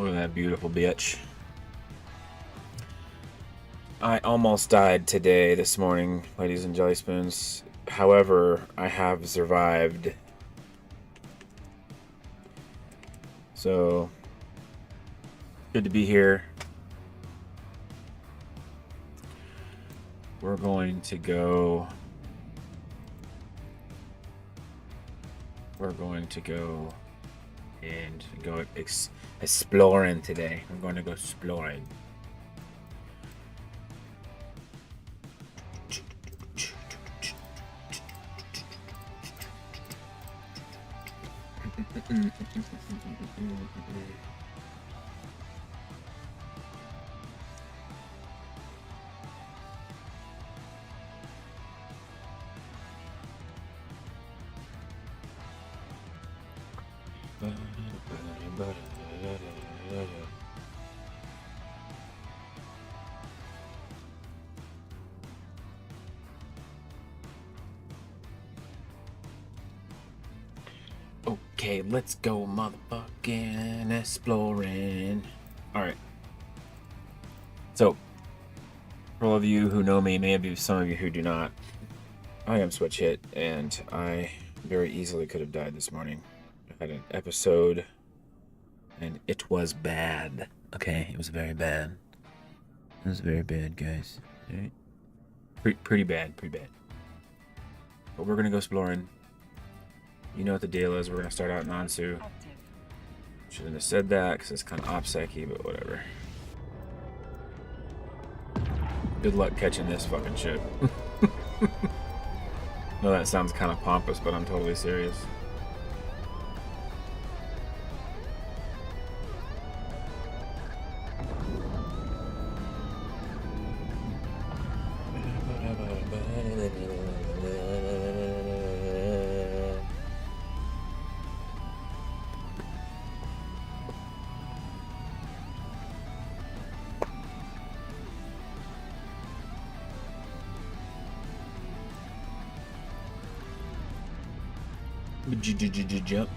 Look at that beautiful bitch. I almost died this morning, ladies and jelly spoons. However, I have survived. So, good to be here. We're going to go and go exploring today. We're going to go exploring. Okay, let's go motherfucking exploring. Alright. So, for all of you who know me, maybe some of you who do not, I am Switch Hit, and I very easily could have died this morning. I had an episode, and it was bad. Okay, it was very bad. It was very bad, guys. Right? Pretty bad. But we're gonna go exploring. You know what the deal is. We're gonna start out in Ansu. Shouldn't have said that because it's kind of OPSEC-y, but whatever. Good luck catching this fucking ship. No, that sounds kind of pompous, but I'm totally serious.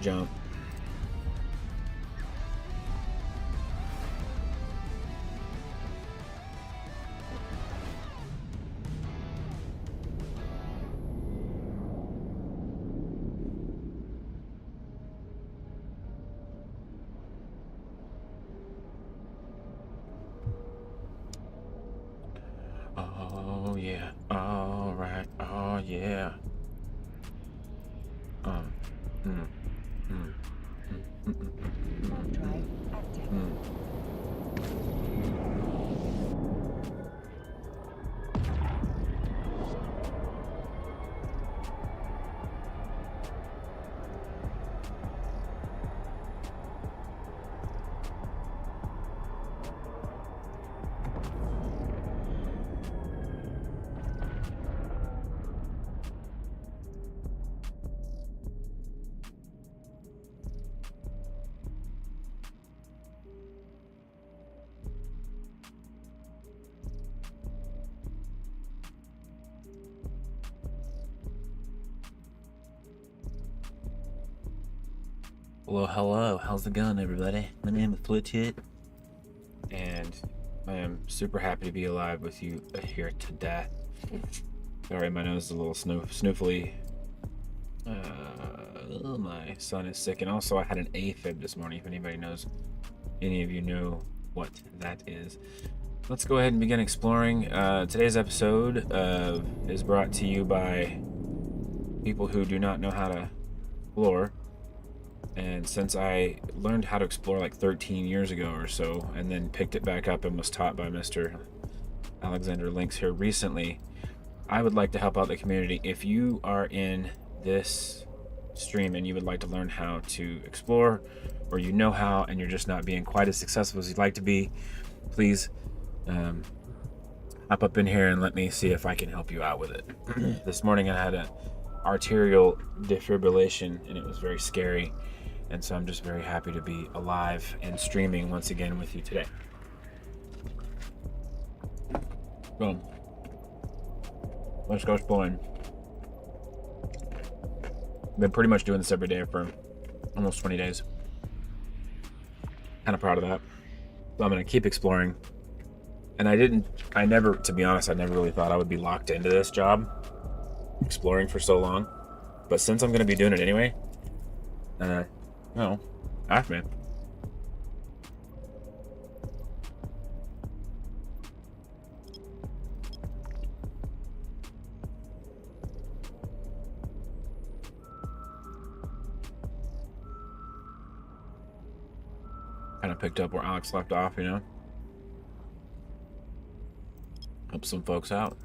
Jump. Oh yeah. All right. Oh yeah. Drive active. Well, hello. How's it going, everybody? My name is Switch Hit, and I am super happy to be alive with you here today. Sorry, my nose is a little snoofly. My son is sick, and also I had an AFib this morning. If any of you know what that is. Let's go ahead and begin exploring. Today's episode is brought to you by people who do not know how to explore. And since I learned how to explore like 13 years ago or so, and then picked it back up and was taught by Mr. Alexander Links here recently, I would like to help out the community. If you are in this stream and you would like to learn how to explore, or you know how and you're just not being quite as successful as you'd like to be, please hop up in here and let me see if I can help you out with it. This morning I had an arterial defibrillation and it was very scary. And so I'm just very happy to be alive and streaming once again with you today. Boom. Let's go exploring. Been pretty much doing this every day for almost 20 days. Kind of proud of that. So I'm gonna keep exploring. And I never, to be honest, I never really thought I would be locked into this job, exploring for so long. But since I'm gonna be doing it anyway, no, ask me. Kind of picked up where Alex left off, you know. Help some folks out.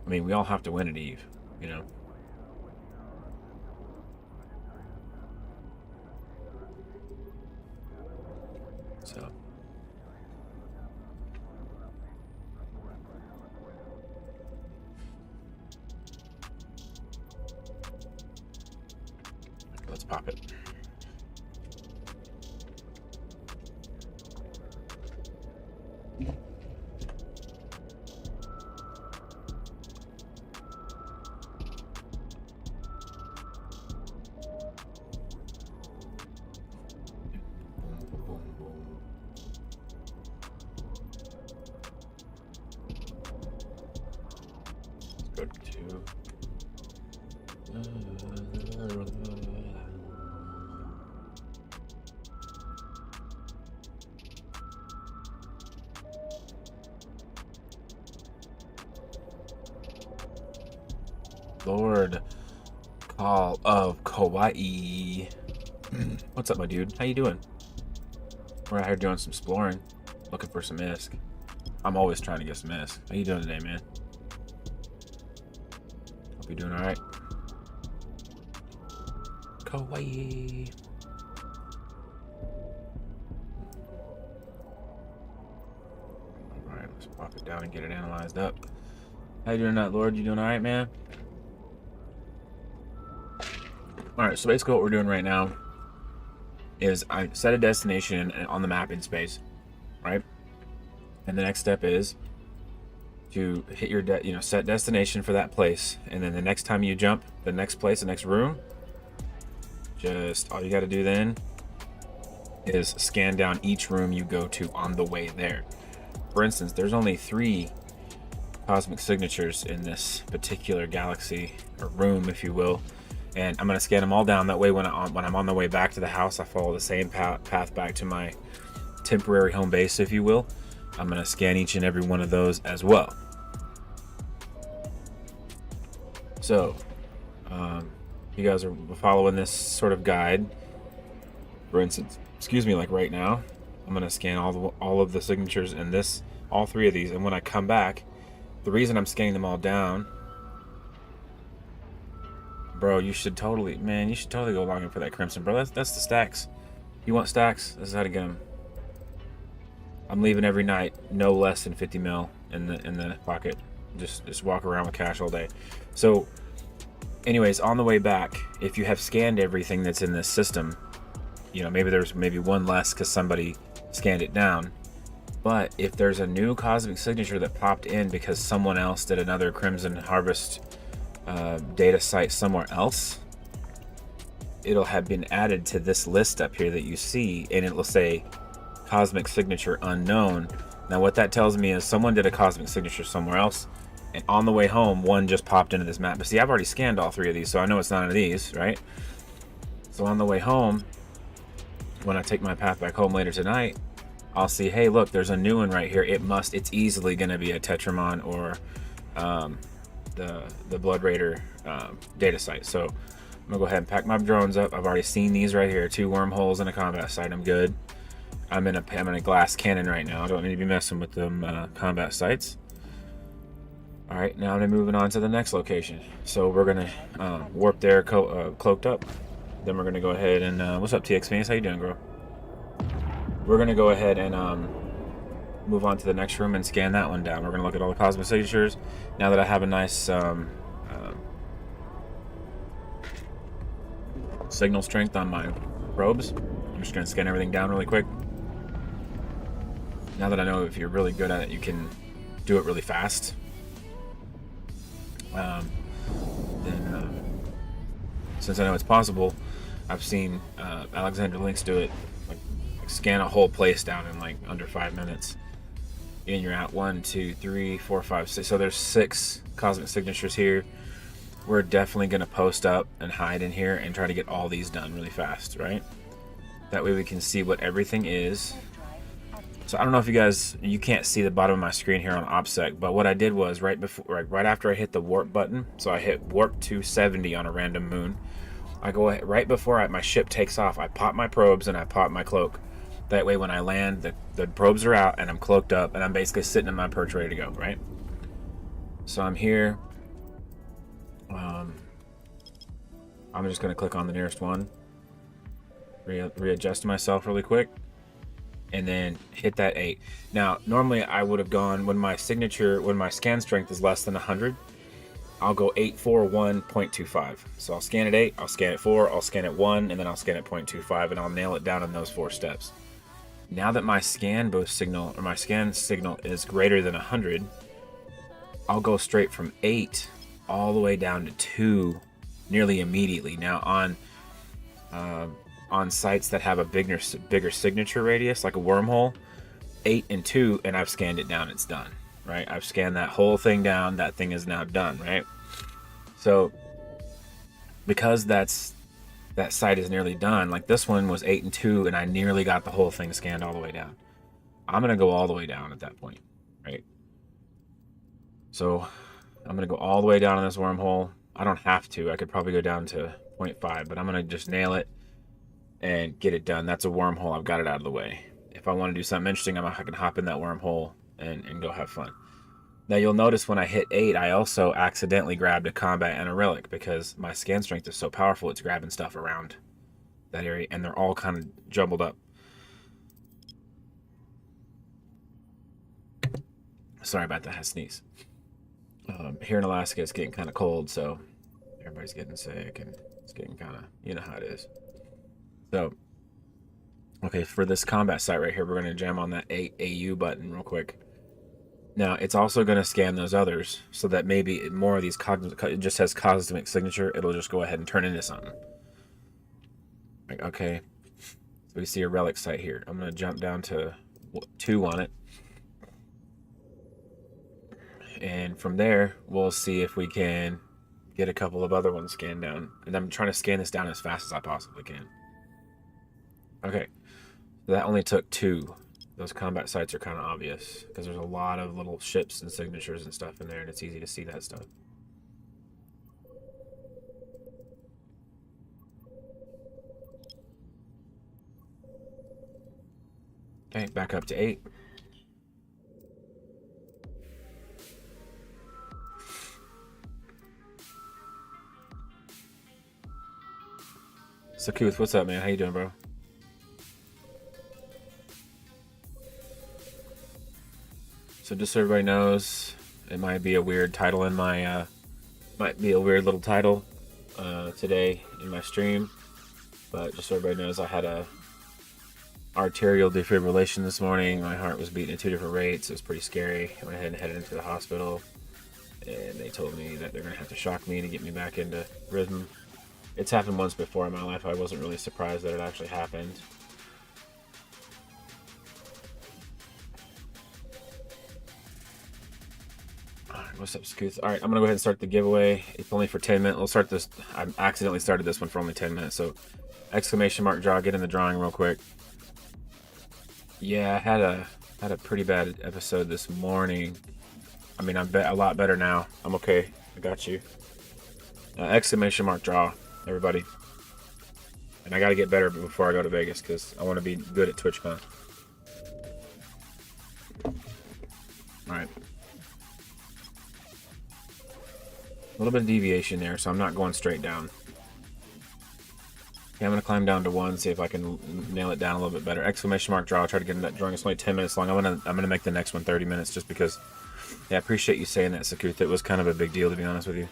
I mean, we all have to win at Eve, you know. So. Let's pop it. Go to Lord Call of Kauai. What's up, my dude? How you doing? We're out here doing some exploring, looking for some ISK. I'm always trying to get some ISK. How you doing today, man? Hope you're doing all right. Kauai. All right, let's pop it down and get it analyzed up. How you doing, that Lord? You doing all right, man? All right, so basically what we're doing right now is I set a destination on the map in space, right? And the next step is to hit your set destination for that place, and then the next time you jump the next place, the next room, just all you got to do then is scan down each room you go to on the way there. For instance, there's only 3 cosmic signatures in this particular galaxy, or room, if you will. And I'm gonna scan them all down. That way, when I'm on the way back to the house, I follow the same path back to my temporary home base, if you will. I'm gonna scan each and every one of those as well. So, you guys are following this sort of guide. For instance, excuse me, like right now, I'm gonna scan all of the signatures in all 3 of these. And when I come back, the reason I'm scanning them all down. Bro, you should totally go longing for that crimson, bro. That's the stacks. You want stacks? This is how to get them. I'm leaving every night, no less than 50 mil in the pocket. Just walk around with cash all day. So, anyways, on the way back, if you have scanned everything that's in this system, you know, maybe there's one less because somebody scanned it down. But if there's a new cosmic signature that popped in because someone else did another Crimson Harvest data site somewhere else, it'll have been added to this list up here that you see, and it will say cosmic signature unknown. Now what that tells me is someone did a cosmic signature somewhere else, and on the way home one just popped into this map. But see, I've already scanned all 3 of these, so I know it's none of these, right? So on the way home, when I take my path back home later tonight, I'll see, hey, look, there's a new one right here. It's easily going to be a Tetramon or the Blood Raider data site. So I'm gonna go ahead and pack my drones up. I've already seen these right here, 2 wormholes and a combat site. I'm good. I'm in a glass cannon right now. I don't need to be messing with them combat sites. All right, now I'm moving on to the next location. So we're gonna warp there, cloaked up. Then we're gonna go ahead and what's up, TX Phoenix? How you doing, bro? We're gonna go ahead and move on to the next room and scan that one down. We're gonna look at all the cosmic signatures. Now that I have a nice signal strength on my probes, I'm just gonna scan everything down really quick. Now that I know if you're really good at it, you can do it really fast. Since I know it's possible, I've seen Alexander Lynx do it like scan a whole place down in like under 5 minutes. And you're at 1, 2, 3, 4, 5, 6. So there's 6 cosmic signatures here. We're definitely going to post up and hide in here and try to get all these done really fast, right? That way we can see what everything is. So I don't know if you can't see the bottom of my screen here on OPSEC, but what I did was right after I hit the warp button, so I hit warp 270 on a random moon. I go ahead, right before my ship takes off, I pop my probes and I pop my cloak. That way when I land, the probes are out and I'm cloaked up and I'm basically sitting in my perch ready to go, right? So I'm here. I'm just going to click on the nearest one. Readjust myself really quick. And then hit that 8. Now, normally I would have gone, when my scan strength is less than 100, I'll go 841.25. So I'll scan at 8, I'll scan at 4, I'll scan at 1, and then I'll scan at 0.25, and I'll nail it down in those 4 steps. Now that my scan signal is greater than 100, I'll go straight from 8 all the way down to 2 nearly immediately. Now on sites that have a bigger signature radius, like a wormhole, 8 and 2, and I've scanned it down, it's done, right? I've scanned that whole thing down, that thing is now done, right? So because that site is nearly done, like this one was 8 and 2, and I nearly got the whole thing scanned all the way down. I'm gonna go all the way down at that point, right? So I'm gonna go all the way down in this wormhole. I don't have to, I could probably go down to 0.5, but I'm gonna just nail it and get it done. That's a wormhole. I've got it out of the way. If I want to do something interesting, I can hop in that wormhole and go have fun. Now you'll notice when I hit 8, I also accidentally grabbed a combat and a relic because my scan strength is so powerful, it's grabbing stuff around that area, and they're all kind of jumbled up. Sorry about that, I sneeze. Here in Alaska, it's getting kind of cold, so everybody's getting sick, and it's getting kind of, you know how it is. So, okay, for this combat site right here, we're going to jam on that AU button real quick. Now, it's also going to scan those others, so that maybe more of these it just has cosmic signature, it'll just go ahead and turn into something. Like, okay, so we see a relic site here. I'm going to jump down to 2 on it. And from there, we'll see if we can get a couple of other ones scanned down. And I'm trying to scan this down as fast as I possibly can. Okay, so that only took 2. Those combat sites are kind of obvious because there's a lot of little ships and signatures and stuff in there, and it's easy to see that stuff. Okay, back up to 8. Sakuth, what's up, man? How you doing, bro? So just so everybody knows, it might be a weird title in my, might be a weird little title today in my stream, but just so everybody knows, I had a arterial defibrillation this morning. My heart was beating at 2 different rates. It was pretty scary. I went ahead and headed into the hospital, and they told me that they're going to have to shock me to get me back into rhythm. It's happened once before in my life. I wasn't really surprised that it actually happened. Alright, what's up, Scooth? Alright, I'm gonna go ahead and start the giveaway. It's only for 10 minutes. We'll start this. I accidentally started this one for only 10 minutes, so exclamation mark draw, get in the drawing real quick. Yeah, I had a pretty bad episode this morning. I mean, I'm a lot better now. I'm okay. I got you. Exclamation mark draw, everybody. And I gotta get better before I go to Vegas because I want to be good at TwitchCon. Alright. A little bit of deviation there, so I'm not going straight down. Okay, I'm going to climb down to 1, see if I can nail it down a little bit better. Exclamation mark draw, I'll try to get in that drawing. It's only 10 minutes long. I'm gonna make the next one 30 minutes just because, yeah, I appreciate you saying that, Sakuth. It was kind of a big deal, to be honest with you.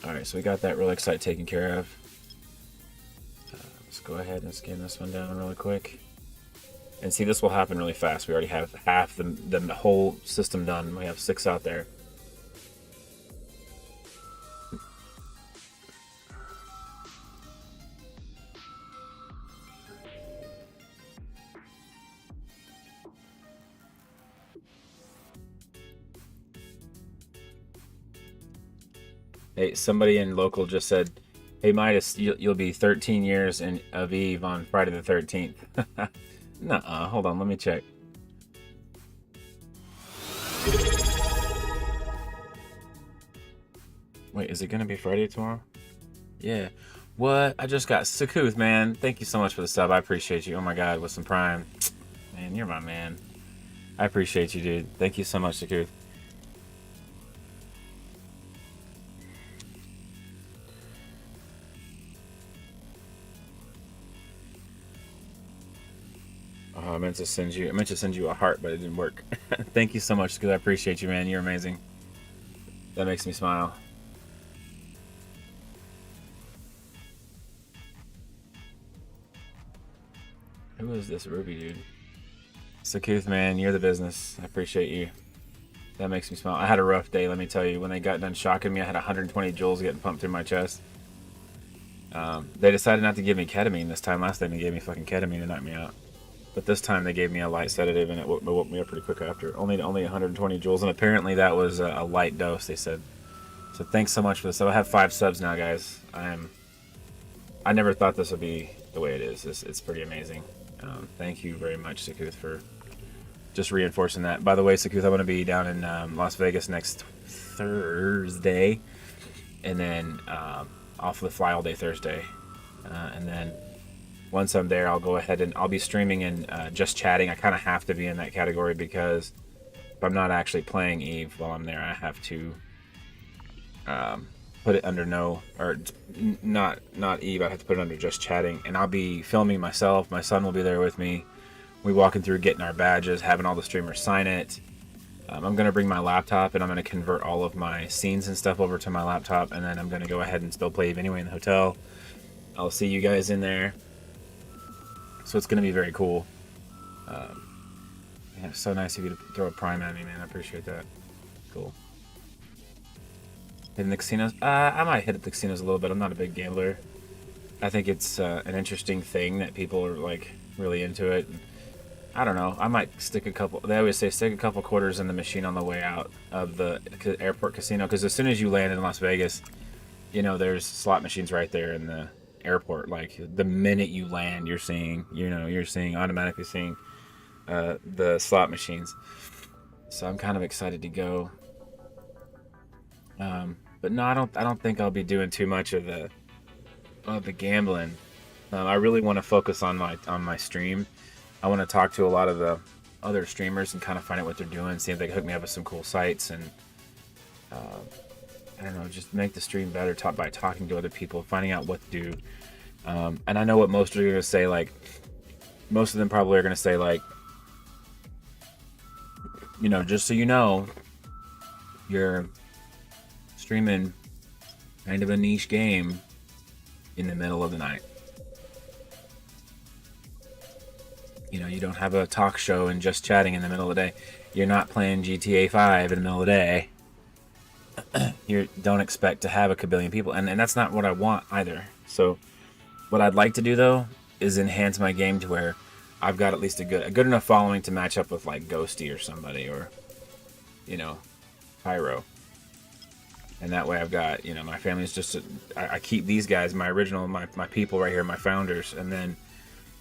Alright, so we got that relic site taken care of. Let's go ahead and scan this one down really quick. And see, this will happen really fast. We already have half the whole system done. We have 6 out there. Hey, somebody in local just said, "Hey Midas, you'll be 13 years of Eve on Friday the 13th." Nuh-uh. Hold on, let me check. Wait, is it gonna be Friday tomorrow? Yeah. What? I just got Sakuth, man. Thank you so much for the sub. I appreciate you. Oh my God, with some Prime. Man, you're my man. I appreciate you, dude. Thank you so much, Sakuth. Oh, I meant to send you a heart, but it didn't work. Thank you so much, Sakuth. I appreciate you, man. You're amazing. That makes me smile. Who is this Ruby dude? Sakuth, man, you're the business. I appreciate you. That makes me smile. I had a rough day, let me tell you. When they got done shocking me, I had 120 joules getting pumped through my chest. They decided not to give me ketamine this time. Last time they gave me fucking ketamine to knock me out. But this time they gave me a light sedative, and it woke me up pretty quick after. Only 120 joules, and apparently that was a light dose, they said. So thanks so much for this. So I have 5 subs now, guys. I never thought this would be the way it is. It's pretty amazing. Thank you very much, Sakuth, for just reinforcing that. By the way, Sakuth, I'm going to be down in Las Vegas next Thursday, and then off the fly all day Thursday, and then once I'm there, I'll go ahead and I'll be streaming and just chatting. I kind of have to be in that category because if I'm not actually playing Eve while I'm there, I have to put it under not Eve. I have to put it under just chatting, and I'll be filming myself. My son will be there with me. We walking through, getting our badges, having all the streamers sign it. I'm gonna bring my laptop, and I'm gonna convert all of my scenes and stuff over to my laptop, and then I'm gonna go ahead and still play Eve anyway in the hotel. I'll see you guys in there. So it's going to be very cool. Yeah, so nice of you to throw a Prime at me, man. I appreciate that. Cool. Hitting the casinos? I might hit the casinos a little bit. I'm not a big gambler. I think it's an interesting thing that people are like really into it. And I don't know. I might stick a couple. They always say stick a couple quarters in the machine on the way out of the airport casino, because as soon as you land in Las Vegas, you know there's slot machines right there in the airport. Like the minute you land, you're automatically seeing the slot machines. So I'm kind of excited to go. But no, I don't think I'll be doing too much of the gambling. I really want to focus on my stream. I want to talk to a lot of the other streamers and kind of find out what they're doing, see if they can hook me up with some cool sites, and I don't know, just make the stream better by talking to other people, finding out what to do. And I know what most are going to say. Like, most of them probably are going to say, like, you know, just so you know, you're streaming kind of a niche game in the middle of the night. You know, you don't have a talk show and just chatting in the middle of the day. You're not playing GTA 5 in the middle of the day. You don't expect to have a kabillion people, and that's not what I want either. So what I'd like to do though is enhance my game to where I've got at least a good enough following to match up with like Ghosty or somebody, or you know, Pyro. And that way I've got, you know, my family's just I keep these guys, my people right here, my founders, and then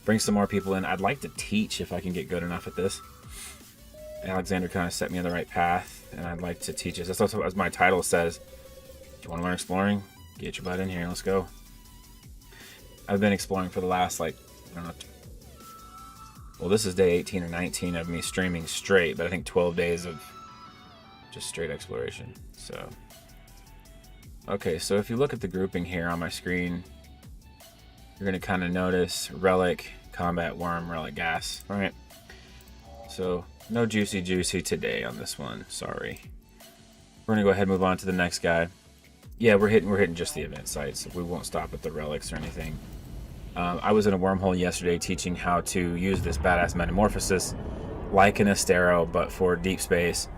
bring some more people in. I'd like to teach if I can get good enough at this. Alexander kind of set me on the right path, and I'd like to teach us. That's also, as my title says, do you want to learn exploring? Get your butt in here, let's go. I've been exploring for the last, like, I don't know, well, this is day 18 or 19 of me streaming straight, but I think 12 days of just straight exploration. So, okay, so if you look at the grouping here on my screen, you're going to kind of notice Relic, Combat Worm, Relic Gas, right? So, no juicy today on this one, sorry. We're going to go ahead and move on to the next guy. Yeah, we're hitting just the event sites. We won't stop at the relics or anything. I was in a wormhole yesterday teaching how to use this badass metamorphosis like an Astero, but for deep space,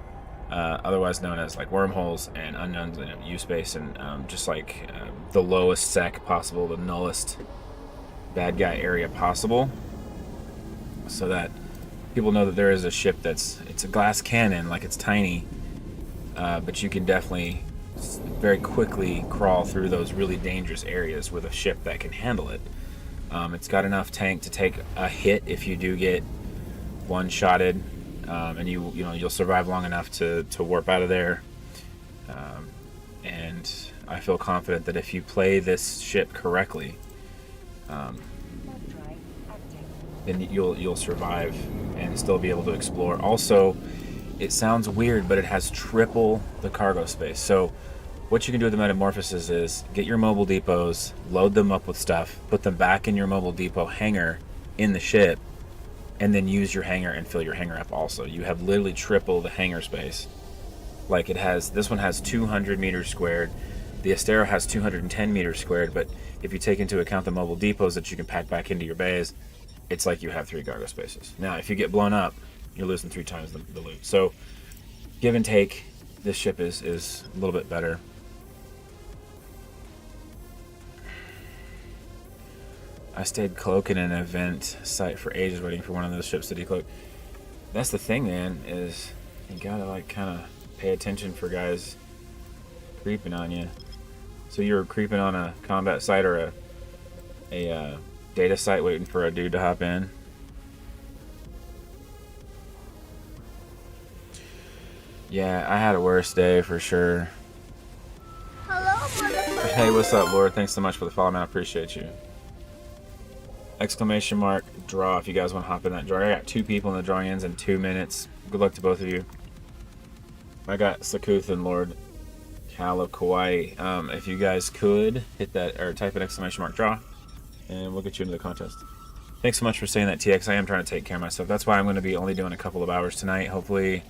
otherwise known as like wormholes and unknowns in U-space, and just like the lowest sec possible, the nullest bad guy area possible, so that people know that there is a ship it's a glass cannon, like it's tiny, but you can definitely very quickly crawl through those really dangerous areas with a ship that can handle it. It's got enough tank to take a hit if you do get one-shotted, and you'll survive long enough to warp out of there. And I feel confident that if you play this ship correctly, then you'll survive and still be able to explore. Also, it sounds weird, but it has triple the cargo space. So what you can do with the Metamorphosis is get your mobile depots, load them up with stuff, put them back in your mobile depot hangar in the ship, and then use your hangar and fill your hangar up also. You have literally triple the hangar space. Like this one has 200 meters squared. The Astero has 210 meters squared, but if you take into account the mobile depots that you can pack back into your bays, it's like you have 3 cargo spaces. Now, if you get blown up, you're losing 3 times the loot. So, give and take, this ship is a little bit better. I stayed cloaked in an event site for ages waiting for one of those ships to decloak. That's the thing, man, is you gotta like kind of pay attention for guys creeping on you. So you're creeping on a combat site or a data site waiting for a dude to hop in. Yeah, I had a worse day for sure. Hello, hey, what's up, Lord? Thanks so much for the follow, man. I appreciate you. Exclamation mark draw if you guys want to hop in that draw. I got 2 people in the drawing ends in 2 minutes. Good luck to both of you. I got Sakuth and Lord Kala Kauai. If you guys could hit that or type an exclamation mark draw, and we'll get you into the contest. Thanks so much for saying that, TX. I am trying to take care of myself. That's why I'm going to be only doing a couple of hours tonight, hopefully,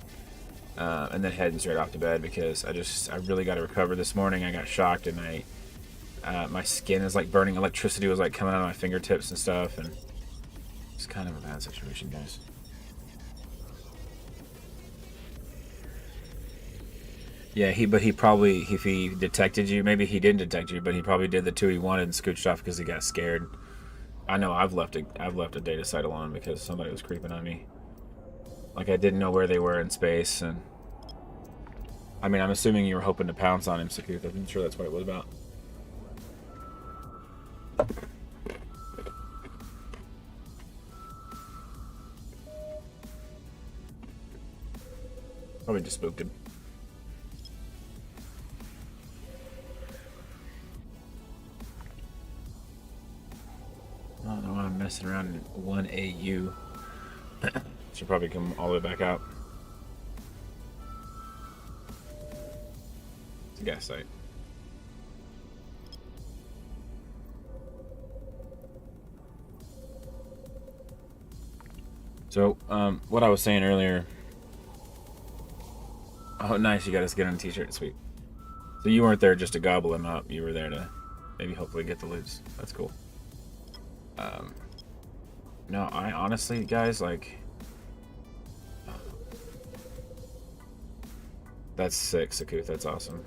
and then heading straight off to bed because I really got to recover. This morning I got shocked and my skin is like burning. Electricity was like coming out of my fingertips and stuff, and it's kind of a bad situation, guys. Yeah, he probably, if he detected you, maybe he didn't detect you, but he probably did the 2 he wanted and scooched off because he got scared. I know I've left a data site alone because somebody was creeping on me. Like I didn't know where they were in space, and I mean I'm assuming you were hoping to pounce on him, Sakuth. I'm sure that's what it was about. Probably just spooked him. I don't know why I'm messing around in 1AU. Should probably come all the way back out. It's a gas site. So, what I was saying earlier. Oh, nice! You got us get on a t-shirt. Sweet. So you weren't there just to gobble him up. You were there to maybe hopefully get the loots. That's cool. No, I honestly, guys, like, that's sick, Sakuth. That's awesome.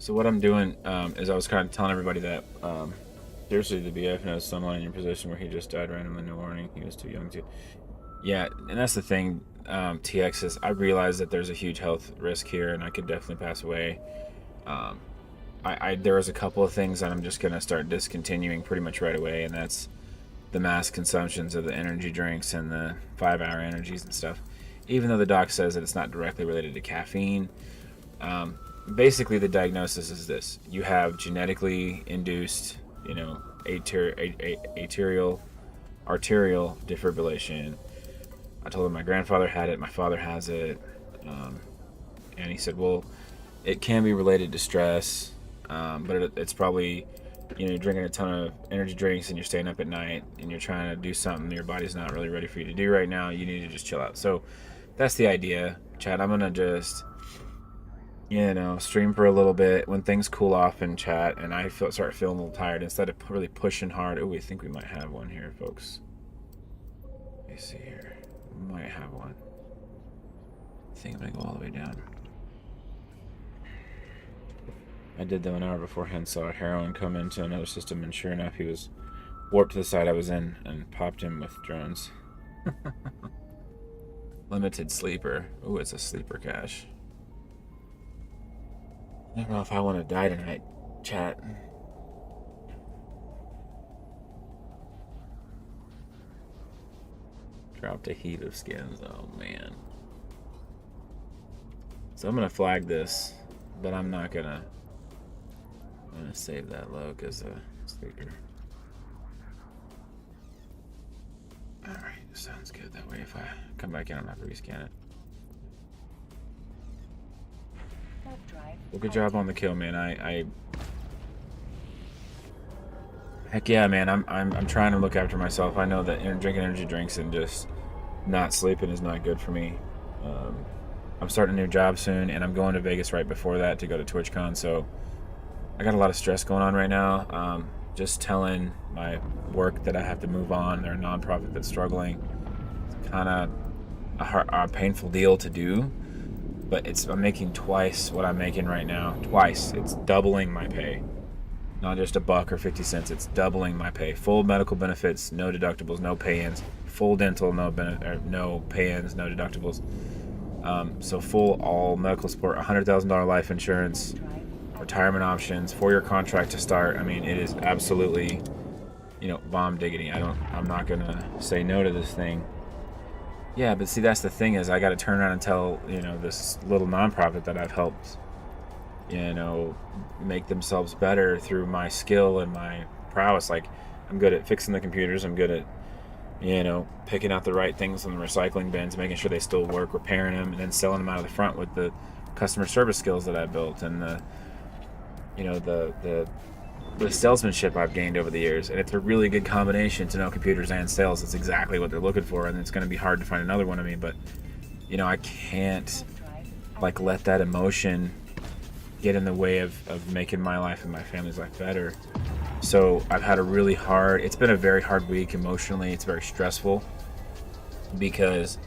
So what I'm doing is I was kind of telling everybody that seriously, the BF knows someone in your position where he just died randomly, no warning. He was too young to. Yeah, and that's the thing. TX is I realize that there's a huge health risk here, and I could definitely pass away. There was a couple of things that I'm just gonna start discontinuing pretty much right away, and that's the mass consumptions of the energy drinks and the 5-hour energies and stuff. Even though the doc says that it's not directly related to caffeine, basically the diagnosis is this: you have genetically induced, arterial defibrillation. I told him my grandfather had it, my father has it, and he said, well, it can be related to stress, but it's probably, you're drinking a ton of energy drinks and you're staying up at night and you're trying to do something your body's not really ready for you to do right now. You need to just chill out. So that's the idea, chat. I'm gonna just, stream for a little bit when things cool off in chat and I start feeling a little tired, instead of really pushing hard. Oh, we think we might have one here, folks. Let me see here. We might have one. I think I'm gonna go all the way down. I did though an hour beforehand, saw a heroine come into another system, and sure enough, he was warped to the side I was in and popped him with drones. Limited sleeper. Oh, it's a sleeper cache. I don't know if I want to die tonight, chat. Dropped a heap of skins. Oh, man. So I'm going to flag this, but I'm not going to... I'm going to save that low because sleeper. Alright, sounds good. That way if I come back in, I don't have to rescan it. Well, good job on the kill, man. Heck yeah, man. I'm trying to look after myself. I know that drinking energy drinks and just not sleeping is not good for me. I'm starting a new job soon, and I'm going to Vegas right before that to go to TwitchCon, so I got a lot of stress going on right now. Just telling my work that I have to move on. They're a nonprofit that's struggling. It's kind of a painful deal to do, but I'm making twice what I'm making right now. Twice. It's doubling my pay. Not just a buck or 50 cents. It's doubling my pay. Full medical benefits, no deductibles, no pay-ins. Full dental, no pay-ins, no deductibles. So full all medical support, $100,000 life insurance, retirement options, 4-year contract to start. I mean, it is absolutely, bomb diggity. I'm not gonna say no to this thing. Yeah, but see, that's the thing is I got to turn around and tell, this little nonprofit that I've helped, make themselves better through my skill and my prowess. Like, I'm good at fixing the computers. I'm good at, picking out the right things on the recycling bins, making sure they still work, repairing them, and then selling them out of the front with the customer service skills that I built and the salesmanship I've gained over the years. And it's a really good combination to know computers and sales. It's exactly what they're looking for, and it's going to be hard to find another one of me. But I can't let that emotion get in the way of making my life and my family's life better. So I've had it's been a very hard week emotionally. It's very stressful because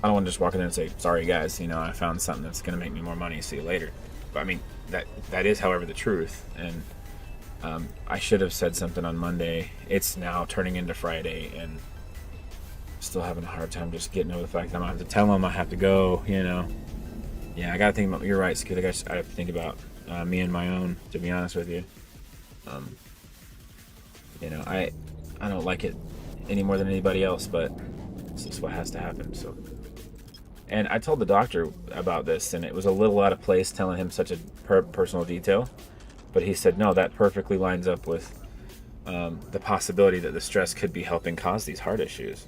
I don't want to just walk in there and say, sorry guys, I found something that's going to make me more money, see you later. But I mean, that is, however, the truth. And I should have said something on Monday. It's now turning into Friday, and still having a hard time just getting over the fact that I'm going to have to tell them I have to go, Yeah, I got to think about, you're right, Scoot. I have to think about me and my own, to be honest with you. I don't like it any more than anybody else, but it's just what has to happen. So, and I told the doctor about this, and it was a little out of place telling him such a personal detail, but he said, no, that perfectly lines up with the possibility that the stress could be helping cause these heart issues.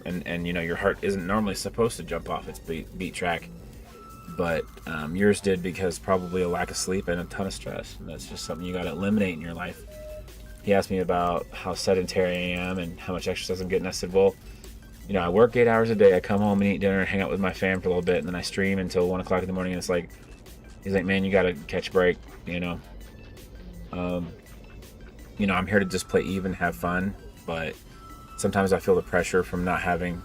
And your heart isn't normally supposed to jump off its beat track, but yours did because probably a lack of sleep and a ton of stress. And that's just something you got to eliminate in your life. He asked me about how sedentary I am and how much exercise I'm getting. I said, well, I work 8 hours a day. I come home and eat dinner and hang out with my fam for a little bit, and then I stream until 1 o'clock in the morning. And it's like, he's like, man, you got to catch a break, I'm here to just play even, have fun, but sometimes I feel the pressure from not having,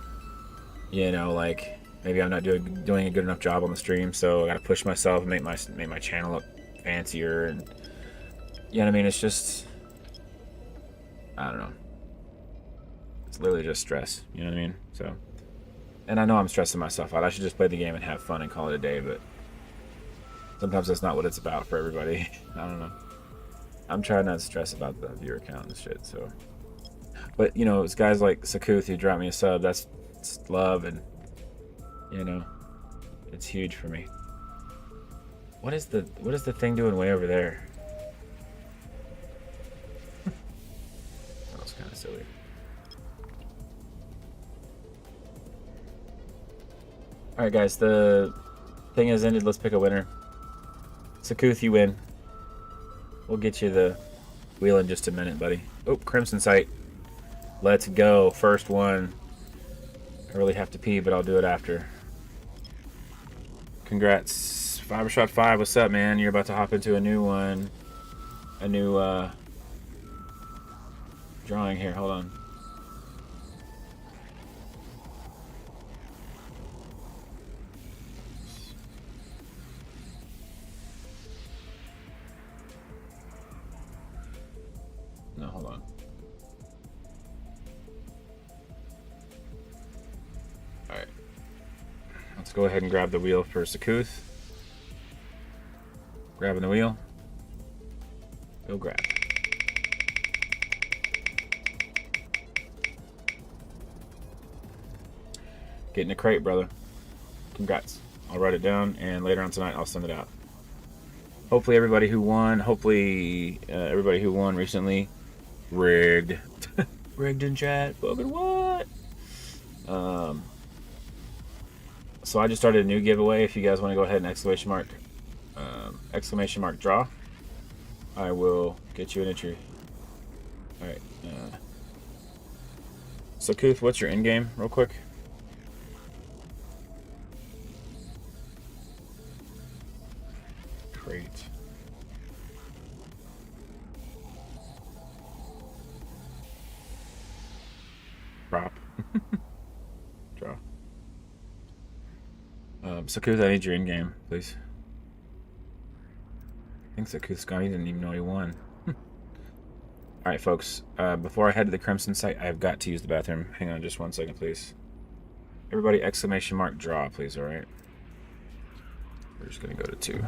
maybe I'm not doing a good enough job on the stream, so I got to push myself and make my channel look fancier, and it's just, I don't know. It's literally just stress, you know what I mean? So, and I know I'm stressing myself out. I should just play the game and have fun and call it a day, but sometimes that's not what it's about for everybody. I don't know. I'm trying not to stress about the viewer count and shit, so. But, it's guys like Sakuth who dropped me a sub. That's love, and, it's huge for me. What is the thing doing way over there? That was kind of silly. Alright, guys, the thing has ended. Let's pick a winner. Sakuth, you win. We'll get you the wheel in just a minute, buddy. Oh, Crimson Sight. Let's go. First one. I really have to pee, but I'll do it after. Congrats. Fibershot 5, what's up, man? You're about to hop into a new one. A new drawing here. Hold on. No, hold on. Alright. Let's go ahead and grab the wheel for Sakuth. Grabbing the wheel. Go grab. Getting a crate, brother. Congrats. I'll write it down, and later on tonight I'll send it out. Hopefully everybody who won recently rigged. Rigged in chat. Fucking what? So I just started a new giveaway. If you guys want to go ahead and exclamation mark draw, I will get you an entry. All right. So Kuth, what's your end game, real quick? Great. Prop. Draw. Sakuth, I need your in-game, please. I think Sakuth's gone. He didn't even know he won. Alright, folks. Before I head to the Crimson site, I've got to use the bathroom. Hang on just 1 second, please. Everybody, exclamation mark draw, please, alright? We're just going to go to 2.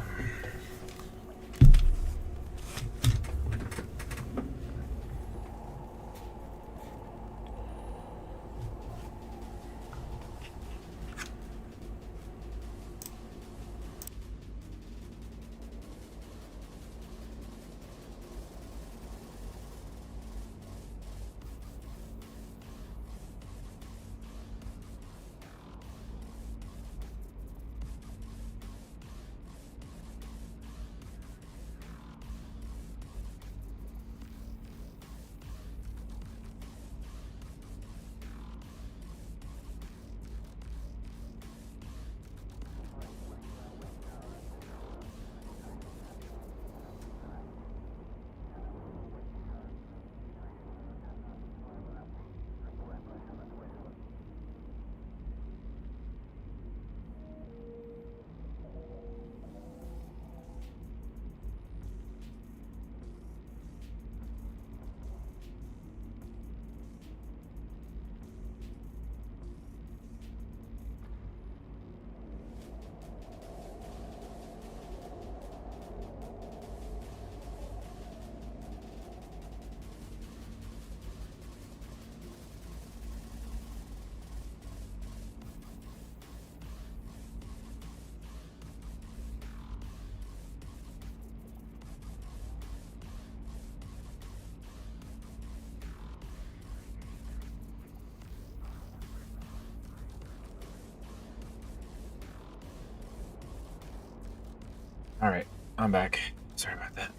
Alright, I'm back. Sorry about that.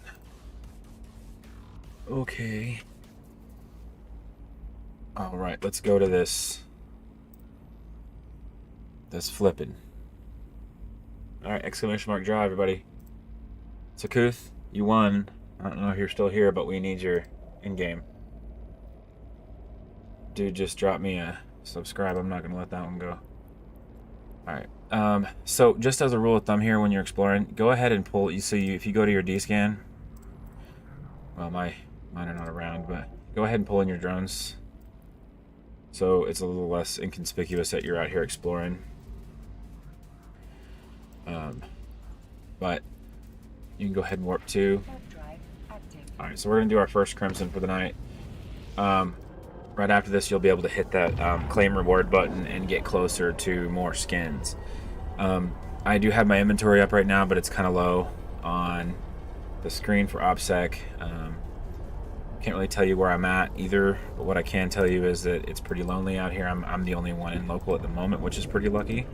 Okay. Alright, let's go to this flipping. Alright, exclamation mark draw, everybody. Sakuth, you won. I don't know if you're still here, but we need your in-game. Dude, just drop me a subscribe. I'm not going to let that one go. Alright. So just as a rule of thumb here, when you're exploring, go ahead and pull. If you go to your D-scan, well, mine are not around, but go ahead and pull in your drones, so it's a little less inconspicuous that you're out here exploring. But you can go ahead and warp to. All right, so we're gonna do our first Crimson for the night. Right after this, you'll be able to hit that claim reward button and get closer to more skins. I do have my inventory up right now, but it's kind of low on the screen for OPSEC. Can't really tell you where I'm at either, but what I can tell you is that it's pretty lonely out here. I'm the only one in local at the moment, which is pretty lucky.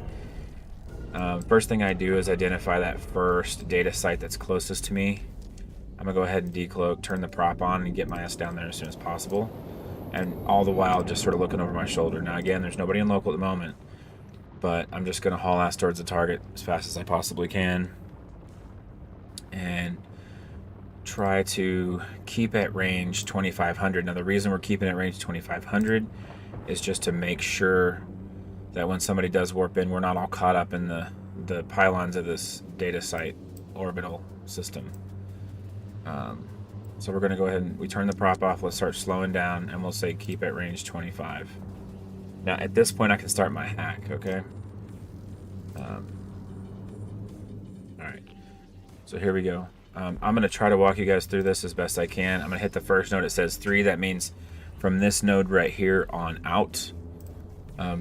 First thing I do is identify that first data site that's closest to me. I'm gonna go ahead and decloak, turn the prop on, and get my ass down there as soon as possible. And all the while just sort of looking over my shoulder. Now again, there's nobody in local at the moment, but I'm just gonna haul ass towards the target as fast as I possibly can and try to keep at range 2500. Now the reason we're keeping at range 2500 is just to make sure that when somebody does warp in, we're not all caught up in the pylons of this data site orbital system. So we're going to go ahead and we turn the prop off. Let's start slowing down, and we'll say keep at range 25. Now at this point I can start my hack, okay? All right, so here we go. I'm going to try to walk you guys through this as best I can. I'm going to hit the first node. It says 3. That means from this node right here on out,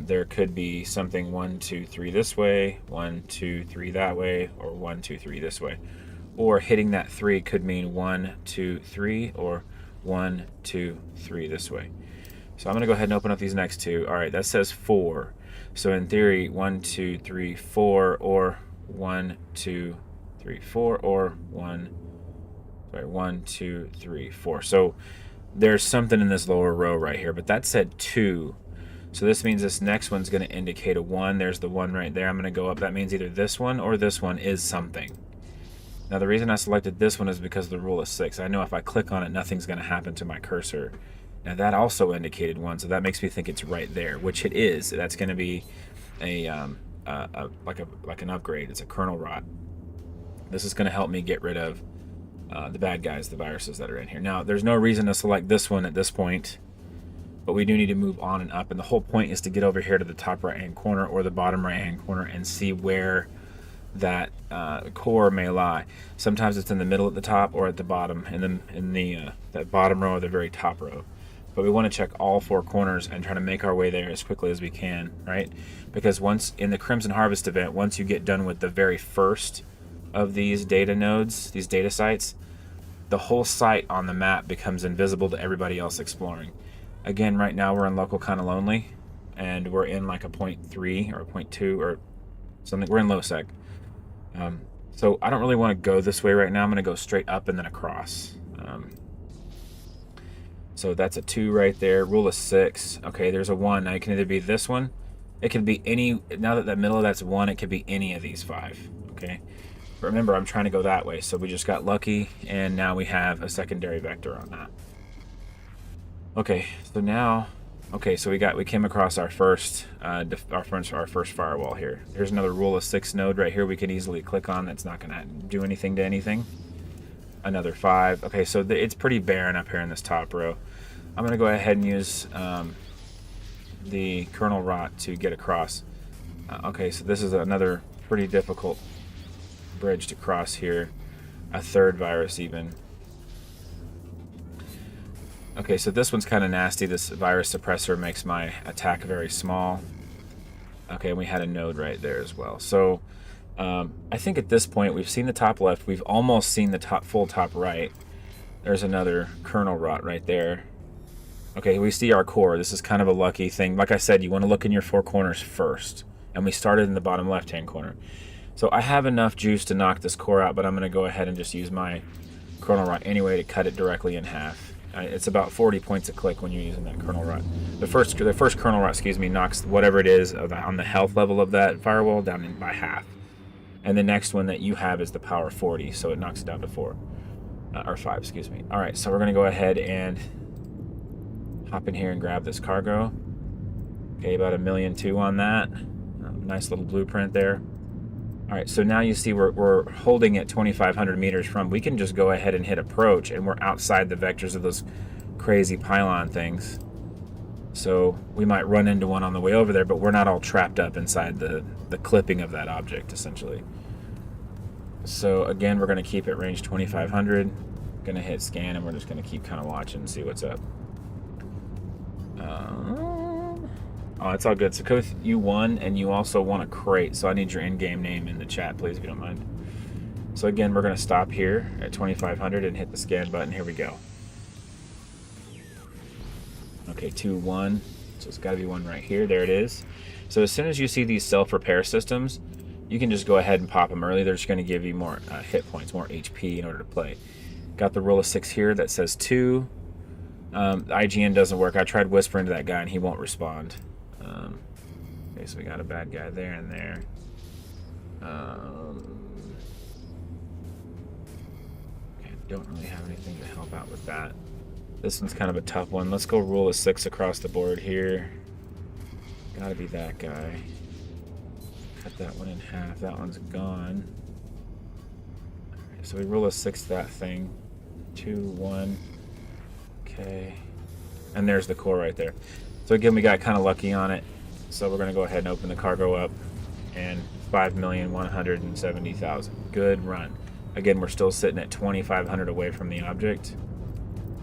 there could be something 1, 2, 3 this way, 1, 2, 3 that way, or 1, 2, 3 this way. Or hitting that 3 could mean 1, 2, 3, or 1, 2, 3 this way. So I'm going to go ahead and open up these next two. All right, that says 4. So in theory, 1, 2, 3, 4, or 1, 2, 3, 4, or 1, 2, 3, 4. So there's something in this lower row right here, but that said 2. So this means this next one's going to indicate a 1. There's the 1 right there. I'm going to go up. That means either this one or this one is something. Now the reason I selected this one is because of the rule of 6. I know if I click on it, nothing's going to happen to my cursor. Now that also indicated 1, so that makes me think it's right there, which it is. That's going to be like an upgrade. It's a kernel rot. This is going to help me get rid of the bad guys, the viruses that are in here. Now there's no reason to select this one at this point, but we do need to move on and up, and the whole point is to get over here to the top right hand corner or the bottom right hand corner and see where that core may lie. Sometimes it's in the middle at the top or at the bottom, in the that bottom row or the very top row. But we want to check all 4 corners and try to make our way there as quickly as we can, right? Because once in the Crimson Harvest event, once you get done with the very first of these data nodes, these data sites, the whole site on the map becomes invisible to everybody else exploring. Again, right now we're in local kind of lonely, and we're in like a 0.3 or a 0.2 or something. We're in low sec. So I don't really want to go this way right now. I'm going to go straight up and then across. So that's a 2 right there. Rule of 6. Okay, there's a 1. Now it can either be this one. It can be any. Now that that middle of that's 1, it could be any of these 5. Okay. But remember, I'm trying to go that way. So we just got lucky, and now we have a secondary vector on that. Okay, so now, so we came across our first firewall here. Here's another rule of 6 node right here. We can easily click on. That's not going to do anything to anything. Another 5. Okay, so it's pretty barren up here in this top row. I'm going to go ahead and use the kernel rot to get across. Okay, so this is another pretty difficult bridge to cross here. A 3rd virus even. Okay, so this one's kind of nasty. This virus suppressor makes my attack very small. Okay, and we had a node right there as well. So I think at this point we've seen the top left. We've almost seen the full top right. There's another kernel rot right there. Okay, we see our core. This is kind of a lucky thing. Like I said, you want to look in your 4 corners first. And we started in the bottom left-hand corner. So I have enough juice to knock this core out, but I'm going to go ahead and just use my kernel rot anyway to cut it directly in half. It's about 40 points a click when you're using that kernel rot. The first kernel rot, knocks whatever it is on the health level of that firewall down by half. And the next one that you have is the power 40, so it knocks it down to 4. Or 5, excuse me. All right, so we're going to go ahead and hop in here and grab this cargo. Okay, about 1.2 million on that. Nice little blueprint there. All right, so now you see we're holding at 2,500 meters from. We can just go ahead and hit approach, and we're outside the vectors of those crazy pylon things. So we might run into one on the way over there, but we're not all trapped up inside the clipping of that object, essentially. So again, we're going to keep it range 2,500. Going to hit scan, and we're just going to keep kind of watching and see what's up. Oh, it's all good. So Koth, you won, and you also won a crate. So I need your in-game name in the chat, please, if you don't mind. So again, we're going to stop here at 2,500 and hit the scan button. Here we go. Okay, 2, 1. So it's got to be 1 right here. There it is. So as soon as you see these self-repair systems, you can just go ahead and pop them early. They're just going to give you more hit points, more HP in order to play. Got the rule of 6 here that says 2. The IGN doesn't work. I tried whispering to that guy, and he won't respond. Okay, so we got a bad guy there and there. Okay, don't really have anything to help out with that. This one's kind of a tough one. Let's go rule of 6 across the board here. Gotta be that guy. Cut that one in half. That one's gone. Alright, so we rule of 6 that thing. 2, 1. Okay. And there's the core right there. So again, we got kind of lucky on it. So we're going to go ahead and open the cargo up and 5,170,000. Good run. Again, we're still sitting at 2,500 away from the object.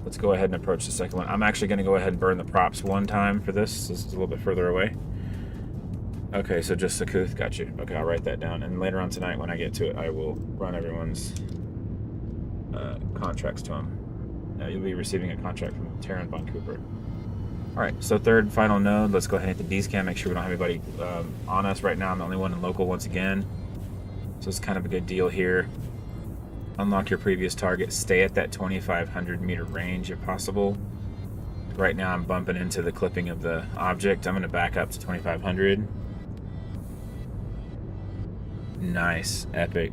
Let's go ahead and approach the second one. I'm actually going to go ahead and burn the props one time for this. This is a little bit further away. Okay, so just Sakuth, got you. Okay, I'll write that down. And later on tonight when I get to it, I will run everyone's contracts to them. You'll be receiving a contract from Terran Von Cooper. All right, so third final node. Let's go ahead and hit the D-scan. Make sure we don't have anybody on us right now. I'm the only one in local once again. So it's kind of a good deal here. Unlock your previous target. Stay at that 2,500 meter range if possible. Right now I'm bumping into the clipping of the object. I'm going to back up to 2,500. Nice. Epic.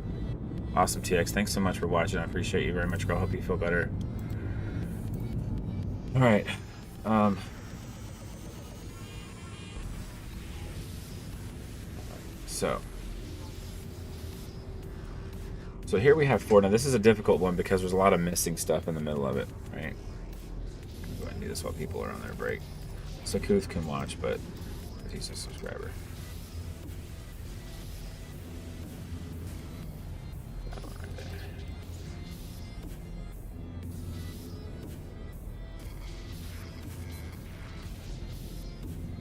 Awesome, TX. Thanks so much for watching. I appreciate you very much, girl. Hope you feel better. All right. So here we have 4. Now this is a difficult one because there's a lot of missing stuff in the middle of it, right? I'll go ahead and do this while people are on their break. So Kuth can watch, but he's a subscriber. That one right there.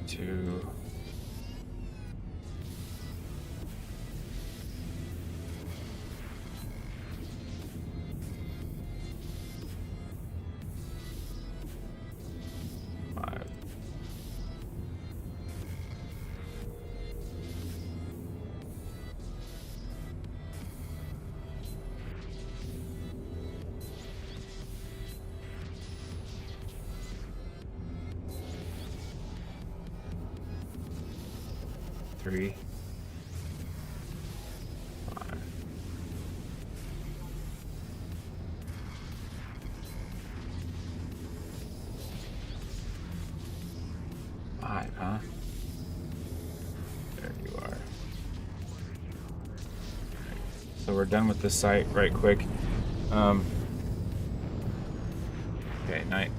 2. Three, 5. Five, huh? There you are. So we're done with this site right quick. Okay, night.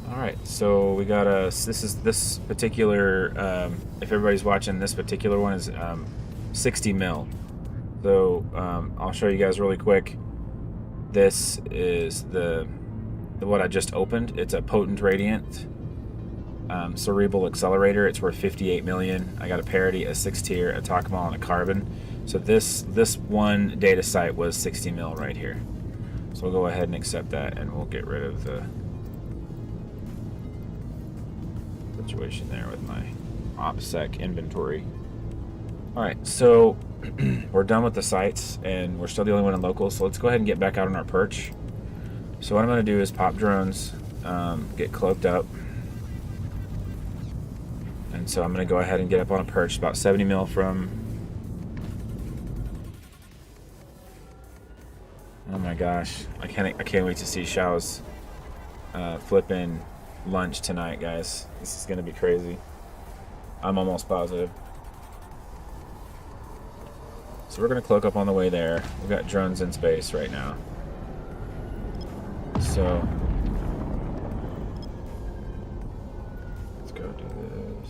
Alright, so we got this particular, if everybody's watching, this particular one is 60 mil. So I'll show you guys really quick. This is the what I just opened. It's a potent radiant cerebral accelerator. It's worth 58 million. I got a parity, a 6-tier, a Takmal, and a carbon. So this one data site was 60 mil right here. So we'll go ahead and accept that, and we'll get rid of the situation there with my OPSEC inventory. Alright, so we're done with the sites, and we're still the only one in local, so let's go ahead and get back out on our perch. So what I'm going to do is pop drones, get cloaked up, and so I'm going to go ahead and get up on a perch about 70 mil from... Oh my gosh, I can't wait to see Xiao's flipping lunch tonight, guys. This is gonna be crazy. I'm almost positive. So we're gonna cloak up on the way there. We've got drones in space right now. So let's go do this.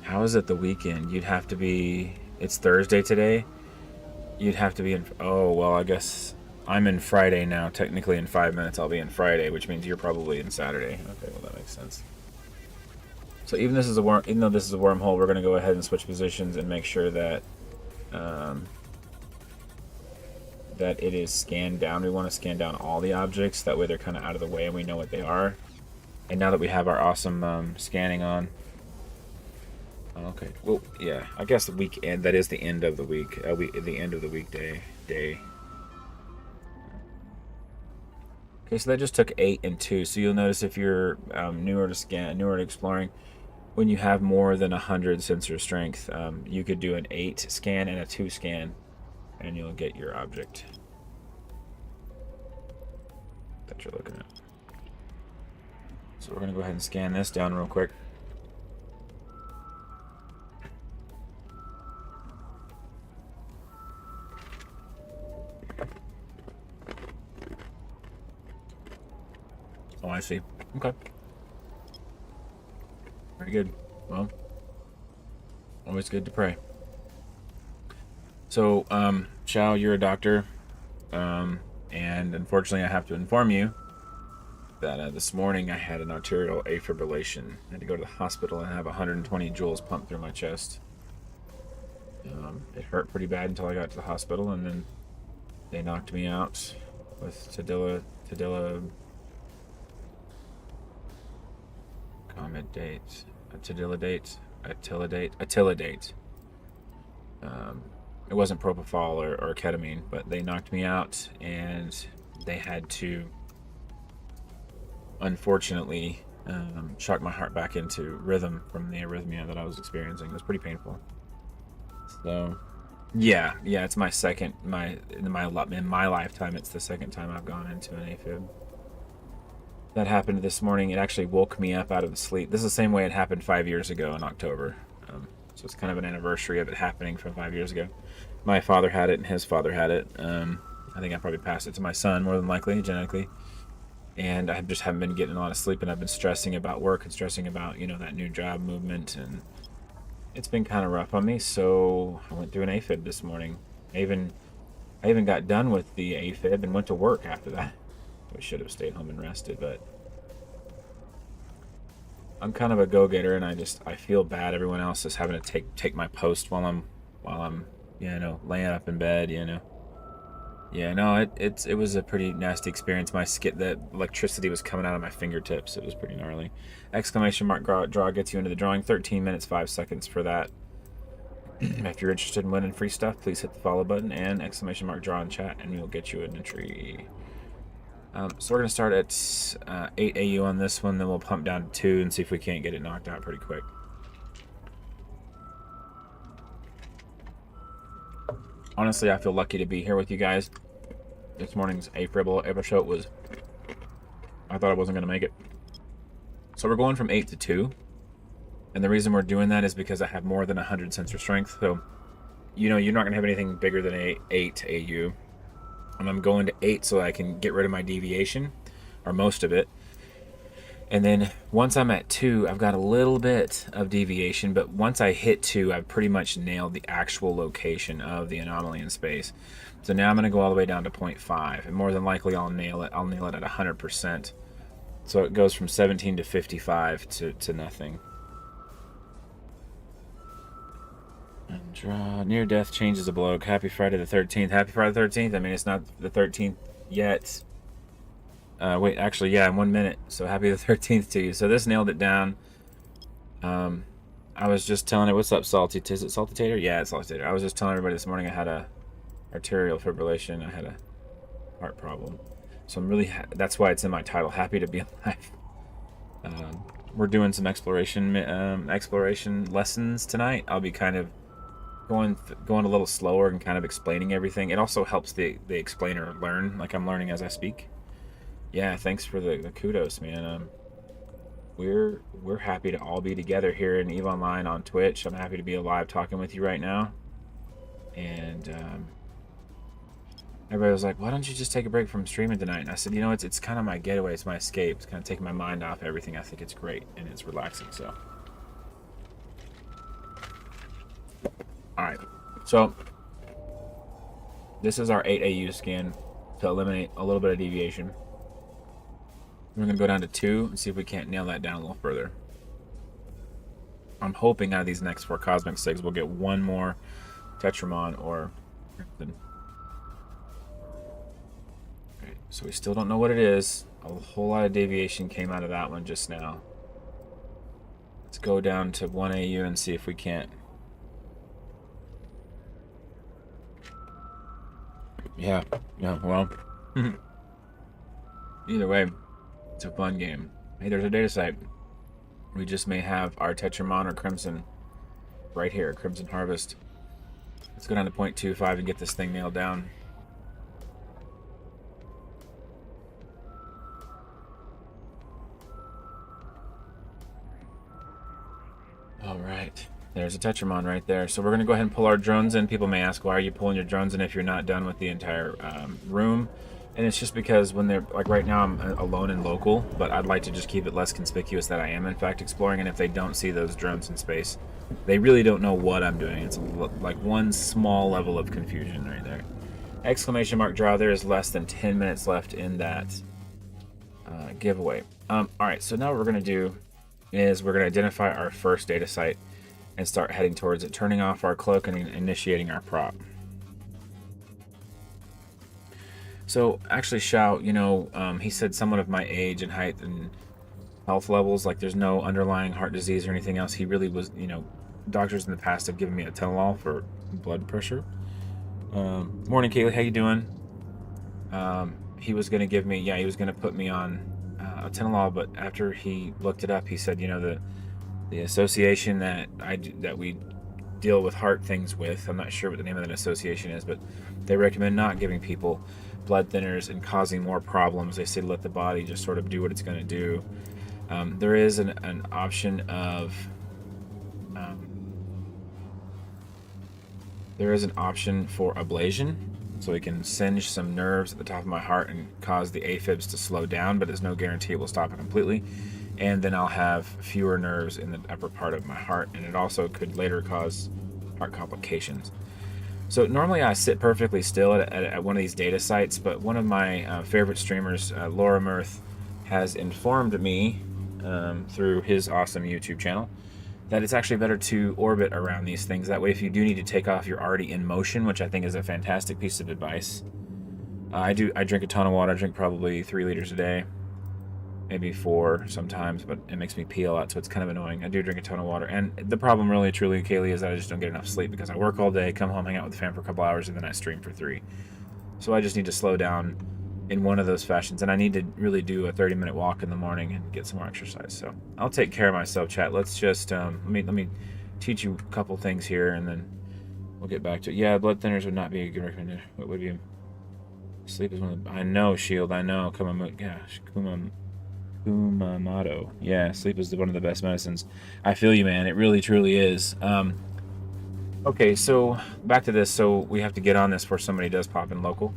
How is it the weekend? You'd have to be... It's Thursday today. You'd have to be in... Oh, well, I guess I'm in Friday now. Technically in 5 minutes I'll be in Friday, which means you're probably in Saturday. Okay, well, that makes sense. So even though this is a wormhole, we're going to go ahead and switch positions and make sure that that it is scanned down. We want to scan down all the objects. That way they're kind of out of the way and we know what they are. And now that we have our awesome scanning on... Okay. Well, yeah. I guess the weekend. That is the end of the week. The end of the weekday day. Okay, so that just took 8 and 2. So you'll notice if you're newer to exploring, when you have more than 100 sensor strength, you could do an 8 scan and a 2 scan, and you'll get your object that you're looking at. So we're gonna go ahead and scan this down real quick. Okay. Very good. Well, always good to pray. So, Chow, you're a doctor, and unfortunately, I have to inform you that this morning I had an arterial afibrillation. I had to go to the hospital and have 120 joules pumped through my chest. It hurt pretty bad until I got to the hospital, and then they knocked me out with Tadilidate. It wasn't propofol or ketamine, but they knocked me out, and they had to, unfortunately, shock my heart back into rhythm from the arrhythmia that I was experiencing. It was pretty painful. So, yeah, it's my second, in my lifetime, it's the second time I've gone into an AFib. That happened this morning. It actually woke me up out of the sleep. This is the same way it happened 5 years ago in October. So it's kind of an anniversary of it happening from 5 years ago. My father had it and his father had it. I think I probably passed it to my son, more than likely, genetically. And I just haven't been getting a lot of sleep, and I've been stressing about work and stressing about, that new job movement, and it's been kind of rough on me. So I went through an AFib this morning. I even got done with the AFib and went to work after that. I should have stayed home and rested, but I'm kind of a go-getter, and I feel bad everyone else is having to take my post while I'm laying up in bed. Yeah, no, it was a pretty nasty experience. The electricity was coming out of my fingertips. It was pretty gnarly. Exclamation mark draw gets you into the drawing. 13 minutes 5 seconds for that. If you're interested in winning free stuff, please hit the follow button and exclamation mark draw in chat, and we'll get you an entry. So we're going to start at 8 AU on this one, then we'll pump down to 2 and see if we can't get it knocked out pretty quick. Honestly, I feel lucky to be here with you guys. This morning's AFib episode I thought I wasn't going to make it. So we're going from 8 to 2. And the reason we're doing that is because I have more than 100 sensor strength. So, you're not going to have anything bigger than 8 AU. And I'm going to 8 so I can get rid of my deviation, or most of it. And then once I'm at 2, I've got a little bit of deviation, but once I hit 2, I've pretty much nailed the actual location of the anomaly in space. So now I'm going to go all the way down to 0.5, and more than likely I'll nail it. I'll nail it at 100%. So it goes from 17 to 55 to nothing. And draw. Near death changes a bloke. Happy Friday the 13th. Happy Friday the 13th. I mean, it's not the 13th yet. Wait, actually, yeah, in 1 minute. So happy the 13th to you. So this nailed it down. I was just telling it, what's up, Salty? Is it Salty Tater? Yeah, it's Salty Tater. I was just telling everybody this morning I had a arterial fibrillation. I had a heart problem. So I'm really, that's why it's in my title, happy to be alive. We're doing some exploration lessons tonight. I'll be kind of going a little slower and kind of explaining everything. It also helps the explainer learn, like I'm learning as I speak. Yeah, thanks for the kudos, man. We're happy to all be together here in EVE Online on Twitch. I'm happy to be alive talking with you right now. And everybody was like, why don't you just take a break from streaming tonight? And I said, it's kind of my getaway, it's my escape. It's kind of taking my mind off everything. I think it's great and it's relaxing. So, all right. So this is our 8 AU scan to eliminate a little bit of deviation. We're going to go down to 2 and see if we can't nail that down a little further. I'm hoping out of these next 4 Cosmic Sigs we'll get one more Tetramon or something. Okay, so we still don't know what it is. A whole lot of deviation came out of that one just now. Let's go down to 1 AU and see if we can't. Yeah, well. Either way, it's a fun game. Hey, there's a data site. We just may have our Tetramon or Crimson right here, Crimson Harvest. Let's go down to 0.25 and get this thing nailed down. All right, there's a Tetramon right there. So we're going to go ahead and pull our drones in. People may ask, why are you pulling your drones in if you're not done with the entire room? And it's just because when they're like right now I'm alone and local, but I'd like to just keep it less conspicuous that I am in fact exploring. And if they don't see those drones in space, they really don't know what I'm doing. It's like one small level of confusion right there. Exclamation mark draw. There is less than 10 minutes left in that giveaway. All right, so now what we're going to do is we're going to identify our first data site and start heading towards it, turning off our cloak and initiating our prop. So actually, Shao, you know, he said someone of my age and height and health levels, like there's no underlying heart disease or anything else. He really was, you know, doctors in the past have given me a Atenolol for blood pressure. Morning, Kaylee, how you doing? He was going to give me, he was going to put me on Atenolol, but after he looked it up, he said, you know, the association that we deal with heart things with, I'm not sure what the name of that association is, but they recommend not giving people blood thinners and causing more problems. They say let the body just sort of do what it's going to do. There is an option of there is an option for ablation, so we can singe some nerves at the top of my heart and cause the AFibs to slow down, but there's no guarantee it will stop it completely. And then I'll have fewer nerves in the upper part of my heart, and it also could later cause heart complications. So normally I sit perfectly still at one of these data sites, but one of my favorite streamers, Laura Mirth, has informed me through his awesome YouTube channel that it's actually better to orbit around these things. That way, if you do need to take off, you're already in motion, which I think is a fantastic piece of advice. I drink a ton of water. I drink probably 3 liters a day, maybe 4 sometimes, but it makes me pee a lot, so it's kind of annoying. I do drink a ton of water, and the problem really, truly, Kaylee, is that I just don't get enough sleep because I work all day, come home, hang out with the fam for a couple hours, and then I stream for 3. So I just need to slow down in one of those fashions, and I need to really do a 30-minute walk in the morning and get some more exercise. So I'll take care of myself, chat. Let's just let me teach you a couple things here, and then we'll get back to it. Yeah, blood thinners would not be a good recommendation. What would be? Sleep is one of the, I know, Shield, I know. Kumamoto. Yeah, sleep is one of the best medicines. I feel you, man. It really, truly is. Okay, so back to this. So we have to get on this before somebody does pop in local.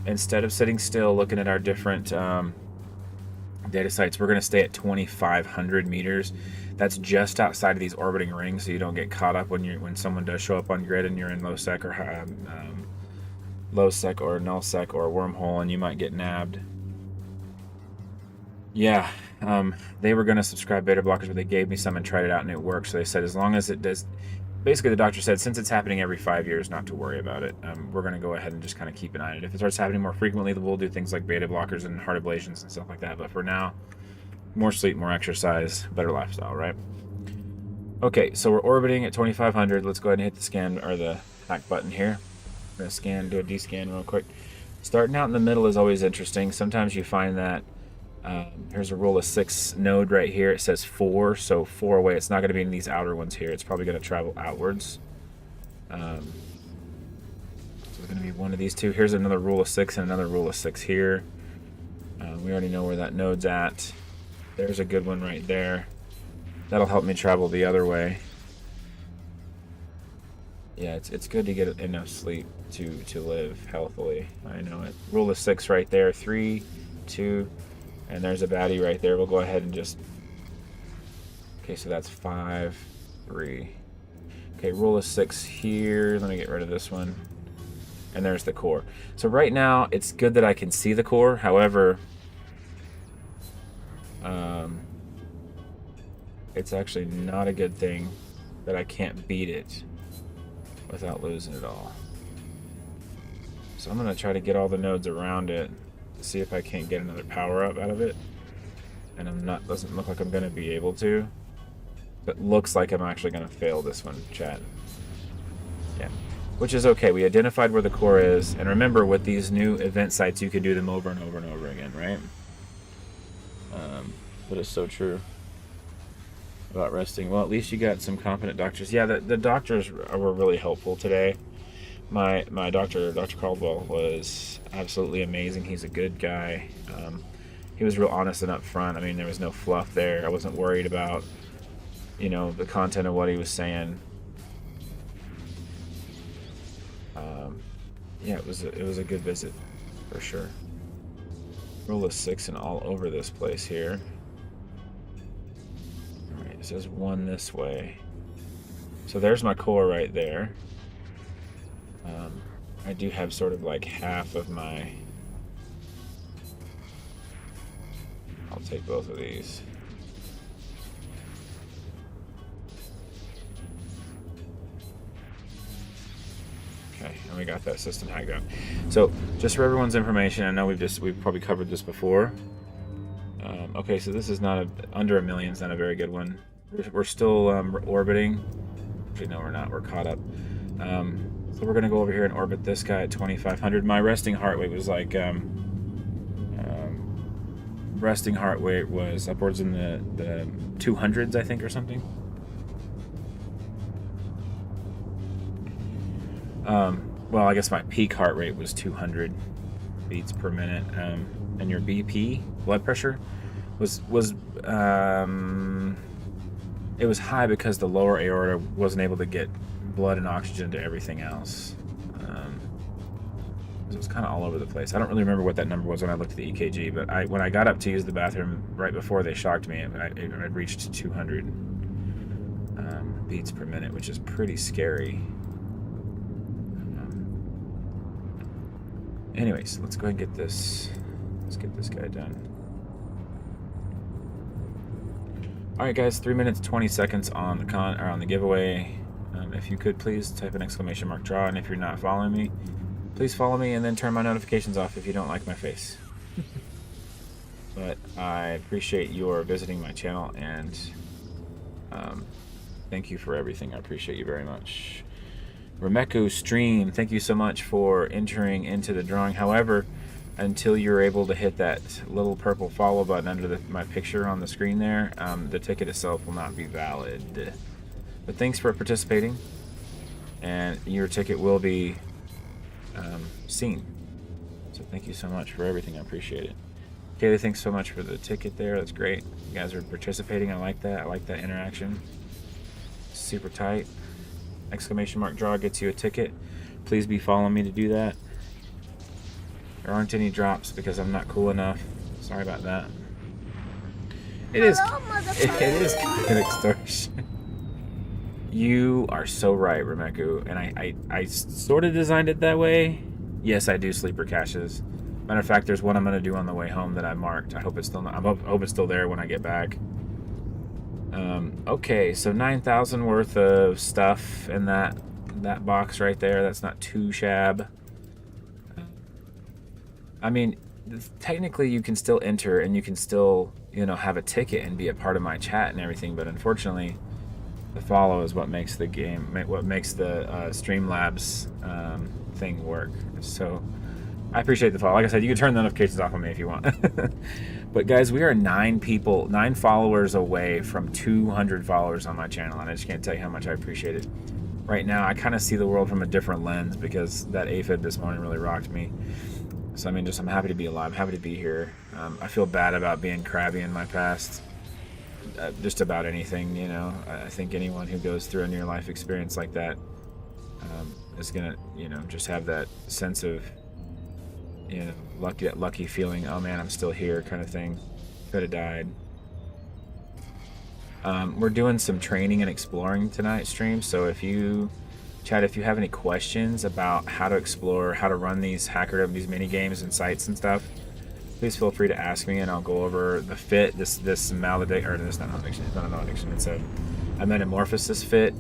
Instead of sitting still looking at our different data sites, we're going to stay at 2,500 meters. That's just outside of these orbiting rings, so you don't get caught up when someone does show up on grid and you're in low sec or low sec or null sec or wormhole, and you might get nabbed. Yeah, they were going to subscribe beta blockers, but they gave me some and tried it out, and it worked. So they said as long as it does. Basically, the doctor said since it's happening every 5 years, not to worry about it. We're going to go ahead and just kind of keep an eye on it. If it starts happening more frequently, then we'll do things like beta blockers and heart ablations and stuff like that. But for now, more sleep, more exercise, better lifestyle, right? Okay, so we're orbiting at 2,500. Let's go ahead and hit the scan or the hack button here. I'm going to scan, do a descan real quick. Starting out in the middle is always interesting. Sometimes you find that here's a rule of 6 node right here. It says 4, so 4 away. It's not going to be in these outer ones here. It's probably going to travel outwards. So it's going to be one of these two. Here's another rule of 6 and another rule of 6 here. We already know where that node's at. There's a good one right there. That'll help me travel the other way. Yeah, it's good to get enough sleep to live healthily. I know it. Rule of 6 right there. 3, 2. And there's a baddie right there. We'll go ahead and just... Okay, so that's 5, 3. Okay, rule of 6 here. Let me get rid of this one. And there's the core. So right now, it's good that I can see the core. However, it's actually not a good thing that I can't beat it without losing it all. So I'm going to try to get all the nodes around it. See if I can't get another power up out of it, and doesn't look like I'm going to be able to, but looks like I'm actually going to fail this one, chat. Yeah, which is okay. We identified where the core is, and remember with these new event sites you can do them over and over and over again, right? But it's so true about resting. Well, at least you got some competent doctors. Yeah, the doctors were really helpful today. My doctor, Dr. Caldwell, was absolutely amazing. He's a good guy. He was real honest and upfront. I mean, there was no fluff there. I wasn't worried about, the content of what he was saying. Yeah, it was a good visit for sure. Roll a 6 and all over this place here. Alright, it says 1 this way. So there's my core right there. I do have sort of like half of my... I'll take both of these. Okay, and we got that system hacked out. So, just for everyone's information, I know we've probably covered this before. Okay, so this is not under 1 million is not a very good one. We're still orbiting. Actually, no, we're not. We're caught up. So we're gonna go over here and orbit this guy at 2,500. My resting heart rate was like resting heart rate was upwards in the 200s, I think, or something. Well, I guess my peak heart rate was 200 beats per minute, and your BP, blood pressure, was it was high because the lower aorta wasn't able to get blood and oxygen to everything else. So it was kind of all over the place. I don't really remember what that number was when I looked at the EKG, but when I got up to use the bathroom right before they shocked me, it reached 200 beats per minute, which is pretty scary. Anyways, let's go ahead and get this. Let's get this guy done. All right, guys, 3 minutes 20 seconds on the giveaway. If you could please type an exclamation mark draw, and if you're not following me, please follow me and then turn my notifications off if you don't like my face. But I appreciate your visiting my channel, and thank you for everything. I appreciate you very much. Remeku Stream, thank you so much for entering into the drawing. However, until you're able to hit that little purple follow button under my picture on the screen there, the ticket itself will not be valid. But thanks for participating, and your ticket will be seen. So thank you so much for everything. I appreciate it. Kaylee, thanks so much for the ticket there. That's great. You guys are participating. I like that. I like that interaction. Super tight. Exclamation mark draw gets you a ticket. Please be following me to do that. There aren't any drops because I'm not cool enough. Sorry about that. It is kind of extortion. You are so right, Remeku, and I sort of designed it that way. Yes, I do sleeper caches. Matter of fact, there's one I'm gonna do on the way home that I marked. I hope it's still not. I hope it's still there when I get back. Okay, so 9,000 worth of stuff in that box right there. That's not too shabby. I mean, technically you can still enter and you can still, have a ticket and be a part of my chat and everything, but unfortunately, the follow is what makes the game, what makes the Streamlabs thing work. So I appreciate the follow. Like I said, you can turn the notifications off on me if you want. But guys, we are 9 followers away from 200 followers on my channel, and I just can't tell you how much I appreciate it. Right now, I kind of see the world from a different lens because that AFib this morning really rocked me. So I mean, I'm happy to be alive. I'm happy to be here. I feel bad about being crabby in my past. Just about anything, I think anyone who goes through a near-life experience like that is gonna, just have that sense of, lucky feeling. Oh man, I'm still here, kind of thing. Could have died. We're doing some training and exploring tonight stream. So if you have any questions about how to explore, how to run these these mini games and sites and stuff, please feel free to ask me, and I'll go over the fit. This malediction, or this not malediction. It's not a malediction. It's a metamorphosis fit.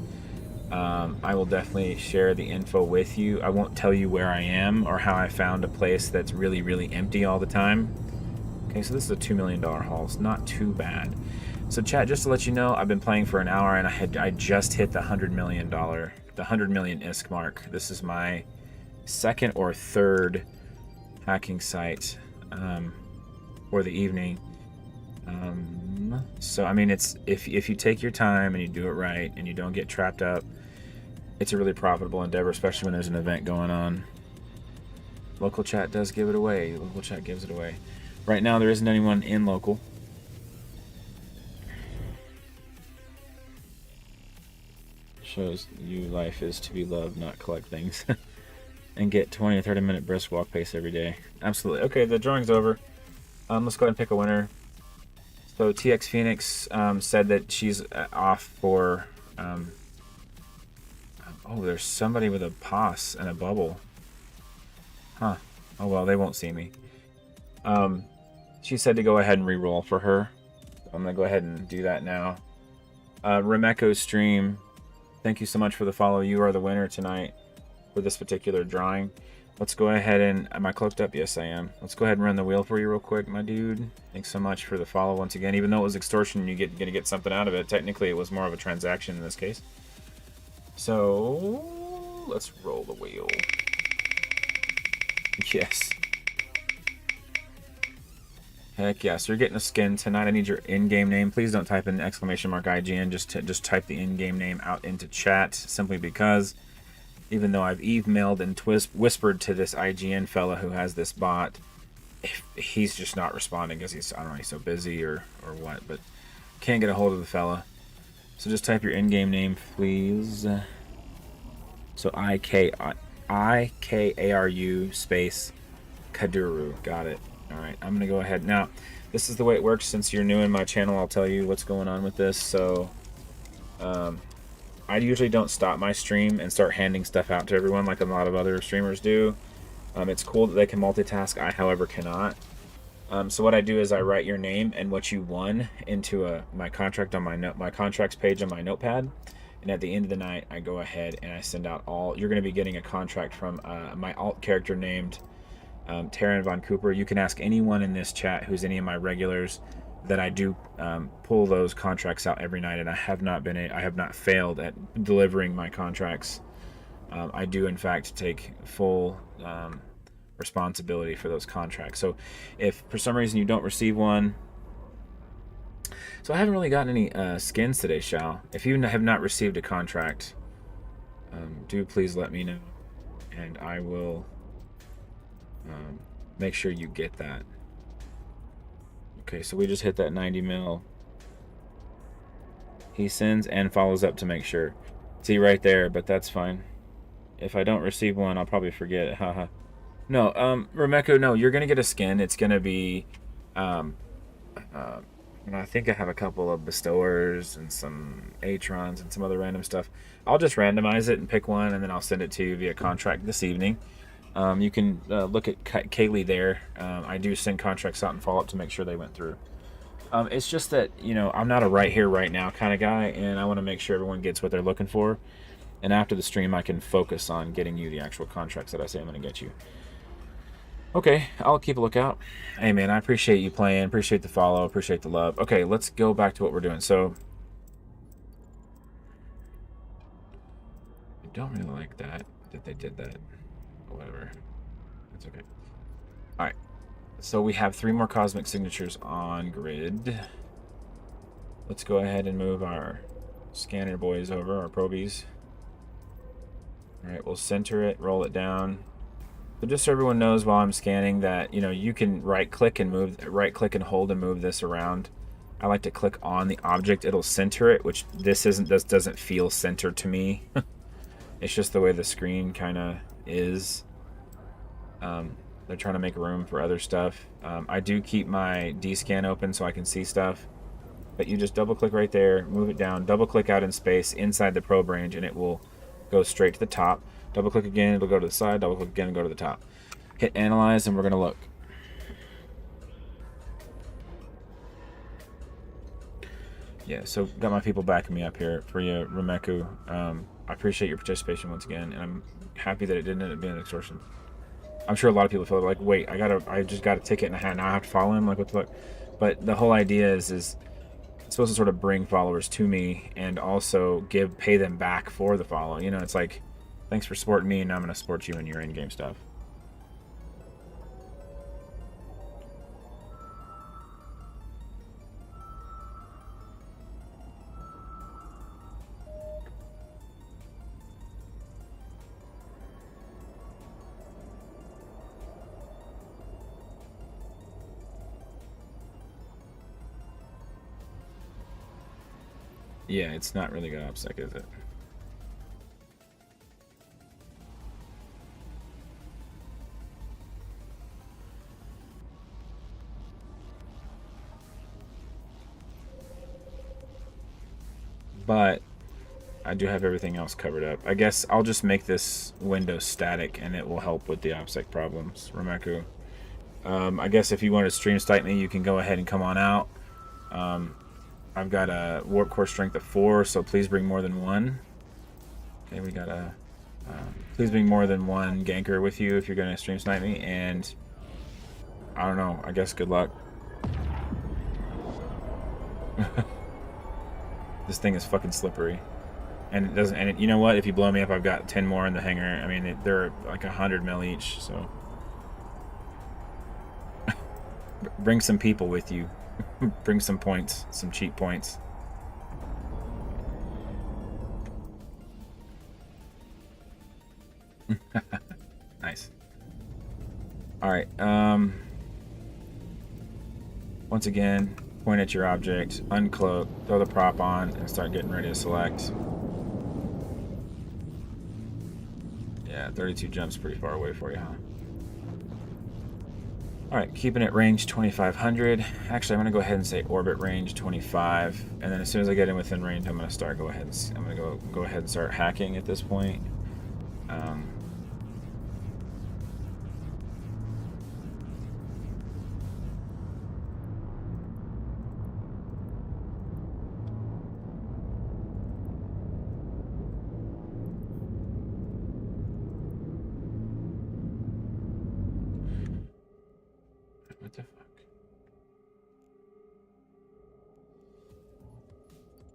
I will definitely share the info with you. I won't tell you where I am or how I found a place that's really, really empty all the time. Okay, so this is a $2 million haul. It's not too bad. So chat, just to let you know, I've been playing for an hour and I just hit the $100 million ISK mark. This is my second or third hacking site for the evening. So I mean, it's if you take your time and you do it right and you don't get trapped up, it's a really profitable endeavor, especially when there's an event going on. Local chat does give it away. Local chat gives it away. Right now, there isn't anyone in local. Shows you life is to be loved, not collect things. And get 20 or 30 minute brisk walk pace every day. Absolutely. Okay, the drawing's over. Let's go ahead and pick a winner. So TX Phoenix said that she's off for. Oh, there's somebody with a pos and a bubble. Huh. Oh well, they won't see me. She said to go ahead and re-roll for her. I'm gonna go ahead and do that now. Remeko Stream, thank you so much for the follow. You are the winner tonight for this particular drawing. Let's go ahead and... Am I cloaked up? Yes, I am. Let's go ahead and run the wheel for you real quick, my dude. Thanks so much for the follow once again. Even though it was extortion, you're gonna get something out of it. Technically, it was more of a transaction in this case. So let's roll the wheel. Yes. Heck yeah, so you're getting a skin tonight. I need your in-game name. Please don't type in !IGN. Just type the in-game name out into chat, simply because even though I've emailed and whispered to this IGN fella who has this bot, he's just not responding because he's, I don't know, he's so busy or what, but can't get a hold of the fella. So just type your in-game name, please. So IKARU space Kaduru. Got it. All right, I'm gonna go ahead now. This is the way it works. Since you're new in my channel, I'll tell you what's going on with this. So I usually don't stop my stream and start handing stuff out to everyone like a lot of other streamers do. It's cool that they can multitask. I, however, cannot. So what I do is I write your name and what you won into my contract on my contracts page on my notepad. And at the end of the night, I go ahead and I send out all... You're going to be getting a contract from my alt character named Taryn Von Cooper. You can ask anyone in this chat who's any of my regulars that I do pull those contracts out every night, and I have not failed at delivering my contracts. I do in fact take full responsibility for those contracts. So if for some reason you don't receive one, so I haven't really gotten any skins today, Shao. If you have not received a contract, do please let me know, and I will make sure you get that. Okay, so we just hit that 90 mil. He sends and follows up to make sure. See right there, but that's fine. If I don't receive one, I'll probably forget it. Haha. No, Remeko, no, you're gonna get a skin. It's gonna be, and I think I have a couple of bestowers and some Atrons and some other random stuff. I'll just randomize it and pick one, and then I'll send it to you via contract this evening. You can look at Kaylee there. I do send contracts out and follow up to make sure they went through. It's just that, you know, I'm not a right here, right now kind of guy, and I want to make sure everyone gets what they're looking for. And after the stream, I can focus on getting you the actual contracts that I say I'm going to get you. Okay, I'll keep a lookout. Hey, man, I appreciate you playing. Appreciate the follow. Appreciate the love. Okay, let's go back to what we're doing. So, I don't really like that they did that. Whatever. That's okay. All right. So we have 3 more cosmic signatures on grid. Let's go ahead and move our scanner boys over, our probies. All right, we'll center it, roll it down. So just so everyone knows while I'm scanning that, you know, you can right-click and hold and move this around. I like to click on the object. It'll center it, which this doesn't feel centered to me. It's just the way the screen kind of is. They're trying to make room for other stuff. I do keep my D-scan open so I can see stuff. But you just double click right there, move it down, double click out in space inside the probe range, and it will go straight to the top. Double click again, it'll go to the side, double click again and go to the top. Hit analyze and we're gonna look. Yeah, so got my people backing me up here for you, Remeku. I appreciate your participation once again, and I'm happy that it didn't end up being an extortion. I'm sure a lot of people feel like, wait, I just got a ticket and now I have to follow him. Like, what the fuck? But the whole idea is it's supposed to sort of bring followers to me and also pay them back for the follow. You know, it's like, thanks for supporting me, and now I'm gonna support you in your in-game stuff. Yeah, it's not really gonna upsec, is it? but I do have everything else covered up. I guess I'll just make this window static, and it will help with the OPSEC problems. Rameku. I guess if you want to stream snipe me, you can go ahead and come on out. I've got a warp core strength of 4, so please bring more than one. Okay, we got a... please bring more than one ganker with you if you're going to stream snipe me, and... I don't know, I guess good luck. This thing is fucking slippery. And it doesn't... And you know what? If you blow me up, I've got 10 more in the hangar. I mean, they're like 100 mil each, so... Bring some people with you. Bring some points, some cheap points. Nice. Alright, once again, point at your object, uncloak, throw the prop on, and start getting ready to select. Yeah, 32 jumps pretty far away for you, huh? Alright, keeping it range 2500. Actually, I'm going to go ahead and say orbit range 25. And then as soon as I get in within range, I'm going to start I'm going to go ahead and start hacking at this point. What the fuck?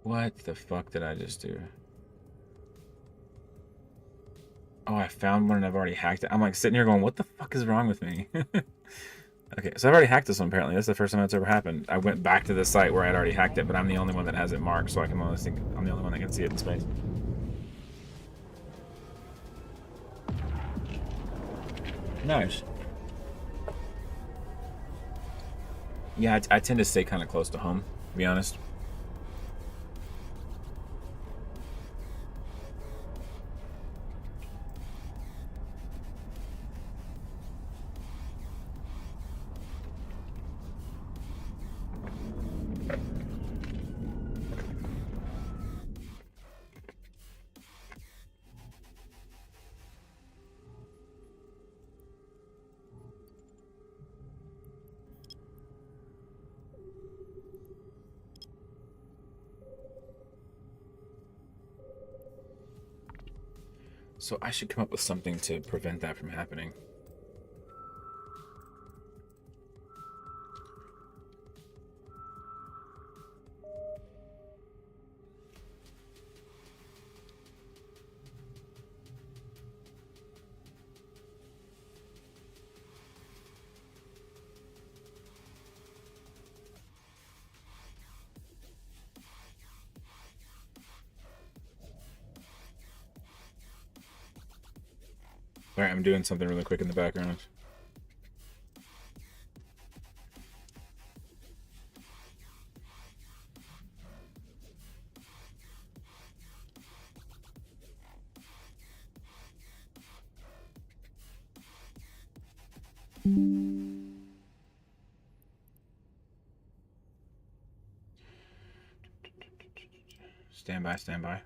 What the fuck did I just do? Oh, I found one and I've already hacked it. I'm like sitting here going, what the fuck is wrong with me? Okay, so I've already hacked this one apparently. That's the first time that's ever happened. I went back to the site where I'd already hacked it, but I'm the only one that has it marked, so I can only think I'm the only one that can see it in space. Nice. Yeah, I tend to stay kind of close to home, to be honest. So I should come up with something to prevent that from happening. Alright, I'm doing something really quick in the background. Stand by, stand by.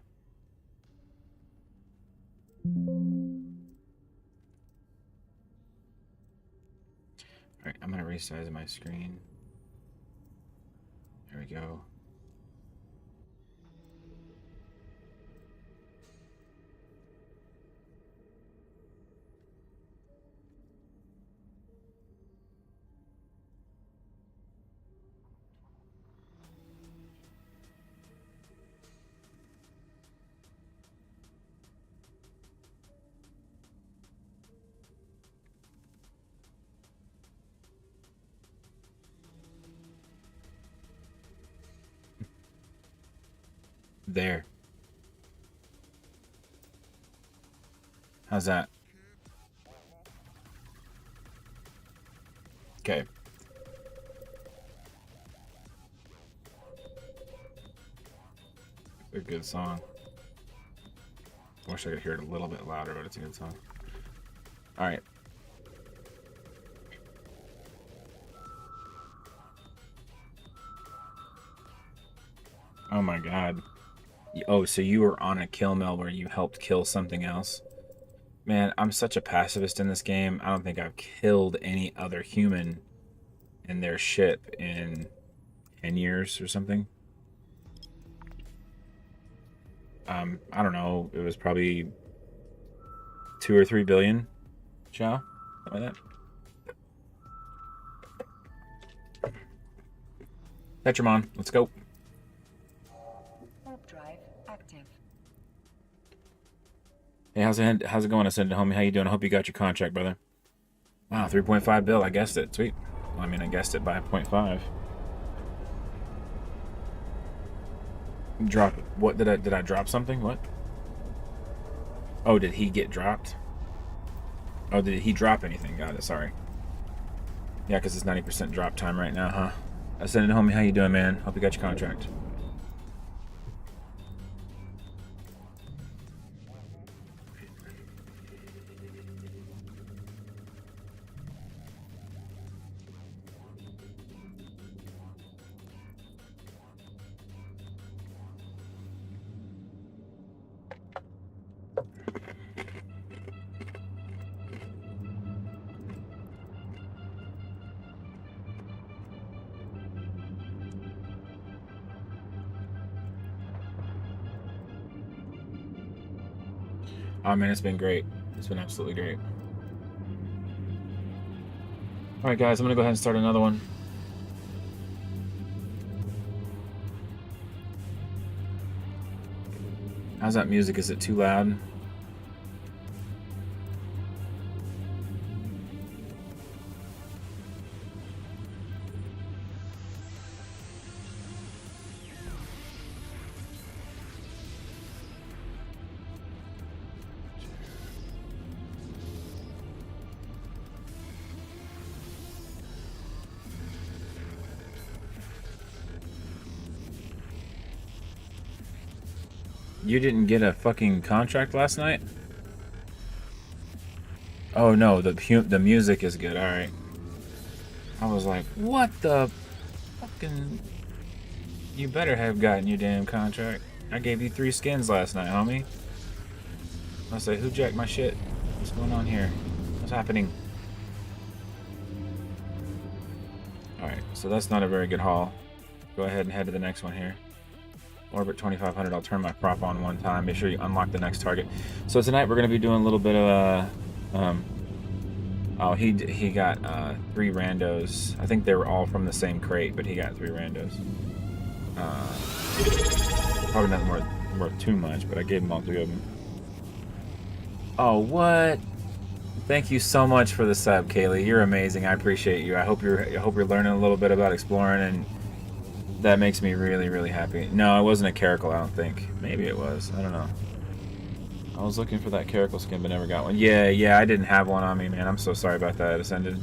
Alright, I'm gonna resize my screen. There we go. There. How's that? Okay. A good song. I wish I could hear it a little bit louder, but it's a good song. Alright. Oh my god. Oh, so you were on a kill mill where you helped kill something else? Man, I'm such a pacifist in this game. I don't think I've killed any other human in their ship in 10 years or something. I don't know. It was probably 2 or 3 billion. Chow? Something like that. Tetramon, let's go. Warp drive active. Hey, how's it going, Ascended Homie? How you doing? I hope you got your contract, brother. Wow, 3.5 bill. I guessed it. Sweet. Well, I mean, I guessed it by 0.5. Drop. What did I drop something? What? Oh, did he get dropped? Oh, did he drop anything? Got it. Sorry. Yeah, because it's 90% drop time right now, huh? Ascended Homie, how you doing, man? Hope you got your contract. Oh man, it's been great. It's been absolutely great. All right, guys, I'm gonna go ahead and start another one. How's that music? Is it too loud? You didn't get a fucking contract last night? Oh no, the music is good. All right. I was like, what the fucking? You better have gotten your damn contract. I gave you 3 skins last night, homie. I say, who jacked my shit? What's going on here? What's happening? All right, so that's not a very good haul. Go ahead and head to the next one here. Orbit 2500. I'll turn my prop on one time. Make sure you unlock the next target. So tonight we're going to be doing a little bit of oh, he got 3 randos. I think they were all from the same crate, but he got 3 randos. Probably not worth too much, but I gave him all 3 of them. Oh, what? Thank you so much for the sub, Kaylee. You're amazing. I appreciate you. I hope you're learning a little bit about exploring, and that makes me really, really happy. No, it wasn't a Caracal, I don't think. Maybe it was. I don't know. I was looking for that Caracal skin, but never got one. Yeah, I didn't have one on me, man. I'm so sorry about that, Ascended.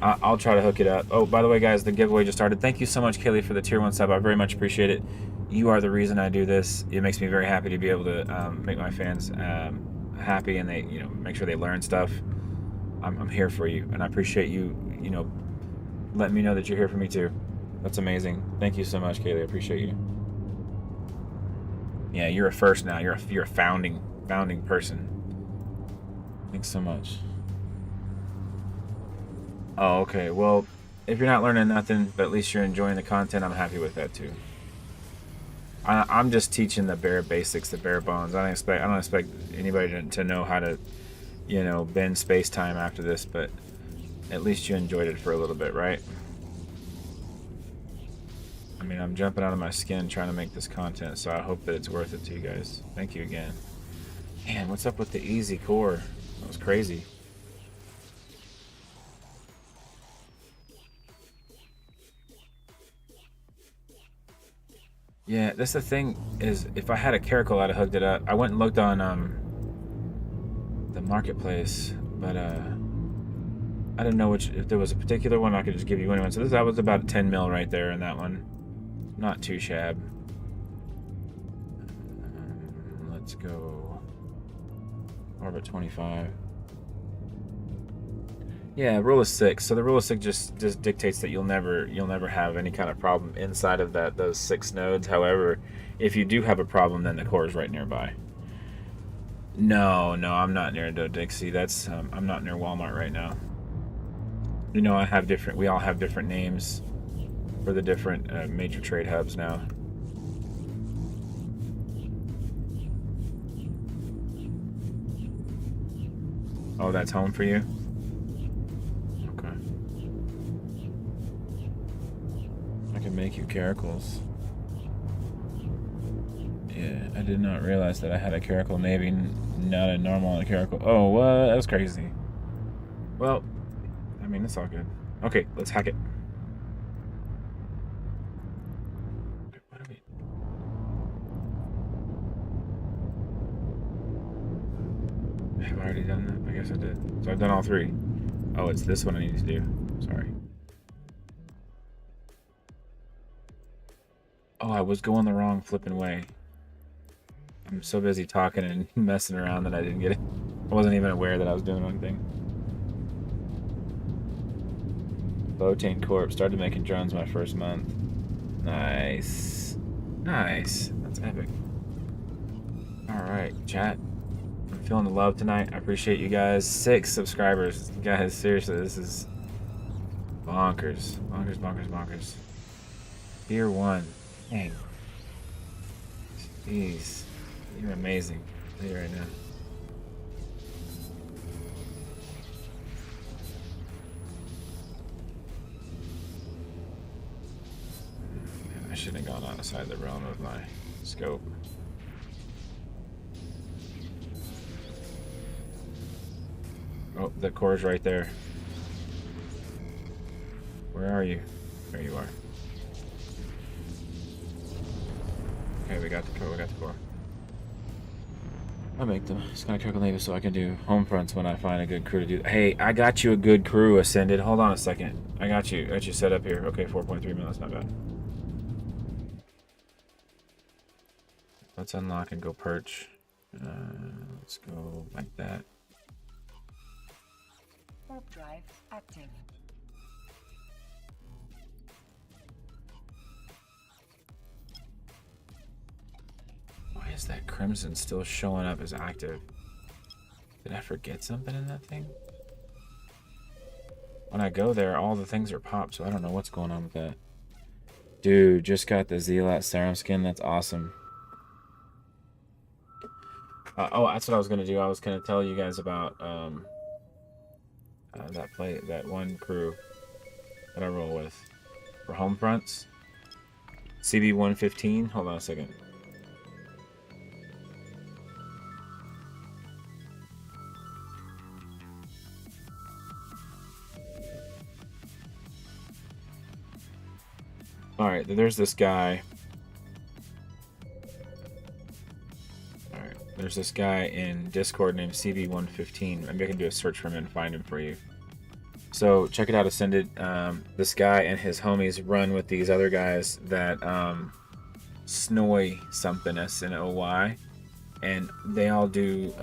I'll try to hook it up. Oh, by the way, guys, the giveaway just started. Thank you so much, Kaylee, for the tier 1 sub. I very much appreciate it. You are the reason I do this. It makes me very happy to be able to make my fans happy, and they, make sure they learn stuff. I'm here for you, and I appreciate you, letting me know that you're here for me too. That's amazing. Thank you so much, Kaylee. I appreciate you. Yeah, you're a first now. You're a founding person. Thanks so much. Oh, okay. Well, if you're not learning nothing, but at least you're enjoying the content, I'm happy with that too. I'm just teaching the bare basics, the bare bones. I don't expect anybody to know how to, bend space time after this, but at least you enjoyed it for a little bit, right? I mean, I'm jumping out of my skin trying to make this content, so I hope that it's worth it to you guys. Thank you again. Man, what's up with the easy core? That was crazy. Yeah, that's the thing, is if I had a Caracal, I'd have hooked it up. I went and looked on the marketplace, but I didn't know if there was a particular one I could just give you anyone. So that was about 10 mil right there in that one. Not too shabby. Let's go. Orbit 25. Yeah, rule of six. So the rule of six just dictates that you'll never have any kind of problem inside of those 6 nodes. However, if you do have a problem, then the core is right nearby. No, no, I'm not near Dixie. That's I'm not near Walmart right now. You know, we all have different names for the different major trade hubs now. Oh, that's home for you? Okay. I can make you caracals. Yeah, I did not realize that I had a caracal navy, not a normal and a caracal. Oh, what? That was crazy. Well, I mean, it's all good. Okay, let's hack it. Okay, what are we... Have I already done that? I guess I did. So I've done all 3. Oh, it's this one I need to do. Sorry. Oh, I was going the wrong flipping way. I'm so busy talking and messing around that I didn't get it. I wasn't even aware that I was doing anything. Botane Corp started making drones my first month. Nice. Nice. That's epic. Alright, chat. I'm feeling the love tonight. I appreciate you guys. 6 subscribers. Guys, seriously, this is bonkers. Bonkers, bonkers, bonkers. Tier 1. Dang. Jeez. You're amazing. I'll tell you right now. Man, I shouldn't have gone outside the realm of my scope. Oh, the core's right there. Where are you? There you are. Okay, we got the core. We got the core. I'll make them. It's gonna crackle navy so I can do home fronts when I find a good crew to do. Hey, I got you a good crew, Ascended. Hold on a second. I got you set up here. Okay, 4.3 million. That's not bad. Let's unlock and go perch. Let's go like that. Warp drive active. Why is that crimson still showing up as active? Did I forget something in that thing? When I go there, all the things are popped, so I don't know what's going on with that. Dude, just got the Zealot Serum skin. That's awesome. Oh, that's what I was gonna do. I was gonna tell you guys about that one crew that I roll with for home fronts. CB115. Hold on a second. All right, there's this guy. All right, there's this guy in Discord named CB115. Maybe I can do a search for him and find him for you. So check it out, Ascended. This guy and his homies run with these other guys that Snoy something, S-N-O-Y, and they all do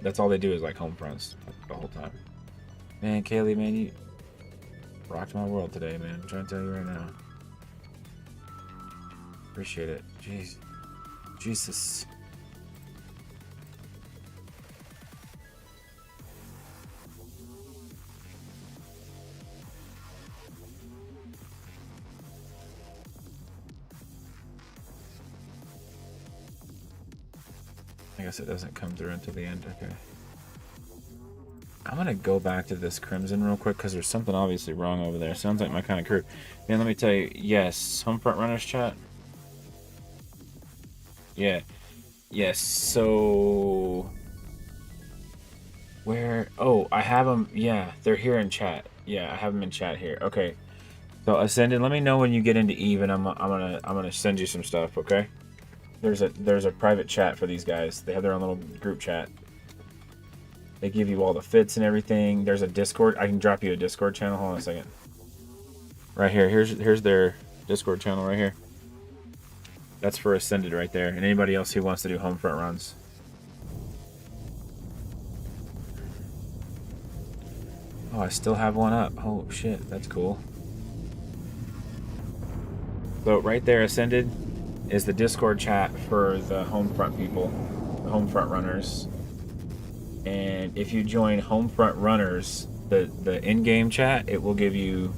that's all they do is like home fronts the whole time. Man, Kaylee, man, you rocked my world today, man. I'm trying to tell you right now. Appreciate it. Jeez. Jesus. I guess it doesn't come through until the end. Okay. I'm gonna go back to this crimson real quick because there's something obviously wrong over there. Sounds like my kind of crew. Man, let me tell you. Yes, Homefront Runners chat. Yeah. Yes. So where? Oh, I have them. Yeah, they're here in chat. Yeah, I have them in chat here. Okay. So Ascended, let me know when you get into Eve, and I'm gonna send you some stuff. Okay. There's a private chat for these guys. They have their own little group chat. They give you all the fits and everything. There's a Discord. I can drop you a Discord channel. Hold on a second. Right here. Here's their Discord channel right here. That's for Ascended right there. And anybody else who wants to do home front runs. Oh, I still have one up. Oh shit, that's cool. So right there, Ascended, is the Discord chat for the Homefront people, the Homefront runners. And if you join Homefront runners, the in-game chat, it will give you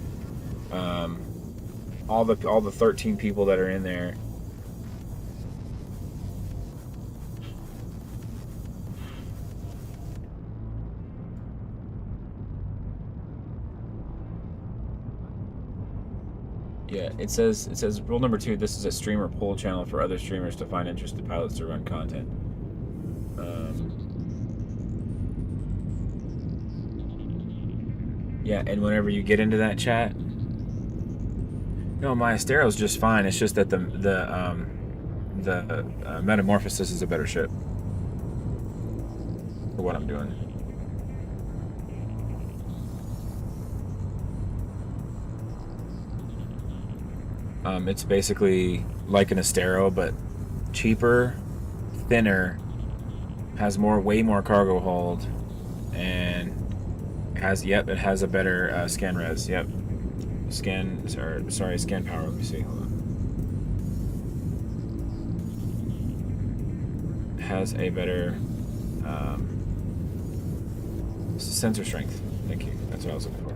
all the 13 people that are in there. Yeah, it says rule number 2. This is a streamer pool channel for other streamers to find interested pilots to run content. Yeah, and whenever you get into that chat, no, my Astero's just fine. It's just that the Metamorphosis is a better ship for what I'm doing. It's basically like an Astero, but cheaper, thinner, has way more cargo hold, and it has a better scan res. Yep, scan power. Let me see. Hold on. It has a better sensor strength. Thank you. That's what I was looking for.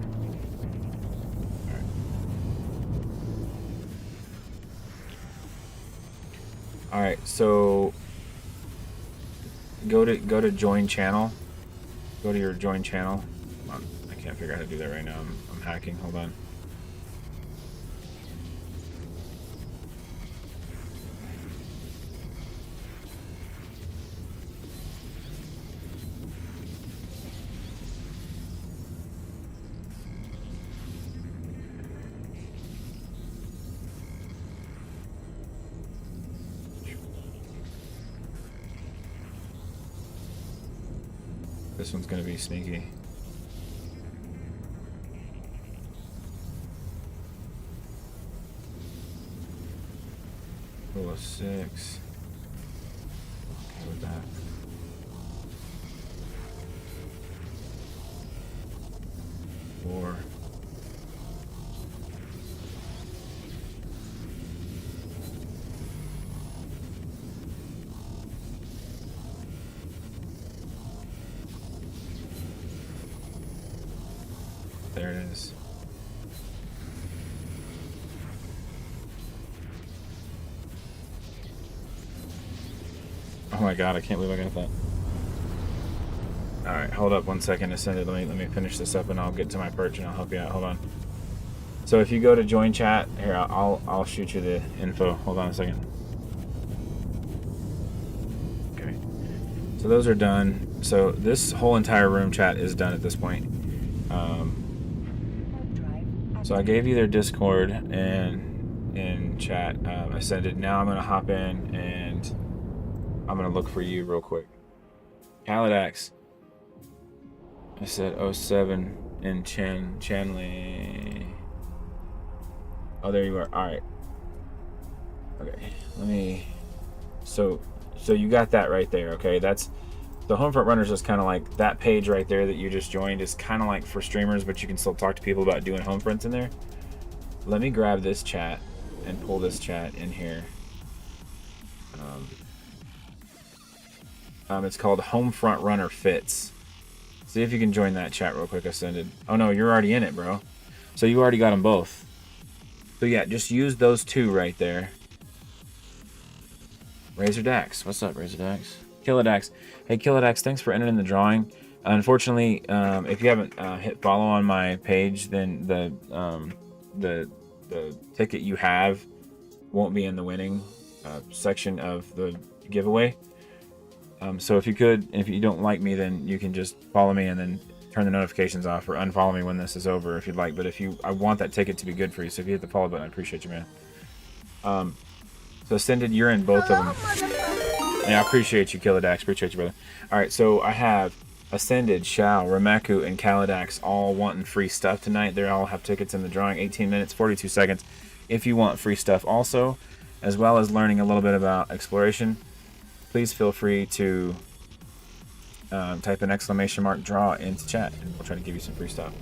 All right, so go to join channel. Go to your join channel. I can't figure out how to do that right now. I'm hacking. Hold on. This one's gonna be sneaky. Oh, 6. Okay with that. Four. There it is. Oh my god, I can't believe I got that. Alright, hold up 1 second, Ascended. Let me finish this up and I'll get to my perch and I'll help you out. Hold on. So if you go to join chat, here, I'll shoot you the info. Hold on a second. Okay. So those are done. So this whole entire room chat is done at this point. So I gave you their Discord and in chat. Ascended. Now I'm gonna hop in and I'm gonna look for you real quick. Kalidax. I said 07 in Chanley. Oh, there you are. All right. Okay. Let me. So you got that right there. Okay. That's the Homefront Runners is kind of like that page right there that you just joined is kind of like for streamers, but you can still talk to people about doing Homefronts in there. Let me grab this chat and pull this chat in here. It's called Homefront Runner Fits. See if you can join that chat real quick, Ascended. Oh no, you're already in it, bro. So you already got them both. So yeah, just use those two right there. Razor Dax. What's up, Razor Dax? Kilidax. Hey, Kilidax, thanks for entering the drawing. Unfortunately, if you haven't hit follow on my page, then the ticket you have won't be in the winning section of the giveaway. So if you don't like me, then you can just follow me and then turn the notifications off or unfollow me when this is over if you'd like. But I want that ticket to be good for you. So if you hit the follow button, I appreciate you, man. So Ascended, you're in both of them. Yeah, I appreciate you, Kilidax. Appreciate you, brother. All right, so I have Ascended, Shao, Rameku, and Kalidax all wanting free stuff tonight. They all have tickets in the drawing. 18 minutes, 42 seconds. If you want free stuff also, as well as learning a little bit about exploration, please feel free to type an !draw into chat, and we'll try to give you some free stuff.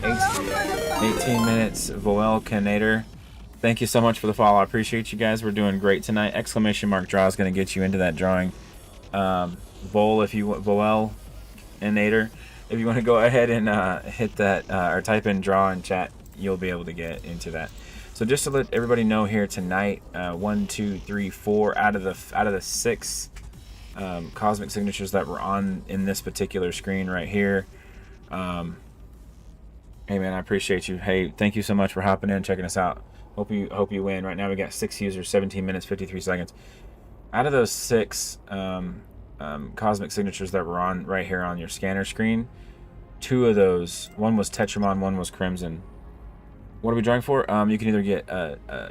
18 minutes. Voel Canator. Thank you so much for the follow. I appreciate you guys. We're doing great tonight. Exclamation mark draw is going to get you into that drawing. Vol, if you want, Voel Canator, if you want to go ahead and hit that or type in draw in chat, you'll be able to get into that. So just to let everybody know here tonight, 1, 2, 3, 4 out of the 6 cosmic signatures that were on in this particular screen right here. Hey man, I appreciate you. Hey, thank you so much for hopping in, checking us out. Hope you win. Right now we got 6 users, 17 minutes, 53 seconds. Out of those 6 cosmic signatures that were on right here on your scanner screen, 2 of those, one was Tetramon, one was Crimson. What are we drawing for? You can either get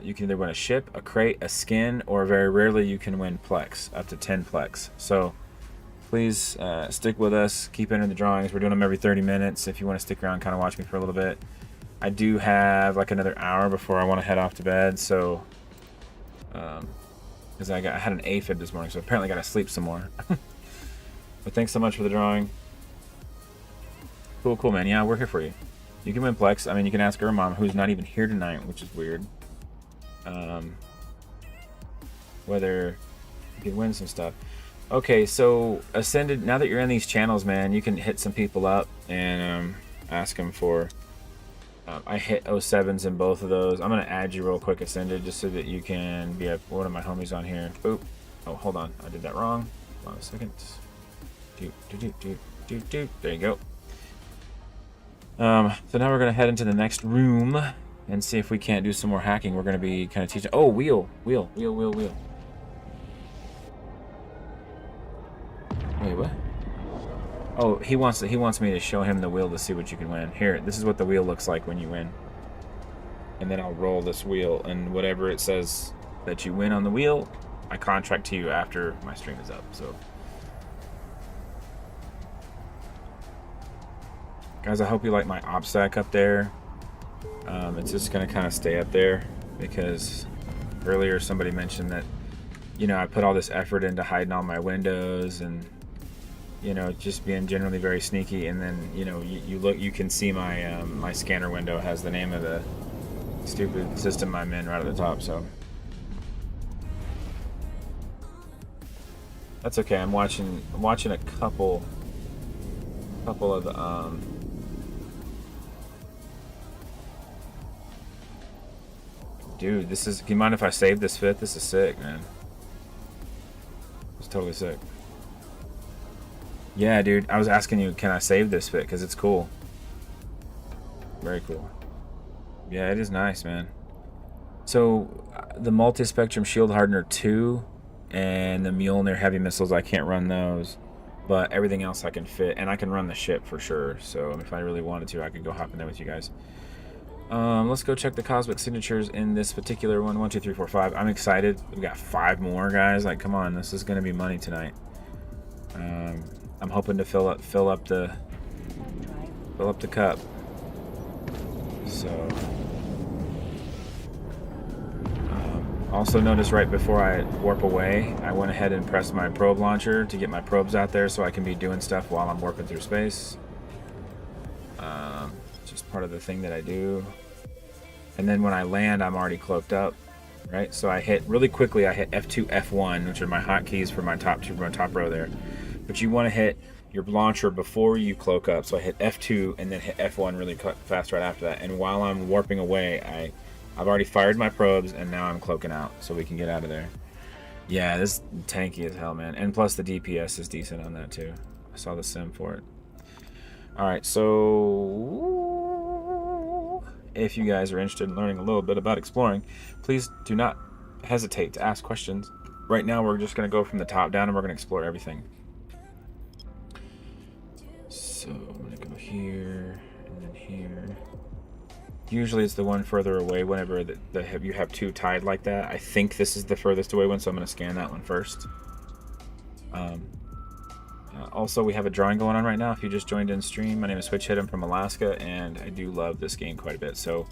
you can either win a ship, a crate, a skin, or very rarely you can win Plex, up to 10 Plex. So please stick with us. Keep entering the drawings. We're doing them every 30 minutes. If you want to stick around, kind of watch me for a little bit. I do have like another hour before I want to head off to bed. So, because I had an AFib this morning, so apparently got to sleep some more. But thanks so much for the drawing. Cool, man. Yeah, we're here for you. You can win Plex. I mean, you can ask her mom, who's not even here tonight, which is weird. Whether you can win some stuff. Okay, so Ascended, now that you're in these channels, man, you can hit some people up and ask them for... I hit 07s in both of those. I'm going to add you real quick, Ascended, just so that you can be one of my homies on here. Oop. Oh, hold on. I did that wrong. Hold on a second. There you go. So now we're going to head into the next room and see if we can't do some more hacking. We're going to be kind of teaching... Oh, wheel. Wait, what? Oh, he wants me to show him the wheel to see what you can win. Here, this is what the wheel looks like when you win. And then I'll roll this wheel, and whatever it says that you win on the wheel, I contract to you after my stream is up. So, guys, I hope you like my OPSEC up there. It's just gonna kind of stay up there because earlier somebody mentioned that, you know, I put all this effort into hiding all my windows and, you know, just being generally very sneaky. And then, you know, you can see my my scanner window has the name of the stupid system I'm in right at the top. So that's okay. I'm watching a couple of the dude, this is... Do you mind if I save this fit? This is sick, man. It's totally sick. Yeah, dude, I was asking you, can I save this fit? Because it's cool. Very cool. Yeah, it is nice, man. So, the Multi-Spectrum Shield Hardener 2 and the Mjolnir Heavy Missiles, I can't run those. But everything else I can fit. And I can run the ship for sure. So, if I really wanted to, I could go hop in there with you guys. Let's go check the cosmic signatures in this particular one. 1, 2, 3, 4, 5. I'm excited. We've got 5 more, guys. Like, come on, this is gonna be money tonight. I'm hoping to fill up the cup. So, also notice right before I warp away, I went ahead and pressed my probe launcher to get my probes out there so I can be doing stuff while I'm warping through space. Just part of the thing that I do. And then when I land, I'm already cloaked up, right? So I hit really quickly. I hit F2, F1, which are my hotkeys for my top row there. But you want to hit your launcher before you cloak up. So I hit F2 and then hit F1 really fast right after that. And while I'm warping away, I've already fired my probes and now I'm cloaking out so we can get out of there. Yeah, this is tanky as hell, man. And plus the DPS is decent on that too. I saw the sim for it. Alright, so if you guys are interested in learning a little bit about exploring, please do not hesitate to ask questions. Right now we're just going to go from the top down and we're going to explore everything. So I'm going to go here and then here. Usually it's the one further away whenever you have 2 tied like that. I think this is the furthest away one, so I'm going to scan that one first. Also, we have a drawing going on right now. If you just joined in stream, my name is Switch Hit. I'm from Alaska, and I do love this game quite a bit. So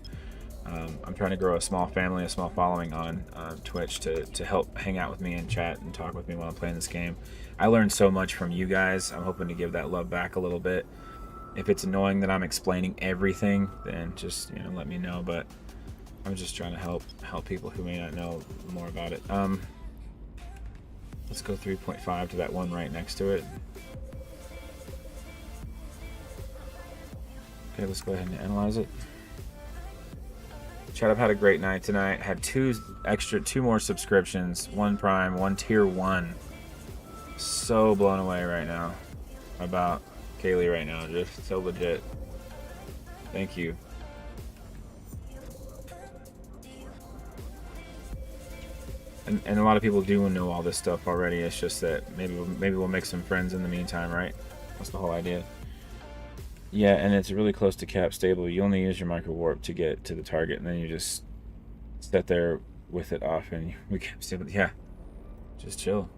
I'm trying to grow a small family, a small following on Twitch to help hang out with me and chat and talk with me while I'm playing this game. I learned so much from you guys. I'm hoping to give that love back a little bit. If it's annoying that I'm explaining everything, then just, you know, let me know. But I'm just trying to help people who may not know more about it. Let's go 3.5 to that one right next to it. Okay, let's go ahead and analyze it. Chat, I've had a great night tonight. Had two more subscriptions, one Prime, one Tier 1. So blown away right now about Kaylee right now. Just so legit. Thank you. And a lot of people do know all this stuff already. It's just that maybe we'll make some friends in the meantime, right? That's the whole idea. Yeah, and it's really close to cap stable. You only use your micro warp to get to the target, and then you just sit there with it off, and we cap stable. Yeah, just chill.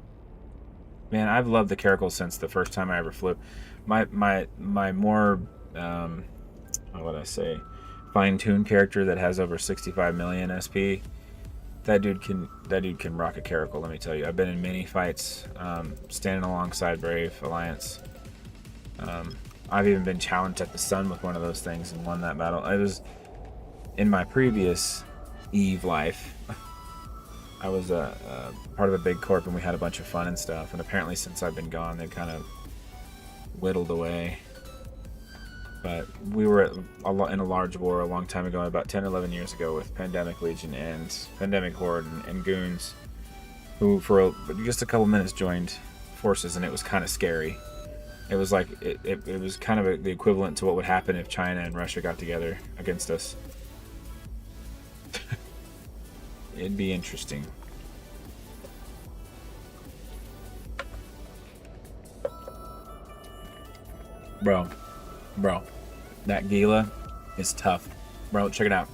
Man, I've loved the Caracal since the first time I ever flew. My more what would I say, fine-tuned character that has over 65 million SP. That dude can rock a Caracal. Let me tell you. I've been in many fights, standing alongside Brave Alliance. I've even been challenged at the sun with one of those things and won that battle. I was in my previous Eve life. I was a part of a big corp, and we had a bunch of fun and stuff. And apparently, since I've been gone, they've kind of whittled away. But we were in a large war a long time ago, about 10 or 11 years ago, with Pandemic Legion and Pandemic Horde and Goons, who for just a couple minutes joined forces, and it was kind of scary. It was like it was kind of the equivalent to what would happen if China and Russia got together against us. It'd be interesting. Bro, that Gila is tough. Bro, check it out.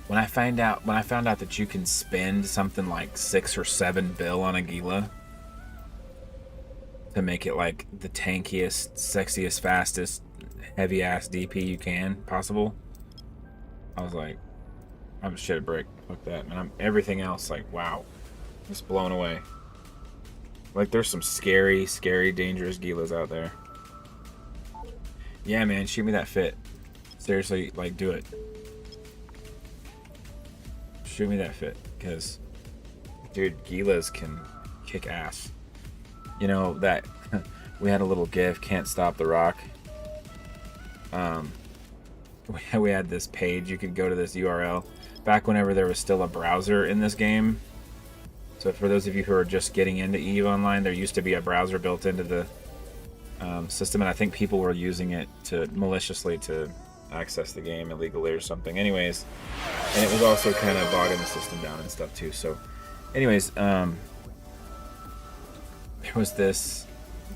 When I found out that you can spend something like 6 or 7 bill on a Gila to make it like the tankiest, sexiest, fastest, heavy ass DP you can possible, I was like, I'm a shit brick. Fuck that, man. Everything else, like, wow, just blown away. Like, there's some scary, dangerous Gilas out there. Yeah, man, shoot me that fit. Seriously, like, do it. Shoot me that fit, because, dude, Gilas can kick ass. You know, that we had a little GIF, Can't Stop the Rock. We had this page, you could go to this URL back whenever there was still a browser in this game. So for those of you who are just getting into EVE Online, there used to be a browser built into the system, and I think people were using it to maliciously to access the game illegally or something. Anyways, and it was also kind of bogging the system down and stuff too. So anyways, there was this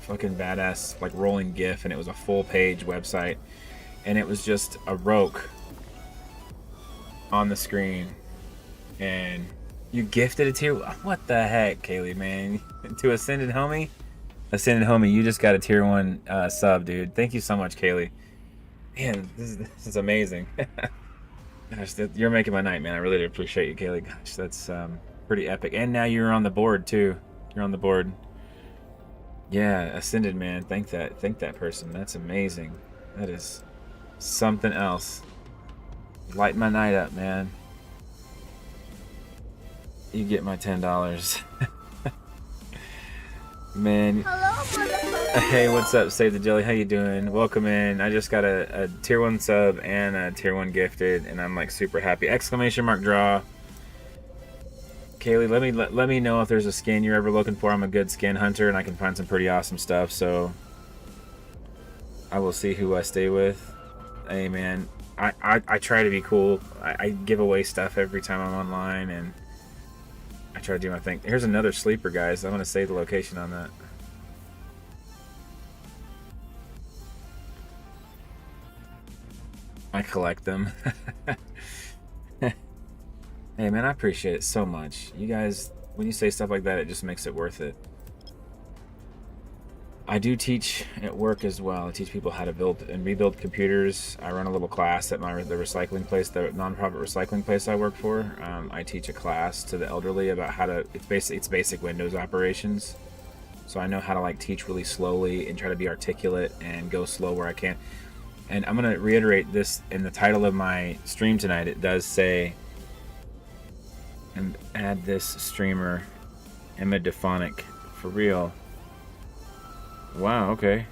fucking badass like rolling GIF, and it was a full page website, and it was just a Roke on the screen, and you gifted it to, what the heck, Kaylee, man? To Ascended Homie? Ascended Homie, you just got a tier 1 sub, dude. Thank you so much, Kaylee. Man, this is amazing. Gosh, you're making my night, man. I really do appreciate you, Kaylee. Gosh, that's pretty epic. And now you're on the board too. You're on the board. Yeah, Ascended, man. Thank that person. That's amazing. That is something else. Light my night up, man. You get my $10. Man. Hello, hey, what's up, Save the Jelly? How you doing? Welcome in. I just got a tier 1 sub and a tier 1 gifted, and I'm like super happy. Exclamation mark draw. Kaylee, let me know if there's a skin you're ever looking for. I'm a good skin hunter, and I can find some pretty awesome stuff, so I will see who I stay with. Hey, man, I try to be cool. I give away stuff every time I'm online, and I try to do my thing. Here's another sleeper, guys. I'm going to save the location on that. I collect them. Hey, man, I appreciate it so much. You guys, when you say stuff like that, it just makes it worth it. I do teach at work as well. I teach people how to build and rebuild computers. I run a little class at the recycling place, the nonprofit recycling place I work for. I teach a class to the elderly about how to, it's basic Windows operations. so I know how to like teach really slowly and try to be articulate and go slow where I can. And I'm gonna reiterate this in the title of my stream tonight. It does say, and add this streamer, Emma Dephonic, for real. Wow, okay.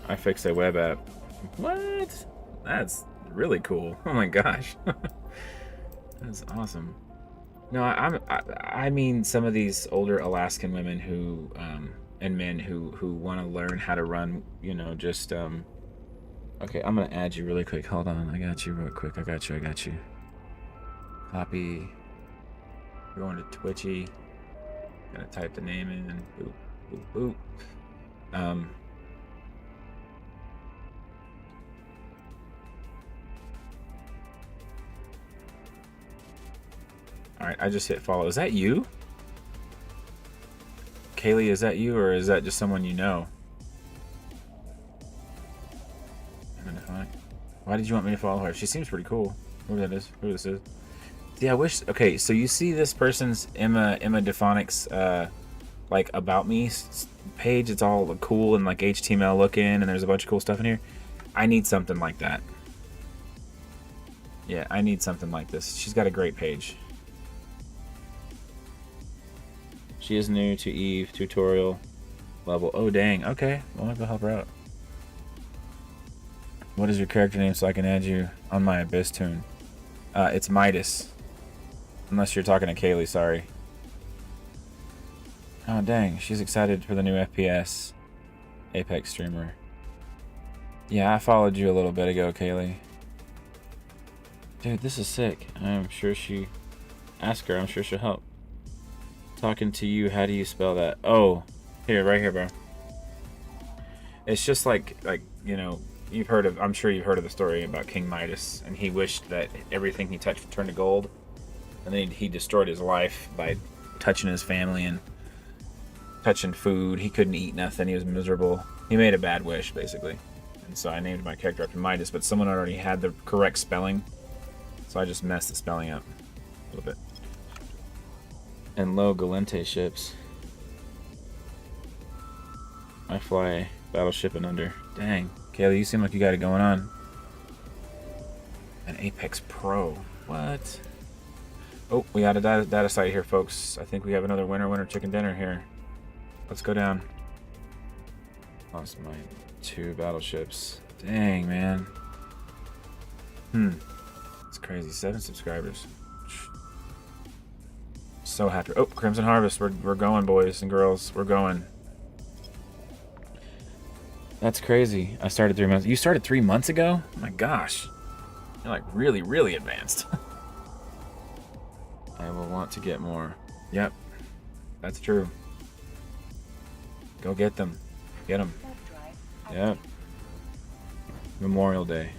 I fixed a web app. What? That's really cool. Oh my gosh. That's awesome. No, I mean some of these older Alaskan women who and men who want to learn how to run, you know, just okay, I'm gonna add you really quick. Hold on, I got you real quick. I got you. Copy. We're going to Twitchy. Gotta type the name in. Boop, boop, boop. All right, I just hit follow. Is that you? Kaylee, is that you, or is that just someone you know? Why did you want me to follow her? She seems pretty cool. Who that is? Who this is? Yeah, I wish. Okay, so you see this person's Emma Defonic's like about me page. It's all cool and like HTML looking, and there's a bunch of cool stuff in here. I need something like that. Yeah, I need something like this. She's got a great page. She is new to Eve tutorial level. Oh dang. Okay, well I'll go help her out. What is your character name so I can add you on my Abyss tune? It's Midas. Unless you're talking to Kaylee, sorry. Oh dang, she's excited for the new FPS Apex streamer. Yeah, I followed you a little bit ago, Kaylee. Dude, this is sick. I'm sure she... Ask her, I'm sure she'll help. Talking to you, how do you spell that? Oh, here, right here, bro. It's just like, you know, you've heard of, I'm sure you've heard of the story about King Midas, and he wished that everything he touched would turn to gold, and then he destroyed his life by touching his family and touching food. He couldn't eat nothing. He was miserable. He made a bad wish, basically. And so I named my character after Midas, but someone already had the correct spelling, so I just messed the spelling up a little bit. And low Galente ships. I fly battleship and under. Dang. Kaylee, you seem like you got it going on. An Apex Pro. What? Oh, we got a data site here, folks. I think we have another winner chicken dinner here. Let's go down. Lost my 2 battleships. Dang, man. It's crazy. 7 subscribers. So happy. Oh, Crimson Harvest. We're going, boys and girls. We're going. That's crazy. I started 3 months. You started 3 months ago? Oh my gosh. You're like really, really advanced. I will want to get more. Yep. That's true. Go get them. Get them. Yep. Memorial Day.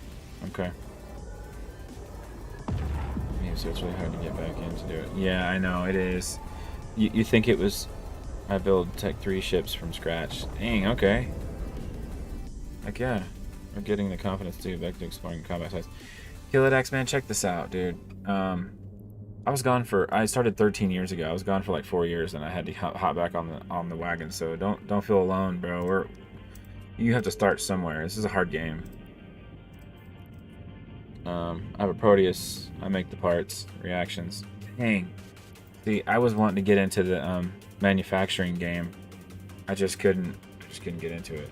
Okay. So it's really hard to get back in to do it. Yeah, I know, it is. You think it was... I build Tech 3 ships from scratch. Dang, okay. Like, yeah. We're getting the confidence to get back to exploring combat sites. Killidax, man, check this out, dude. I was gone for... I started 13 years ago. I was gone for like 4 years, and I had to hop back on the wagon. So don't feel alone, bro. You have to start somewhere. This is a hard game. I have a Proteus. I make the parts, reactions. Dang. See, I was wanting to get into the manufacturing game. I just couldn't get into it.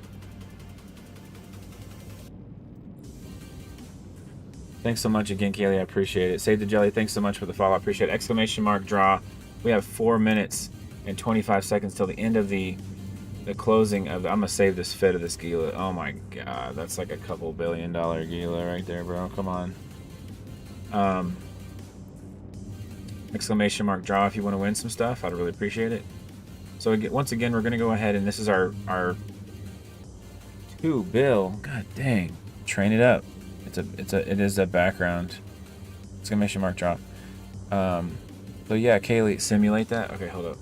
Thanks so much again, Kaylee. I appreciate it. Save the Jelly. Thanks so much for the follow. I appreciate it. Exclamation mark draw. We have 4 minutes and 25 seconds till the end of the closing of... I'm gonna save this fit of this Gila. Oh my god, that's like a couple $2 billion Gila right there, bro. Come on. Exclamation mark draw if you want to win some stuff. I'd really appreciate it. So once again, we're gonna go ahead, and this is our 2 bill. God dang. Train it up. It is a background. Exclamation mark drop. So yeah, Kaylee, simulate that. Okay, hold up.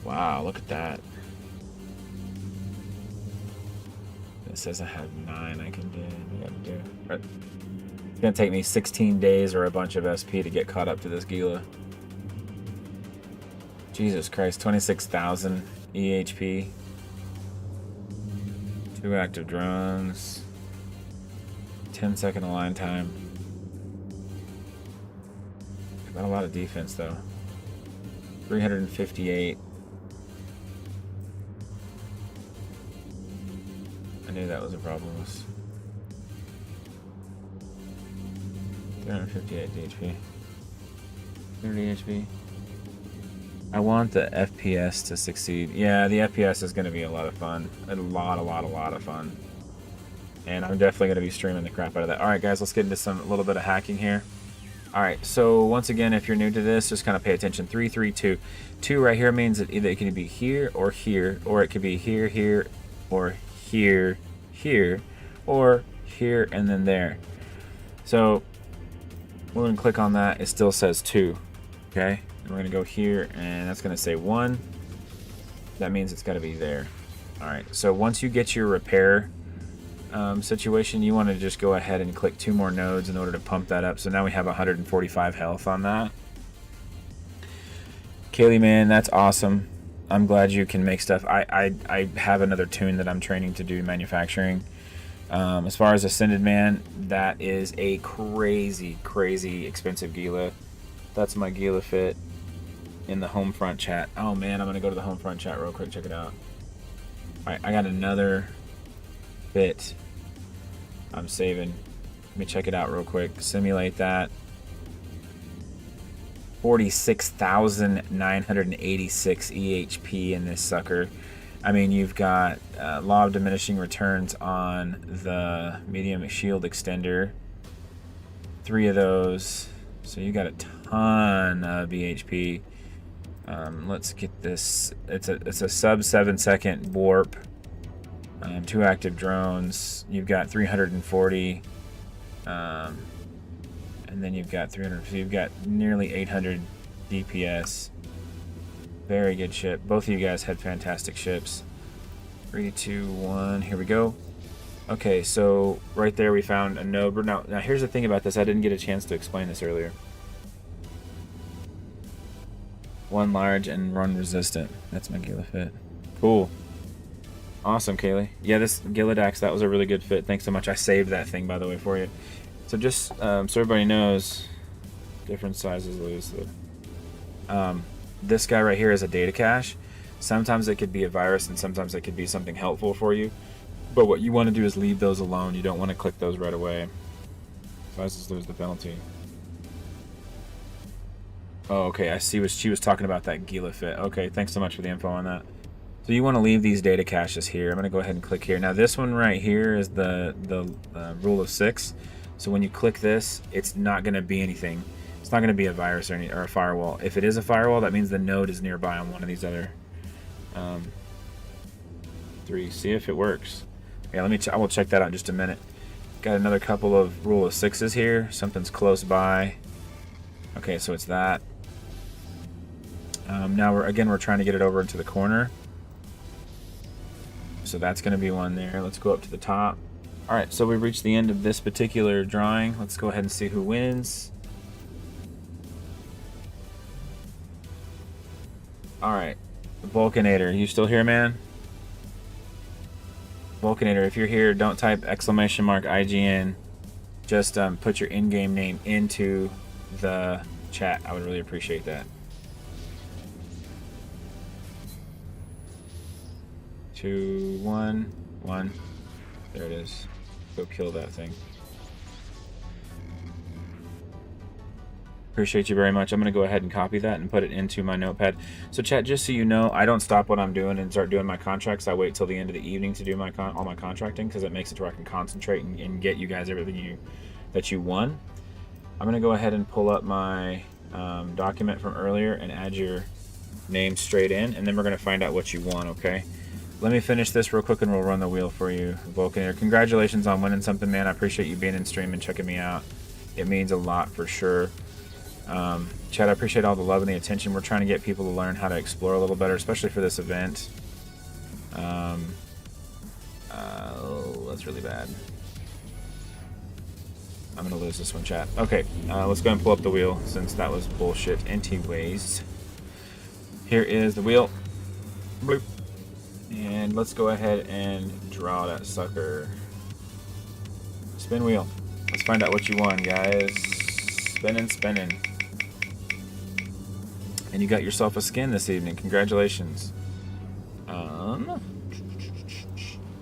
Wow, look at that. It says I have 9 I can do. I gotta do. Right. It's gonna take me 16 days or a bunch of SP to get caught up to this Gila. Jesus Christ, 26,000 EHP. 2 active drones. 10-second align time. Not a lot of defense though. 358. I knew that was a problem. 358 DHP. 30 HP. I want the FPS to succeed. Yeah, the FPS is going to be a lot of fun. A lot of fun. And I'm definitely going to be streaming the crap out of that. Alright guys, let's get into a little bit of hacking here. Alright, so once again, if you're new to this, just kind of pay attention. 3, 3, 2. 2 right here means that either it can be here, or it could be here, here, or here, here, or here, and then there. So, we're going to click on that. It still says 2. Okay? And we're going to go here, and that's going to say 1. That means it's got to be there. Alright, so once you get your repair situation, you want to just go ahead and click 2 more nodes in order to pump that up. So now we have 145 health on that. Kaylee, man, that's awesome. I'm glad you can make stuff. I have another tune that I'm training to do manufacturing. As far as Ascended, man, that is a crazy expensive Gila. That's my Gila fit in the home front chat. Oh man, I'm gonna go to the home front chat real quick, check it out. Alright, I got another fit I'm saving. Let me check it out real quick. Simulate that. 46,986 EHP in this sucker. I mean, you've got law of diminishing returns on the medium shield extender. 3 of those. So you got a ton of EHP. Let's get this. It's a sub 7-second warp. 2 active drones. You've got 340. And then you've got 300. So you've got nearly 800 DPS. Very good ship. Both of you guys had fantastic ships. 3, 2, 1. Here we go. Okay, so right there we found a node. Now here's the thing about this. I didn't get a chance to explain this earlier. 1 large and 1 resistant. That's my Gila fit. Cool. Awesome, Kaylee. Yeah, this Giladax, that was a really good fit. Thanks so much. I saved that thing, by the way, for you. So just so everybody knows, different sizes lose. This guy right here is a data cache. Sometimes it could be a virus, and sometimes it could be something helpful for you. But what you want to do is leave those alone. You don't want to click those right away. Sizes lose the penalty. Oh, okay. I see what she was talking about, that Gila fit. Okay, thanks so much for the info on that. So you want to leave these data caches here. I'm going to go ahead and click here. Now this one right here is the rule of 6. So when you click this, it's not going to be anything. It's not going to be a virus or a firewall. If it is a firewall, that means the node is nearby on one of these other 3. See if it works. Yeah, I will check that out in just a minute. Got another couple of rule of 6s here. Something's close by. Okay, so it's that. Now we're trying to get it over into the corner. So that's going to be one there. Let's go up to the top. Alright, so we've reached the end of this particular drawing. Let's go ahead and see who wins. Alright, Vulcanator, you still here, man? Vulcanator, if you're here, don't type !IGN. Just put your in-game name into the chat. I would really appreciate that. 2, 1, 1. There it is. Go kill that thing. Appreciate you very much. I'm going to go ahead and copy that and put it into my notepad. So chat, just so you know, I don't stop what I'm doing and start doing my contracts. I wait till the end of the evening to do my all my contracting, because it makes it to where I can concentrate and get you guys everything that you won. I'm going to go ahead and pull up my document from earlier and add your name straight in, and then we're going to find out what you won, okay? Let me finish this real quick and we'll run the wheel for you, Vulcanator. Congratulations on winning something, man. I appreciate you being in stream and checking me out. It means a lot for sure. Chad, I appreciate all the love and the attention. We're trying to get people to learn how to explore a little better, especially for this event. Oh, that's really bad. I'm gonna lose this one, chat. Okay, let's go and pull up the wheel since that was bullshit anyways. Here is the wheel. Bloop. And let's go ahead and draw that sucker. Spin wheel. Let's find out what you won, guys. Spinning, spinning. And you got yourself a skin this evening. Congratulations.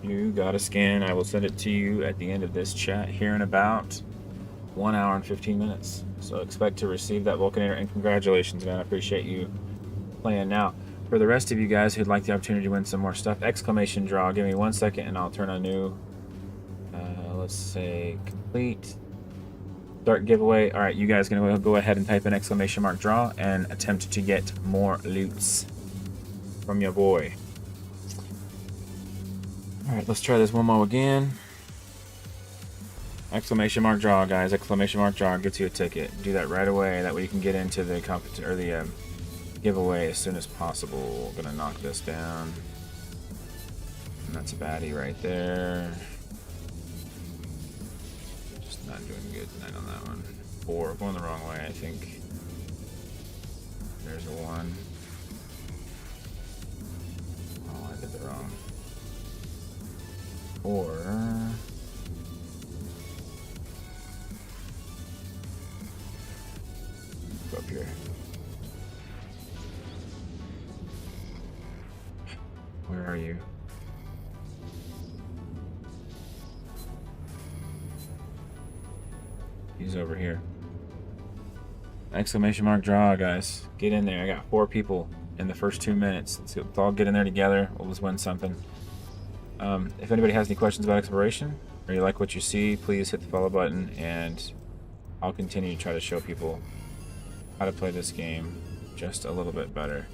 You got a skin. I will send it to you at the end of this chat here in about 1 hour and 15 minutes. So expect to receive that Vulcanator, and congratulations, man. I appreciate you playing. Now, for the rest of you guys who'd like the opportunity to win some more stuff, exclamation draw. Give me 1 second and I'll turn a new, let's say, complete. Start giveaway. All right, you guys gonna go ahead and type in exclamation mark draw and attempt to get more loots from your boy. All right, let's try this one more again. Exclamation mark draw, guys. Exclamation mark draw gets you a ticket. Do that right away. That way you can get into the giveaway as soon as possible. We're gonna knock this down. And that's a baddie right there. Just not doing good tonight on that one. 4, going the wrong way, I think. There's a 1. Oh, I did the wrong. 4. Go up here. Where are you? He's over here. Exclamation mark draw, guys. Get in there. I got 4 people in the first 2 minutes. Let's all get in there together. We'll just win something. If anybody has any questions about exploration, or you like what you see, please hit the follow button, and I'll continue to try to show people how to play this game just a little bit better.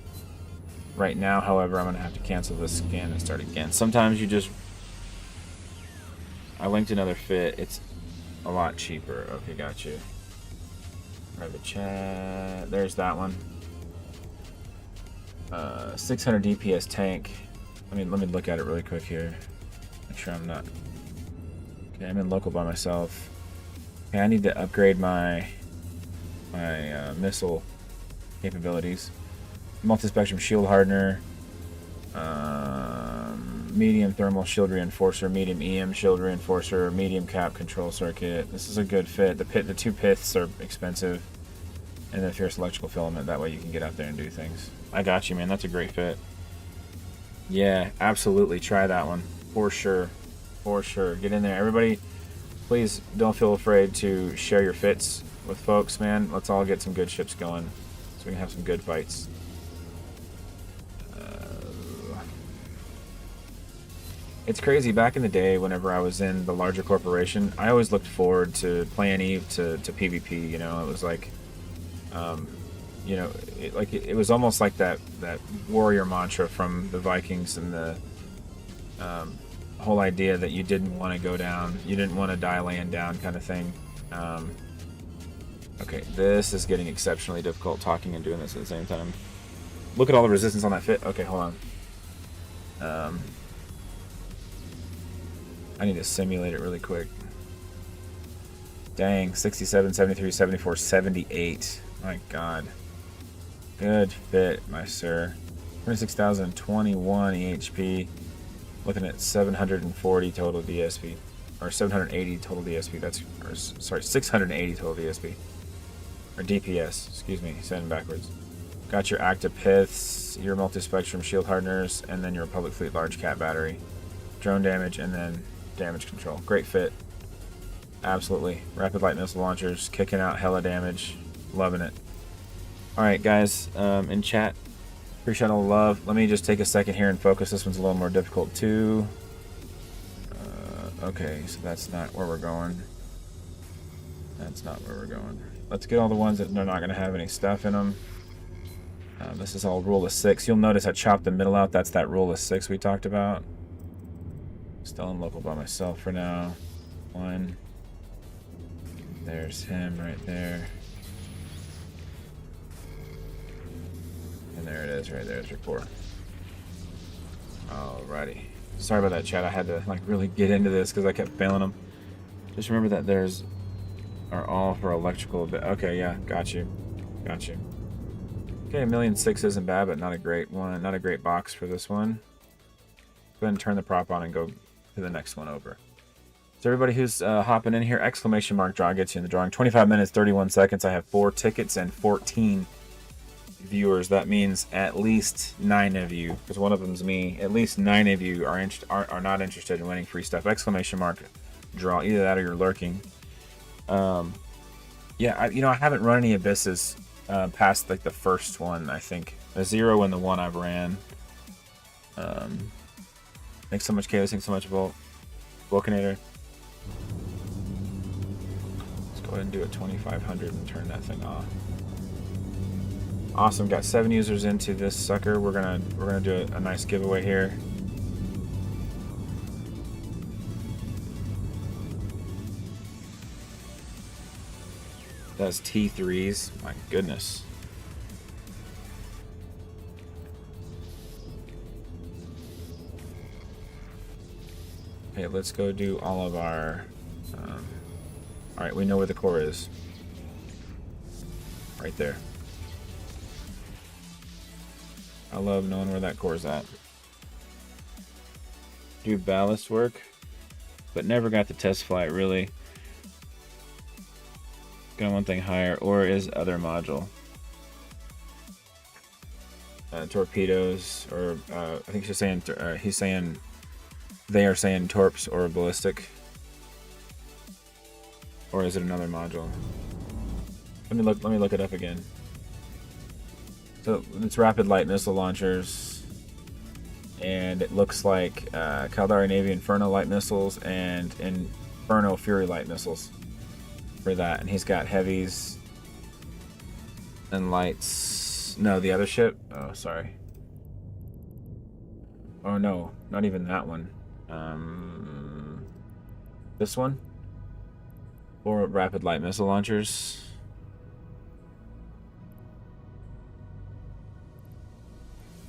Right now, however, I'm going to have to cancel this scan and start again. Sometimes you just... I linked another fit. It's a lot cheaper. Okay, got you. Private chat. There's that one. 600 DPS tank. Let me look at it really quick here. Make sure I'm not... Okay, I'm in local by myself. Okay, I need to upgrade my missile capabilities. Multi-spectrum shield hardener, medium thermal shield reinforcer, medium EM shield reinforcer, medium cap control circuit. This is a good fit. The 2 piths are expensive, and then fierce electrical filament. That way you can get out there and do things. I got you, man. That's a great fit. Yeah, absolutely. Try that one for sure. For sure. Get in there, everybody. Please don't feel afraid to share your fits with folks, man. Let's all get some good ships going so we can have some good fights. It's crazy. Back in the day, whenever I was in the larger corporation, I always looked forward to playing EVE to PvP. You know, it was like, you know, it was almost like that warrior mantra from the Vikings, and the whole idea that you didn't want to go down, you didn't want to die laying down, kind of thing. Okay, this is getting exceptionally difficult talking and doing this at the same time. Look at all the resistance on that fit. Okay, hold on. I need to simulate it really quick. Dang, 67, 73, 74, 78. My God. Good fit, my sir. 26,021 EHP. Looking at 740 total DSP. Or 780 total DSP. That's, or, sorry, 680 total DSP. Or DPS, excuse me, saying backwards. Got your active piths, your multi-spectrum shield hardeners, and then your Republic Fleet large cap battery. Drone damage, and then damage control. Great fit. Absolutely. Rapid light missile launchers, kicking out hella damage. Loving it. Alright, guys, in chat, appreciate all the love. Let me just take a second here and focus. This one's a little more difficult too. Okay, so that's not where we're going. That's not where we're going. Let's get all the ones that are not going to have any stuff in them. This is all rule of 6. You'll notice I chopped the middle out. That's that rule of 6 we talked about. Still in local by myself for now. 1. There's him right there. And there it is right there. It's report. Alrighty. Sorry about that, chat. I had to like really get into this because I kept failing them. Just remember that there's are all for electrical. Okay, yeah, got you. Got you. Okay, 1,000,006 isn't bad, but not a great one. Not a great box for this one. Go ahead and turn the prop on and go to the next one over. So everybody who's hopping in here, exclamation mark draw gets you in the drawing. 25 minutes, 31 seconds. I have 4 tickets and 14 viewers. That means at least 9 of you, because one of them's me. At least 9 of you are not interested in winning free stuff. Exclamation mark draw. Either that or you're lurking. Yeah, I haven't run any abysses past like the first one. I think a 0 and the 1 I've ran. Thanks so much, Kayla. Thanks so much, Vulcanator. Let's go ahead and do a 2500 and turn that thing off. Awesome. Got 7 users into this sucker. We're gonna do a nice giveaway here. That's T3s. My goodness. Okay, let's go do all of our... Alright, we know where the core is. Right there. I love knowing where that core is at. Do ballast work, but never got the test flight, really. Gonna one thing higher, or is other module. Torpedoes, or I think she's saying, he's saying, they are saying torps or ballistic. Or is it another module? Let me look it up again. So it's rapid light missile launchers, and it looks like Caldari Navy Inferno light missiles and Inferno Fury light missiles for that. And he's got heavies and lights. No, the other ship. Oh, sorry. Oh no, not even that one. This one. 4 rapid light missile launchers.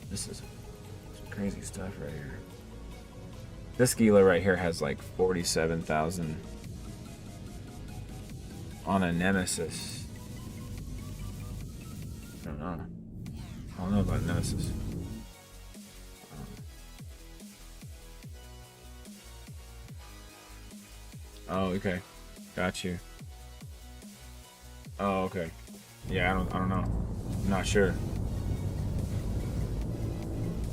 This is some crazy stuff right here. This Gila right here has like 47,000 on a Nemesis. I don't know about Nemesis. Oh, okay. Got you. Oh, okay. Yeah, I don't know. I'm not sure.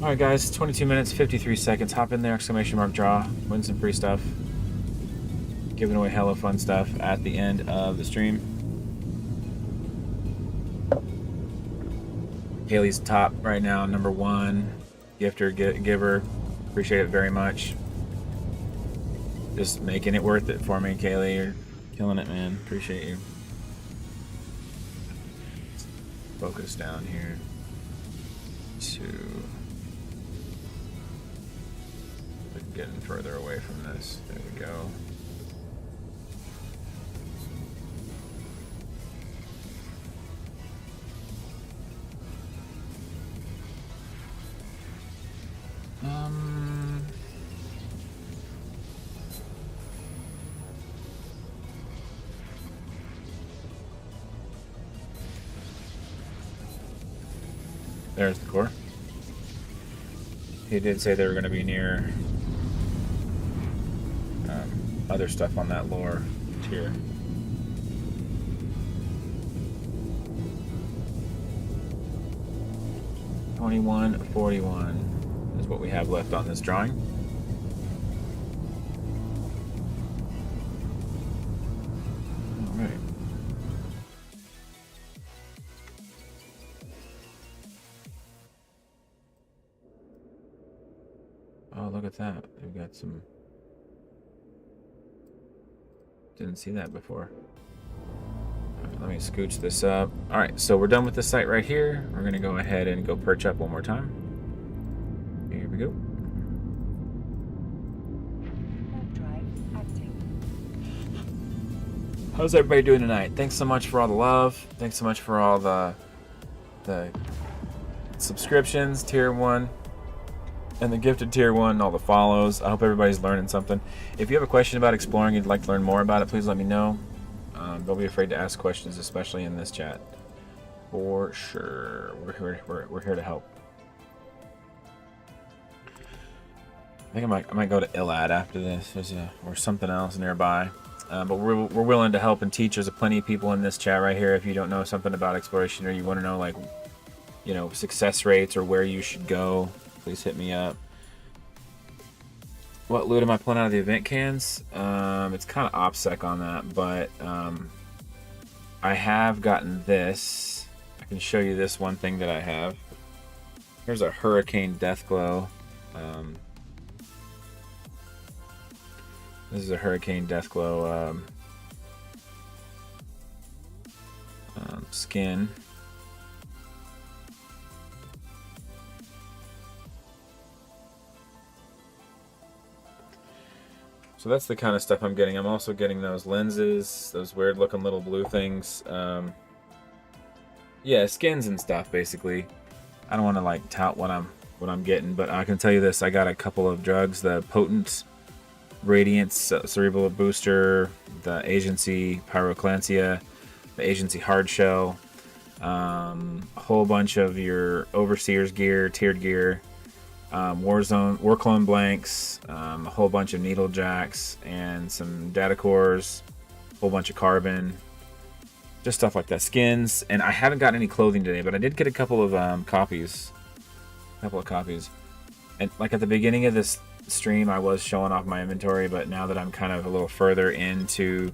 Alright guys, 22 minutes, 53 seconds. Hop in there, exclamation mark draw. Win some free stuff. Giving away hella fun stuff at the end of the stream. Haley's top right now, number 1. Gifter, giver. Appreciate it very much. Just making it worth it for me, Kaylee. You're killing it, man. Appreciate you. Focus down here. Getting further away from this. There we go. There's the core. He did say they were going to be near other stuff on that lower tier. $21.41 is what we have left on this drawing. All right. Oh, look at that. We've got some... Didn't see that before. Right, let me scooch this up. All right, so we're done with this site right here. We're gonna go ahead and go perch up one more time. Here we go. Drive active. How's everybody doing tonight? Thanks so much for all the love. Thanks so much for all the subscriptions, tier 1. And the gifted tier 1 and all the follows. I hope everybody's learning something. If you have a question about exploring, you'd like to learn more about it, please let me know. Don't be afraid to ask questions, especially in this chat. For sure, we're here to help. I think I might go to Ilad after this. Or something else nearby. But we're willing to help and teach. There's plenty of people in this chat right here. If you don't know something about exploration or you want to know, like, you know, success rates or where you should go, please hit me up. What loot am I pulling out of the event cans? It's kind of OPSEC on that, but I have gotten this. I can show you this one thing that I have. Here's a Hurricane Deathglow. This is a Hurricane Deathglow skin. So that's the kind of stuff I'm getting. I'm also getting those lenses, those weird looking little blue things. Yeah, skins and stuff basically. I don't want to like tout what I'm getting, but I can tell you this: I got a couple of drugs, the Potent Radiance Cerebral Booster, the Agency Pyroclancia, the Agency Hard Shell, a whole bunch of your Overseer's gear, tiered gear, Warclone blanks, a whole bunch of needle jacks, and some data cores, a whole bunch of carbon, just stuff like that. Skins, and I haven't gotten any clothing today, but I did get a couple of copies. And like at the beginning of this stream, I was showing off my inventory, but now that I'm kind of a little further into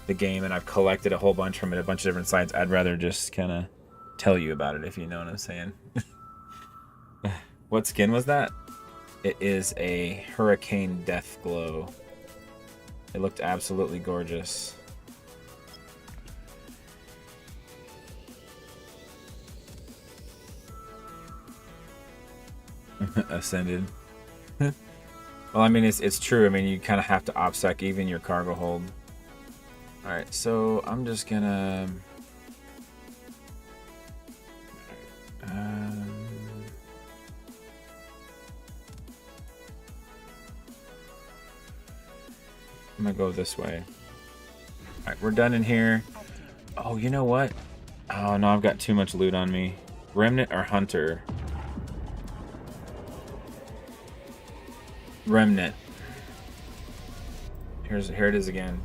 the game and I've collected a whole bunch from it, a bunch of different sites, I'd rather just kind of tell you about it, if you know what I'm saying. What skin was that? It is a Hurricane Deathglow. It looked absolutely gorgeous. Ascended. Well, I mean, it's true. I mean, you kind of have to OPSEC even your cargo hold. Alright, so I'm just gonna... I'm gonna go this way. Alright, we're done in here. Oh, you know what? Oh, no, I've got too much loot on me. Remnant or Hunter? Remnant. Here it is again.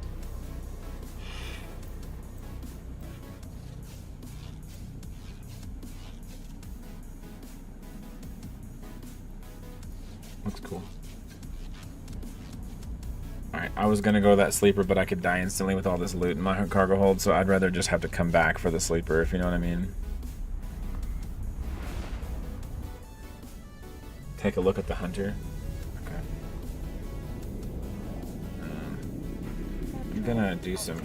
Looks cool. Alright, I was gonna go that sleeper, but I could die instantly with all this loot in my cargo hold, so I'd rather just have to come back for the sleeper, if you know what I mean. Take a look at the Hunter. I'm gonna do some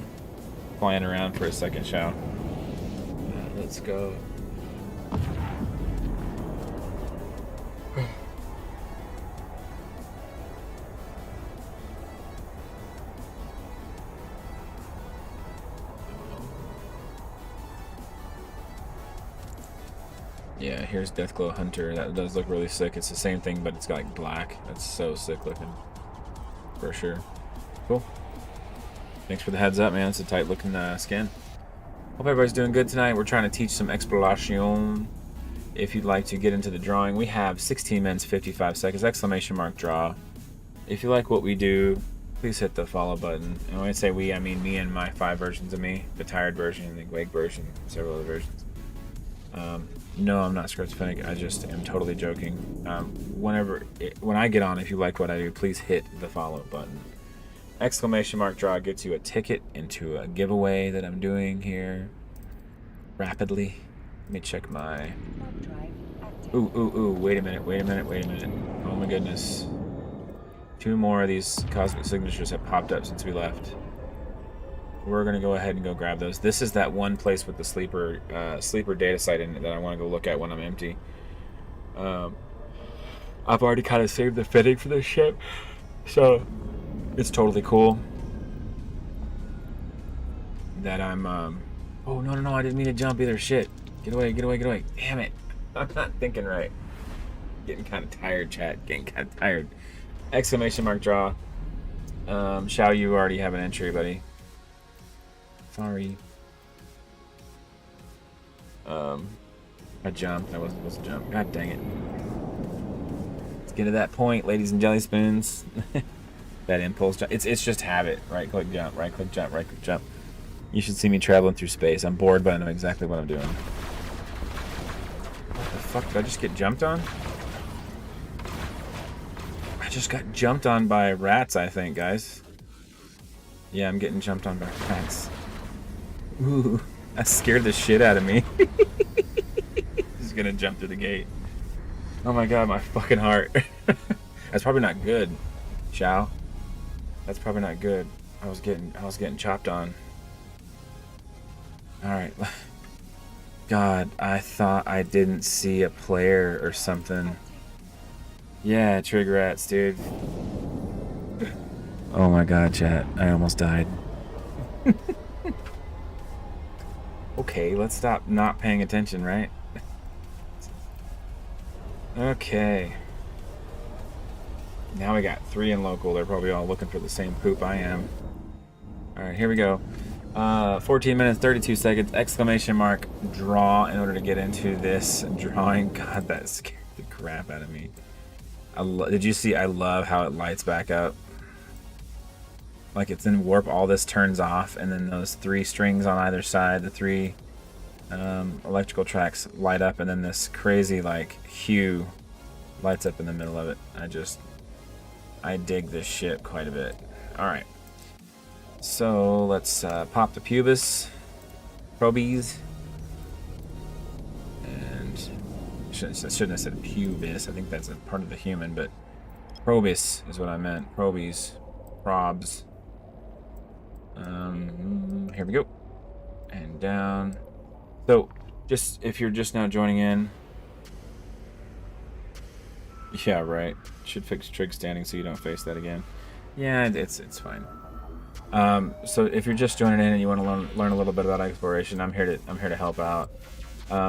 flying around for a second, shall let's go. Yeah, here's Deathglow Hunter. That does look really sick. It's the same thing, but it's got like black. That's so sick looking. For sure. Cool. Thanks for the heads up, man. It's a tight looking skin. Hope everybody's doing good tonight. We're trying to teach some exploration. If you'd like to get into the drawing, we have 16 minutes, 55 seconds, ! Draw. If you like what we do, please hit the follow button. And when I say we, I mean me and my 5 versions of me. The tired version, the Wake version, several other versions. No, I'm not schizophrenic. I just am totally joking. When I get on, if you like what I do, please hit the follow button. ! Draw gets you a ticket into a giveaway that I'm doing here rapidly. Let me check my... Ooh, wait a minute. Oh my goodness. 2 more of these cosmic signatures have popped up since we left. We're gonna go ahead and go grab those. This is that one place with the sleeper data site in it that I want to go look at when I'm empty. I've already kind of saved the fitting for this ship, so it's totally cool that I'm oh no, I didn't mean to jump either. Shit, get away, damn it. I'm not thinking right. Getting kind of tired, chat. Getting kind of tired. ! Draw. Shao, you already have an entry, buddy. Sorry. I jumped. I wasn't supposed to jump. God dang it. Let's get to that point, ladies and jelly spoons. That impulse jump. It's just habit. Right click jump. Right click jump. Right click jump. You should see me traveling through space. I'm bored, but I know exactly what I'm doing. What the fuck? Did I just get jumped on? I just got jumped on by rats, I think, guys. Yeah, I'm getting jumped on by rats. Ooh, that scared the shit out of me. Just gonna jump through the gate. Oh my god, my fucking heart. That's probably not good, Chow. That's probably not good. I was getting chopped on. Alright. God, I thought I didn't see a player or something. Yeah, trigger rats, dude. Oh my god, chat. I almost died. Okay, let's stop not paying attention, right? Okay. Now we got 3 in local. They're probably all looking for the same poop I am. Alright, here we go. 14 minutes, 32 seconds, exclamation mark, draw in order to get into this drawing. God, that scared the crap out of me. Did you see? I love how it lights back up. Like it's in warp, all this turns off, and then those 3 strings on either side, the 3 electrical tracks light up, and then this crazy like hue lights up in the middle of it. I dig this shit quite a bit. Alright. So let's pop the pubis, probies, and I shouldn't have said pubis. I think that's a part of the human, but probis is what I meant. Probies, probs. Here we go, and down. So, just if you're just now joining in, yeah, right. Should fix trig standing so you don't face that again. Yeah, it's fine. So if you're just joining in and you want to learn a little bit about exploration, I'm here to help out.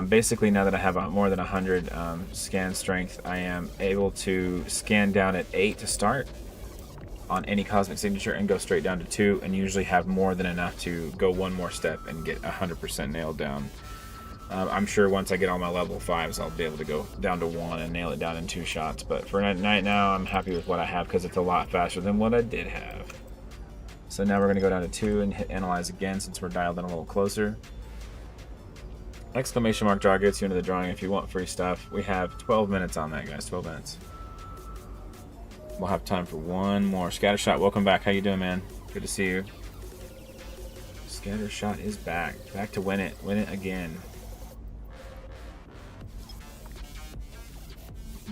Basically, now that I have more than 100 scan strength, I am able to scan down at 8 to start on any cosmic signature and go straight down to 2, and usually have more than enough to go one more step and get 100% nailed down. I'm sure once I get all my level 5s, I'll be able to go down to 1 and nail it down in 2 shots. But for right now, I'm happy with what I have because it's a lot faster than what I did have. So now we're going to go down to 2 and hit analyze again since we're dialed in a little closer. Exclamation mark draw gets you into the drawing if you want free stuff. We have 12 minutes on that, guys. 12 minutes. We'll have time for one more. Scattershot, welcome back. How you doing, man? Good to see you. Scattershot is back. Back to win it. Win it again.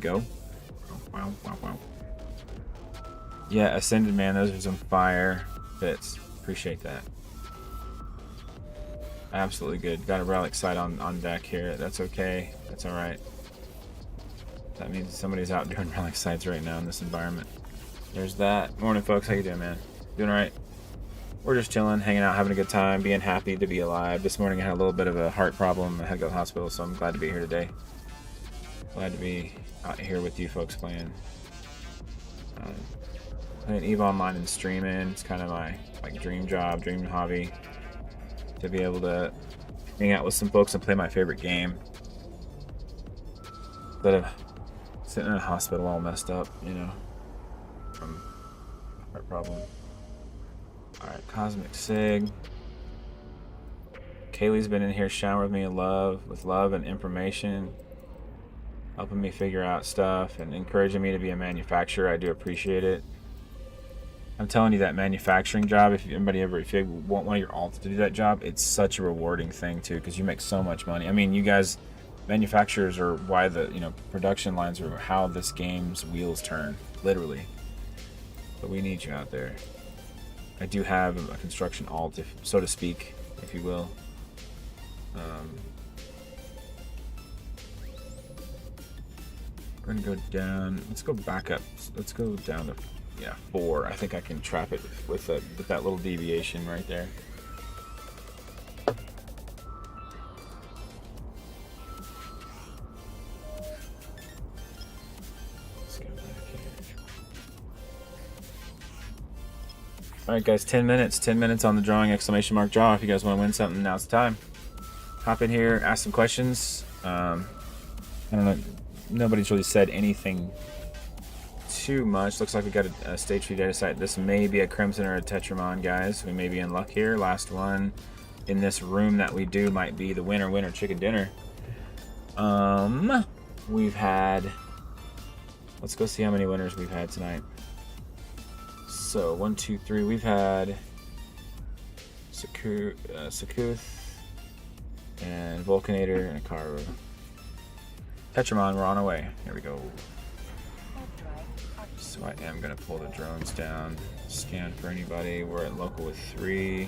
Go. Wow, wow, wow. Yeah, Ascended, man. Those are some fire bits. Appreciate that. Absolutely good. Got a relic sight on deck here. That's okay. That's alright. That means somebody's out doing relic sights right now in this environment. There's that. Morning, folks. How you doing, man? Doing alright? We're just chilling, hanging out, having a good time, being happy to be alive. This morning I had a little bit of a heart problem. I had to go to the hospital, so I'm glad to be here today. Glad to be out here with you folks playing. Playing EVE Online and streaming. It's kind of my dream job, dream hobby. To be able to hang out with some folks and play my favorite game. Instead of sitting in a hospital all messed up, you know, from a heart problem. Alright, Cosmic Sig. Kaylee's been in here showering me with love and information. Helping me figure out stuff and encouraging me to be a manufacturer. I do appreciate it. I'm telling you, that manufacturing job, if you want one of your alts to do that job, it's such a rewarding thing too, because you make so much money. I mean, you guys, manufacturers are why the production lines are how this game's wheels turn, literally. But we need you out there. I do have a construction alt, so to speak, if you will. We're gonna go down. Let's go back up. Let's go down to 4. I think I can trap it with that little deviation right there. Let's go back here. All right, guys, 10 minutes. 10 minutes on the drawing, exclamation mark draw. If you guys want to win something, now's the time. Hop in here, ask some questions. I don't know. Nobody's really said anything too much. Looks like we got a stage 3 data site. This may be a Crimson or a Tetramon, guys. We may be in luck here. Last one in this room that we do might be the winner chicken dinner. We've had... Let's go see how many winners we've had tonight. So, 1, 2, 3. We've had Sakuth and Vulcanator and Akaru. Tetramon, we're on our way. Here we go. So I am going to pull the drones down, scan for anybody. We're at local with 3.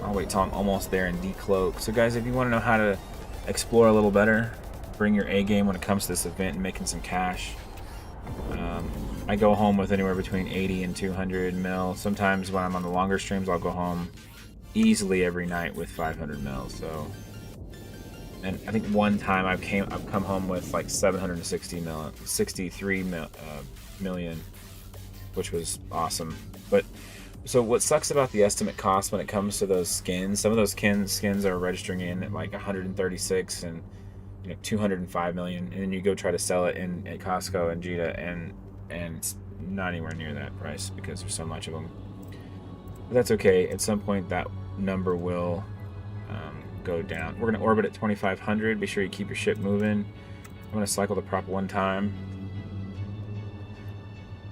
I'll wait till I'm almost there and decloak. So guys, if you want to know how to explore a little better, bring your A game when it comes to this event and making some cash. I go home with anywhere between 80 and 200 mil. Sometimes when I'm on the longer streams, I'll go home easily every night with 500 mil. So, and I think one time I've come home with like 763 million, which was awesome. But so what sucks about the estimate cost when it comes to those skins? Some of those skins are registering in at like 136 and 205 million, and then you go try to sell it at Costco and Jita, and it's not anywhere near that price because there's so much of them. But that's okay. At some point, that number will go down. We're going to orbit at 2500. Be sure you keep your ship moving. I'm going to cycle the prop one time.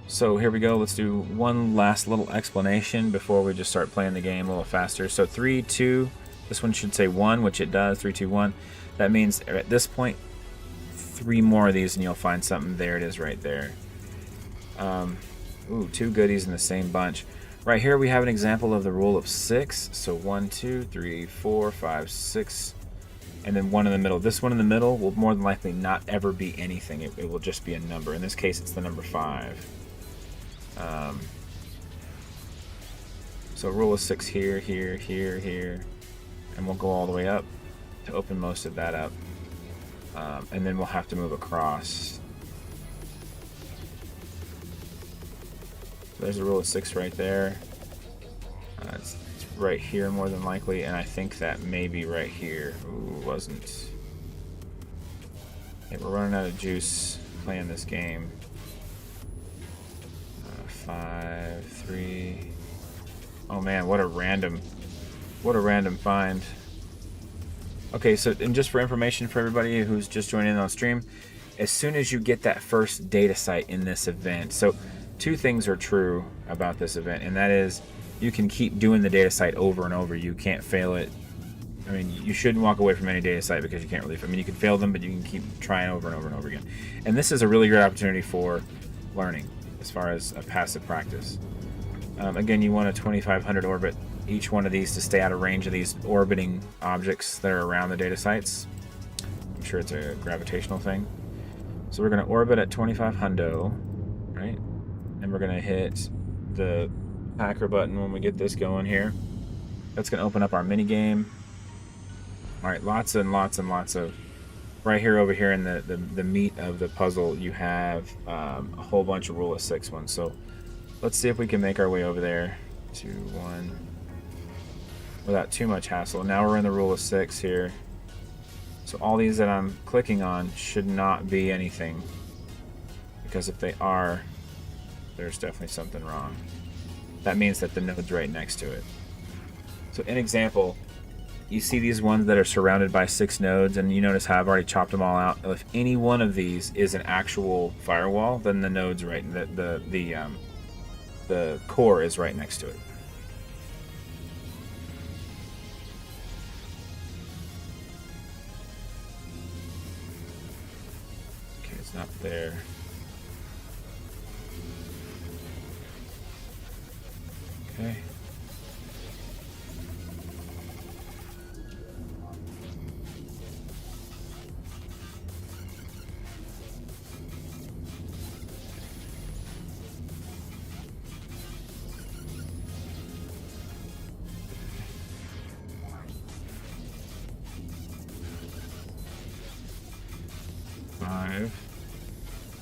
So here we go. Let's do one last little explanation before we just start playing the game a little faster. So 3, 2. This one should say 1, which it does. 3, 2, 1. That means at this point, 3 more of these and you'll find something. There it is right there. Ooh, 2 goodies in the same bunch. Right here we have an example of the rule of 6. So 1, 2, 3, 4, 5, 6, and then 1 in the middle. This one in the middle will more than likely not ever be anything. It will just be a number. In this case, it's the number 5. So rule of 6 here, here, here, here, and we'll go all the way up to open most of that up, and then we'll have to move across. There's a rule of 6 right there. It's right here more than likely, and I think that may be right here. Ooh, wasn't. Okay, we're running out of juice playing this game. 5, 3. Oh man, what a random find. Okay, so and just for information for everybody who's just joining in on stream, as soon as you get that first data site in this event, so 2 things are true about this event, and that is you can keep doing the data site over and over. You can't fail it. I mean, you shouldn't walk away from any data site because you can't really. I mean, you can fail them, but you can keep trying over and over and over again. And this is a really great opportunity for learning as far as a passive practice. Again, you want a 2500 orbit each one of these to stay out of range of these orbiting objects that are around the data sites. I'm sure it's a gravitational thing. So we're going to orbit at 2500, right? And we're going to hit the hacker button when we get this going here. That's going to open up our mini game. All right, lots and lots and lots of. Right here, over here in the meat of the puzzle, you have a whole bunch of rule of 6 ones. So let's see if we can make our way over there. 2, 1, without too much hassle. Now we're in the rule of 6 here. So all these that I'm clicking on should not be anything, because if they are, there's definitely something wrong. That means that the node's right next to it. So an example, you see these ones that are surrounded by 6 nodes, and you notice how I've already chopped them all out. If any one of these is an actual firewall, then the node's right. The core is right next to it. Okay, it's not there. Okay.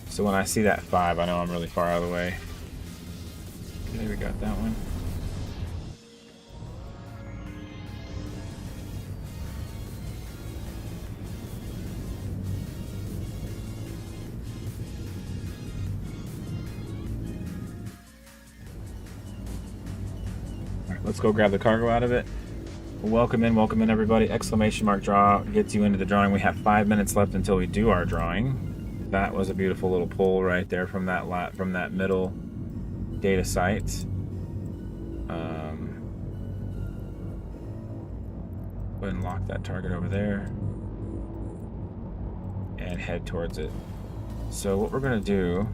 So when I see that 5, I know I'm really far out of the way. There we go. got that one. All right, let's go grab the cargo out of it. Welcome in everybody. Exclamation mark draw gets you into the drawing. We have 5 minutes left until we do our drawing. That was a beautiful little pull right there from that middle data site. Go ahead and lock that target over there and head towards it. So what we're going to do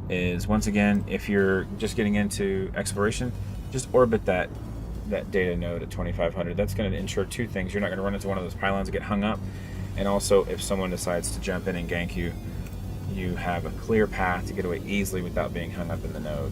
is, once again, if you're just getting into exploration, just orbit that data node at 2500. That's going to ensure two things. You're not going to run into one of those pylons and get hung up, and also if someone decides to jump in and gank you, you have a clear path to get away easily without being hung up in the node.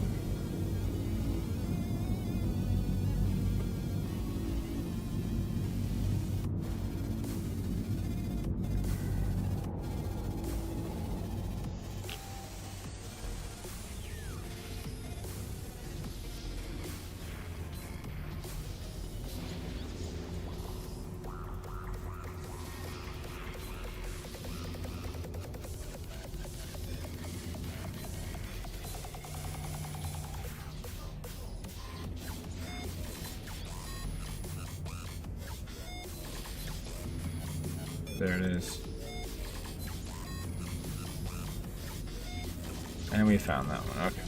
There it is. And we found that one. Okay.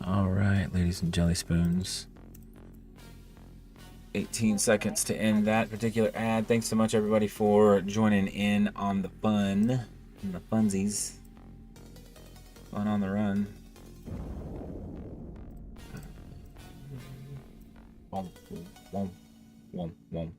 All right, ladies and jelly spoons. 18 seconds to end that particular ad. Thanks so much, everybody, for joining in on the fun and the funsies. Fun on the run. Womp, womp, womp, womp.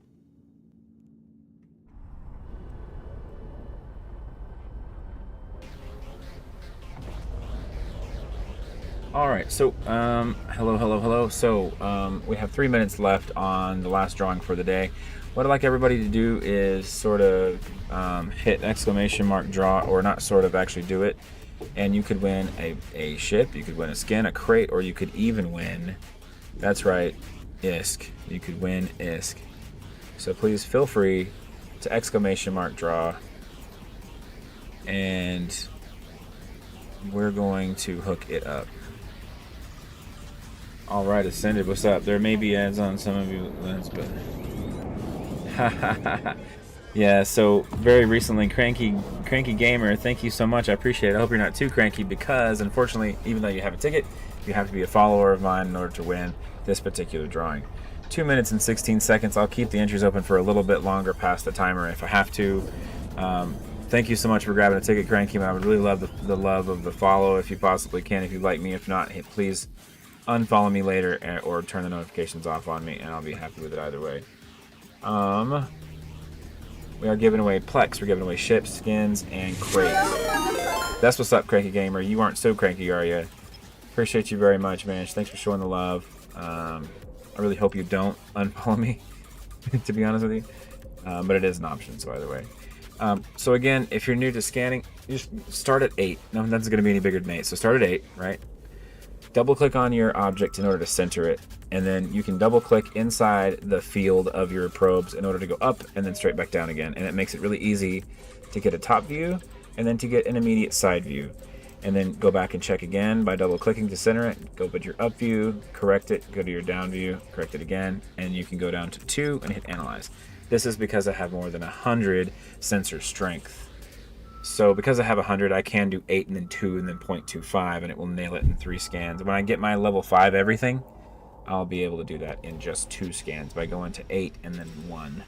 All right, so hello. So we have 3 minutes left on the last drawing for the day. What I'd like everybody to do is sort of hit exclamation mark draw, or not sort of, actually do it, and you could win a ship, you could win a skin, a crate, or you could even win, that's right, ISK. You could win ISK. So please feel free to exclamation mark draw, and we're going to hook it up. All right, Ascended, what's up? There may be ads on some of you, but yeah. So very recently, cranky gamer, thank you so much. I appreciate it. I hope you're not too cranky, because unfortunately, even though you have a ticket, you have to be a follower of mine in order to win this particular drawing. 2 minutes and 16 seconds. I'll keep the entries open for a little bit longer past the timer if I have to. Thank you so much for grabbing a ticket, Cranky. I would really love the love of the follow if you possibly can. If you'd like me, if not, please unfollow me later or turn the notifications off on me, and I'll be happy with it either way. We are giving away Plex. We're giving away ships, skins, and crates. That's what's up, Cranky Gamer. You aren't so cranky, are you? Appreciate you very much, man. Thanks for showing the love. I really hope you don't unfollow me, to be honest with you. But it is an option, so either way. So again, if you're new to scanning, you just start at 8. Nothing's going to be any bigger than 8. So start at 8, right? Double click on your object in order to center it, and then you can double click inside the field of your probes in order to go up and then straight back down again. And it makes it really easy to get a top view and then to get an immediate side view. And then go back and check again by double clicking to center it. Go to your up view, correct it, go to your down view, correct it again, and you can go down to 2 and hit analyze. This is because I have more than 100 sensor strength. So because I have 100, I can do 8 and then 2 and then 0.25, and it will nail it in 3 scans. When I get my level 5 everything, I'll be able to do that in just 2 scans by going to 8 and then 1,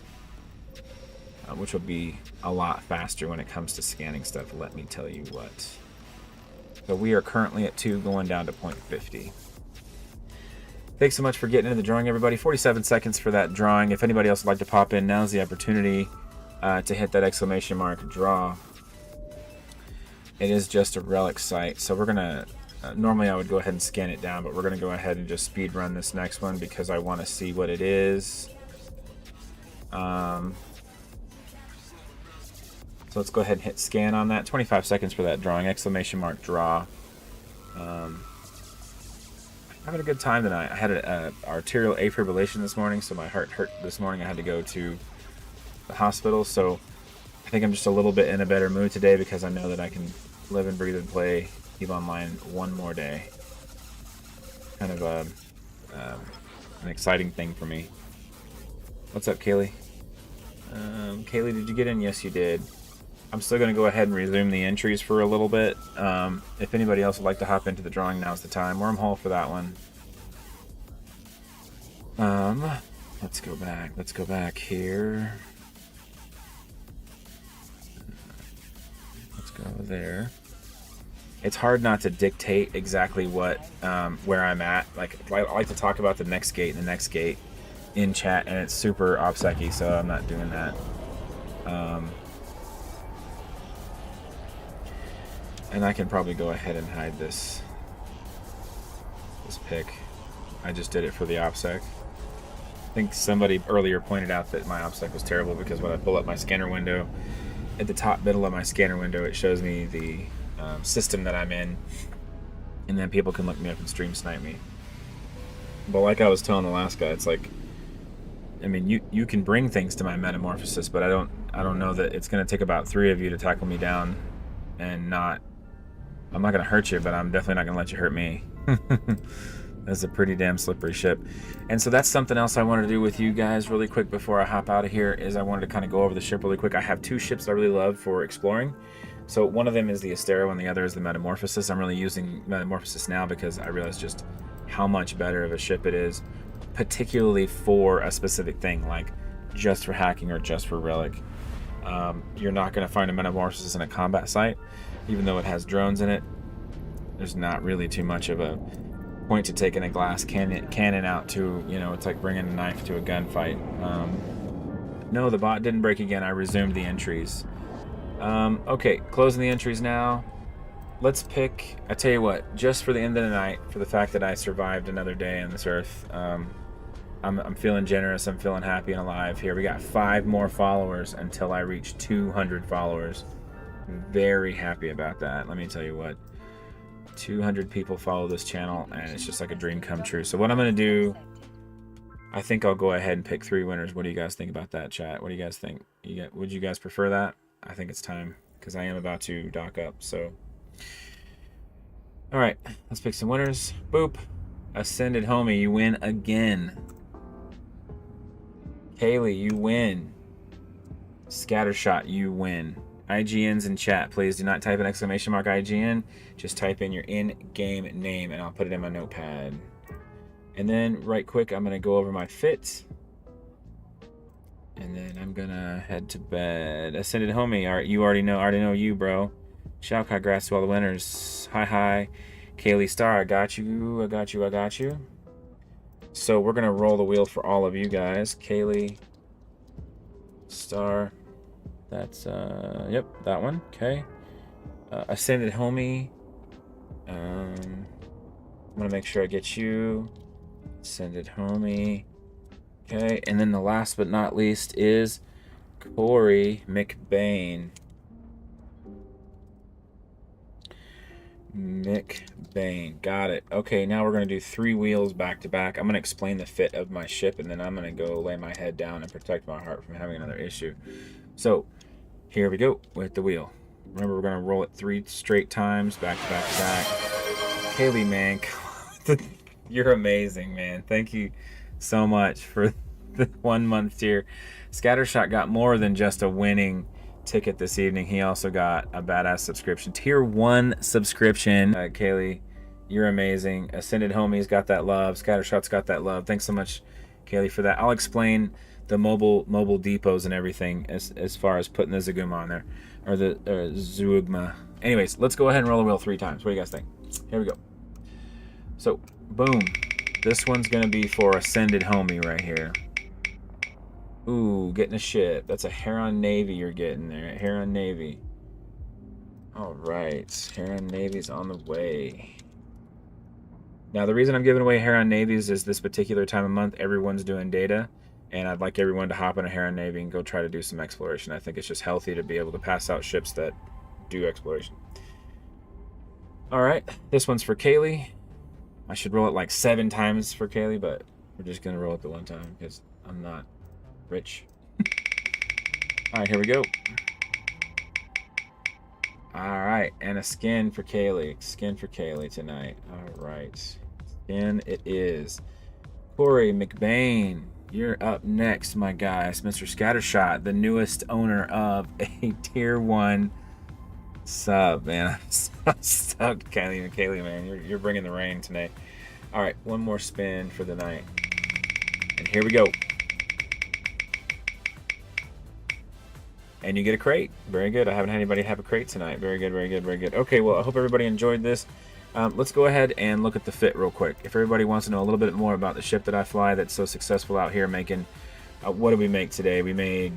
which will be a lot faster when it comes to scanning stuff, let me tell you what. So we are currently at 2, going down to 0.50. Thanks so much for getting into the drawing, everybody. 47 seconds for that drawing. If anybody else would like to pop in, now's the opportunity to hit that exclamation mark draw. It is just a relic site, so we're gonna normally I would go ahead and scan it down, but we're gonna go ahead and just speed run this next one because I want to see what it is. So let's go ahead and hit scan on that. 25 seconds for that drawing, exclamation mark draw. Having a good time tonight. I had an arterial afibrillation this morning, so my heart hurt this morning. I had to go to the hospital, so I think I'm just a little bit in a better mood today because I know that I can live and breathe and play EVE Online one more day. Kind of an exciting thing for me. What's up, Kaylee? Kaylee, did you get in? Yes, you did. I'm still going to go ahead and resume the entries for a little bit. If anybody else would like to hop into the drawing, now's the time. Wormhole for that one. Let's go back. Let's go back here. Let's go there. It's hard not to dictate exactly what where I'm at. Like I like to talk about the next gate and the next gate in chat, and it's super obsec-y, so I'm not doing that. And I can probably go ahead and hide this pick. I just did it for the OPSEC. I think somebody earlier pointed out that my OPSEC was terrible because when I pull up my scanner window, at the top middle of my scanner window, it shows me the system that I'm in, and then people can look me up and stream snipe me. But like I was telling the last guy, it's like, I mean, you can bring things to my metamorphosis, but I don't know that it's going to take about 3 of you to tackle me down, and I'm not going to hurt you, but I'm definitely not going to let you hurt me. That's a pretty damn slippery ship. And so that's something else I wanted to do with you guys really quick before I hop out of here, is I wanted to kind of go over the ship really quick. I have 2 ships I really love for exploring. So one of them is the Astero and the other is the Metamorphosis. I'm really using Metamorphosis now because I realize just how much better of a ship it is, particularly for a specific thing, like just for hacking or just for relic. You're not going to find a Metamorphosis in a combat site, even though it has drones in it. There's not really too much of a point to taking a glass cannon out to, it's like bringing a knife to a gunfight. No, the bot didn't break again. I resumed the entries. Okay, closing the entries now. Let's pick, I tell you what, just for the end of the night, for the fact that I survived another day on this earth, I'm feeling generous, I'm feeling happy and alive here. We got 5 more followers until I reach 200 followers. Very happy about that. Let me tell you what, 200 people follow this channel, and it's just like a dream come true. So what I'm going to do, I think I'll go ahead and pick 3 winners. What do you guys think about that, chat? What do you guys think? Would you guys prefer that? I think it's time, because I am about to dock up, so. All right, let's pick some winners. Boop. Ascended Homie, you win again. Kaylee, you win. Scattershot, you win. IGN's in chat. Please do not type an exclamation mark IGN. Just type in your in-game name, and I'll put it in my notepad. And then, right quick, I'm going to go over my fit. And then I'm going to head to bed. Ascended Homie, you already know you, bro. Shout congrats to all the winners. Hi. Kaylee Star, I got you. So we're going to roll the wheel for all of you guys. Kaylee Star. That's, yep, that one. Okay. Ascended Homie. I'm going to make sure I get you. Ascended Homie. Okay. And then the last but not least is Corey McBain. Got it. Okay, now we're going to do 3 wheels back to back. I'm going to explain the fit of my ship, and then I'm going to go lay my head down and protect my heart from having another issue. So here we go with the wheel. Remember, we're going to roll it 3 straight times, back to back to back. Kaylee, man, you're amazing, man. Thank you so much for the 1 month tier. Scattershot got more than just a winning ticket this evening. He also got a badass subscription, tier 1 subscription. Kaylee, you're amazing. Ascended Homie's got that love. Scattershot's got that love. Thanks so much, Kaylee, for that. I'll explain the mobile depots and everything as far as putting the Zugma on there, or the Zugma. Anyways, let's go ahead and roll the wheel 3 times. What do you guys think? Here we go. So, boom. This one's going to be for Ascended Homie right here. Ooh, getting a ship. That's a Heron Navy you're getting there. Heron Navy. All right. Heron Navy's on the way. Now, the reason I'm giving away Heron Navies is this particular time of month, everyone's doing data, and I'd like everyone to hop in a Heron Navy and go try to do some exploration. I think it's just healthy to be able to pass out ships that do exploration. All right, this one's for Kaylee. I should roll it like 7 times for Kaylee, but we're just going to roll it the 1 time because I'm not rich. All right, here we go. All right, and a skin for Kaylee. Skin for Kaylee tonight. All right, skin it is. Corey McBain, you're up next, my guys. Mr. Scattershot, the newest owner of a Tier 1 sub, man. I'm so stoked, Kaylee, man. You're bringing the rain tonight. All right, one more spin for the night. And here we go. And you get a crate. Very good. I haven't had anybody have a crate tonight. Very good, very good, very good. Okay, well, I hope everybody enjoyed this. Let's go ahead and look at the fit real quick. If everybody wants to know a little bit more about the ship that I fly that's so successful out here making, what did we make today? We made,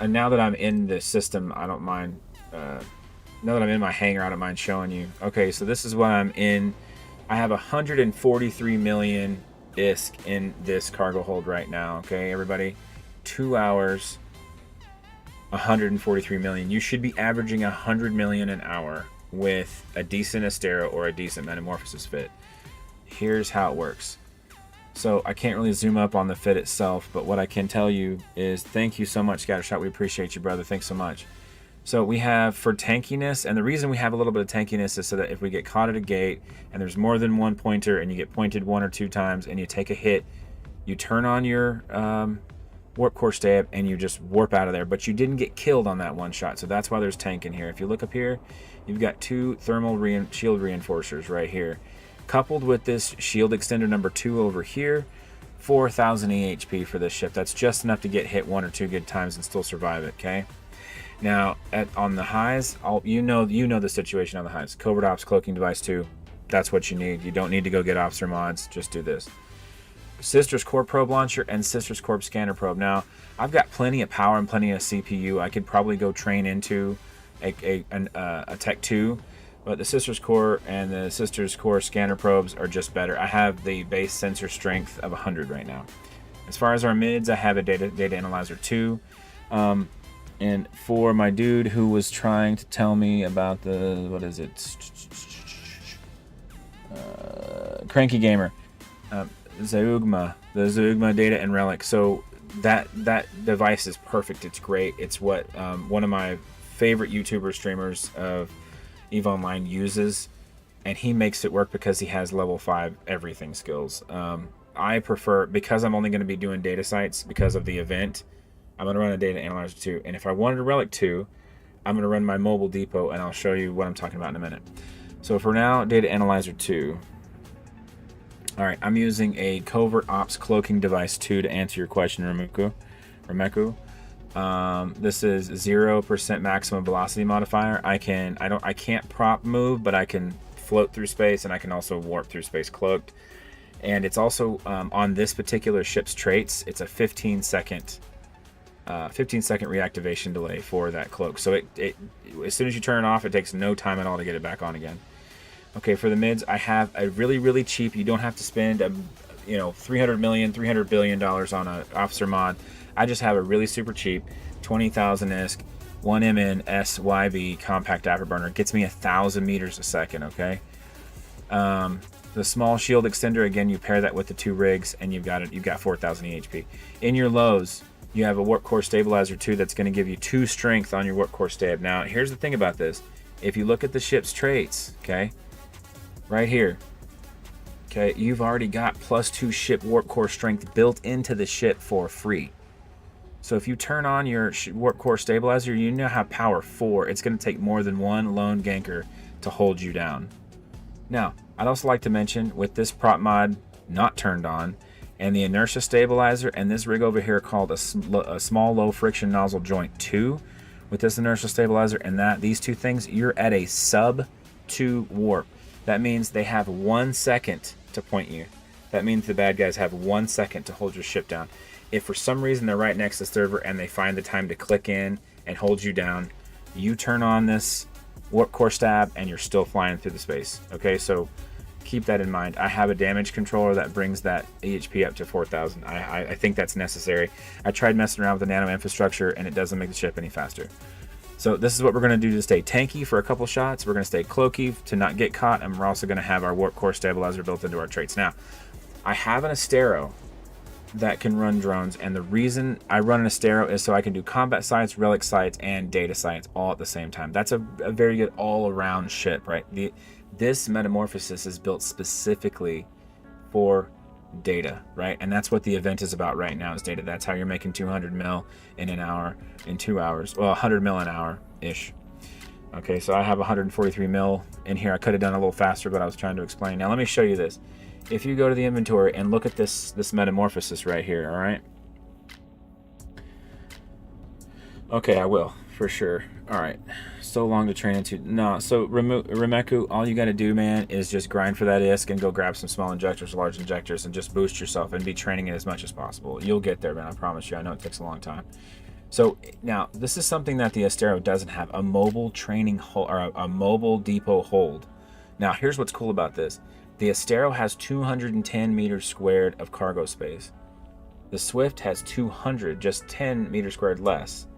and now that I'm in the system, I don't mind, now that I'm in my hangar, I don't mind showing you. Okay, so this is what I'm in. I have 143 million ISK in this cargo hold right now. Okay, everybody, 2 hours, 143 million. You should be averaging 100 million an hour with a decent Astera or a decent Metamorphosis fit. Here's how it works. So I can't really zoom up on the fit itself, but what I can tell you is thank you so much, Scattershot. We appreciate you, brother. Thanks so much. So we have for tankiness, and the reason we have a little bit of tankiness is so that if we get caught at a gate and there's more than one pointer and you get pointed 1 or 2 times and you take a hit, you turn on your warp core stab and you just warp out of there, but you didn't get killed on that one shot, so that's why there's tank in here. If you look up here, you've got 2 thermal shield reinforcers right here, coupled with this shield extender number 2 over here. 4,000 EHP for this ship. That's just enough to get hit 1 or 2 good times and still survive it. Okay. Now on the highs, you know the situation on the highs. Covert Ops Cloaking Device 2. That's what you need. You don't need to go get officer mods. Just do this. Sisters Core Probe Launcher and Sisters Corp Scanner Probe. Now, I've got plenty of power and plenty of CPU. I could probably go train into a Tech 2, but the Sisters Core and the Sisters Core Scanner Probes are just better. I have the base sensor strength of 100 right now. As far as our mids, I have a Data Analyzer 2. And for my dude who was trying to tell me about the, what is it? Cranky Gamer. Zeugma, the Zeugma Data and Relic. So that device is perfect. It's great. It's what one of my favorite YouTuber streamers of EVE Online uses, and he makes it work because he has level 5 everything skills. I prefer, because I'm only going to be doing data sites because of the event, I'm going to run a Data Analyzer 2, and if I wanted a Relic 2, I'm going to run my mobile depot, and I'll show you what I'm talking about in a minute. So for now, Data Analyzer 2. Alright, I'm using a Covert Ops Cloaking Device 2 to answer your question, Rameku. This is 0% maximum velocity modifier. I can't prop move, but I can float through space, and I can also warp through space cloaked. And it's also on this particular ship's traits, it's a 15-second reactivation delay for that cloak. So it as soon as you turn it off, it takes no time at all to get it back on again. Okay, for the mids, I have a really cheap. You don't have to spend $300 billion on an officer mod. I just have a really super cheap 20,000 ISK 1MN SYB compact afterburner. Gets me 1,000 meters a second. Okay. The small shield extender, again, you pair that with the 2 rigs, and you've got 4,000 EHP. In your lows, you have a Warp Core Stabilizer 2 that's going to give you 2 strength on your Warp Core stab. Now, here's the thing about this. If you look at the ship's traits, okay, right here, okay, you've already got +2 ship Warp Core strength built into the ship for free. So if you turn on your Warp Core Stabilizer, you now have power 4. It's going to take more than 1 lone ganker to hold you down. Now, I'd also like to mention, with this prop mod not turned on, and the inertia stabilizer, and this rig over here called a small low friction nozzle joint 2, with this inertial stabilizer and these two things, you're at a sub 2 warp. That means they have 1 second to point you. That means the bad guys have 1 second to hold your ship down. If for some reason they're right next to the server and they find the time to click in and hold you down, you turn on this warp core stab and you're still flying through the space. Okay, so keep that in mind. I have a damage controller that brings that EHP up to 4,000. I think that's necessary. I tried messing around with the nano infrastructure and it doesn't make the ship any faster. So this is what we're going to do to stay tanky for a couple shots. We're going to stay cloaky to not get caught, and we're also going to have our warp core stabilizer built into our traits. Now, I have an Astero that can run drones, and the reason I run an Astero is so I can do combat sites, relic sites, and data sites all at the same time. That's a very good all-around ship, right? This Metamorphosis is built specifically for data, right? And that's what the event is about right now, is data. That's how you're making 200 mil in an hour, in 2 hours. Well, 100 mil an hour-ish. Okay, so I have 143 mil in here. I could have done a little faster, but I was trying to explain. Now let me show you this. If you go to the inventory and look at this Metamorphosis right here, all right? Okay, I will, for sure. All right, so long to train into. No, so Remeku, all you got to do, man, is just grind for that ISK and go grab some small injectors, large injectors, and just boost yourself and be training it as much as possible. You'll get there, man, I promise you. I know it takes a long time. So now, this is something that the Astero doesn't have, a mobile training hold, or a mobile depot hold. Now, here's what's cool about this. The Astero has 210 meters squared of cargo space. The Swift has 200, just 10 meters squared less.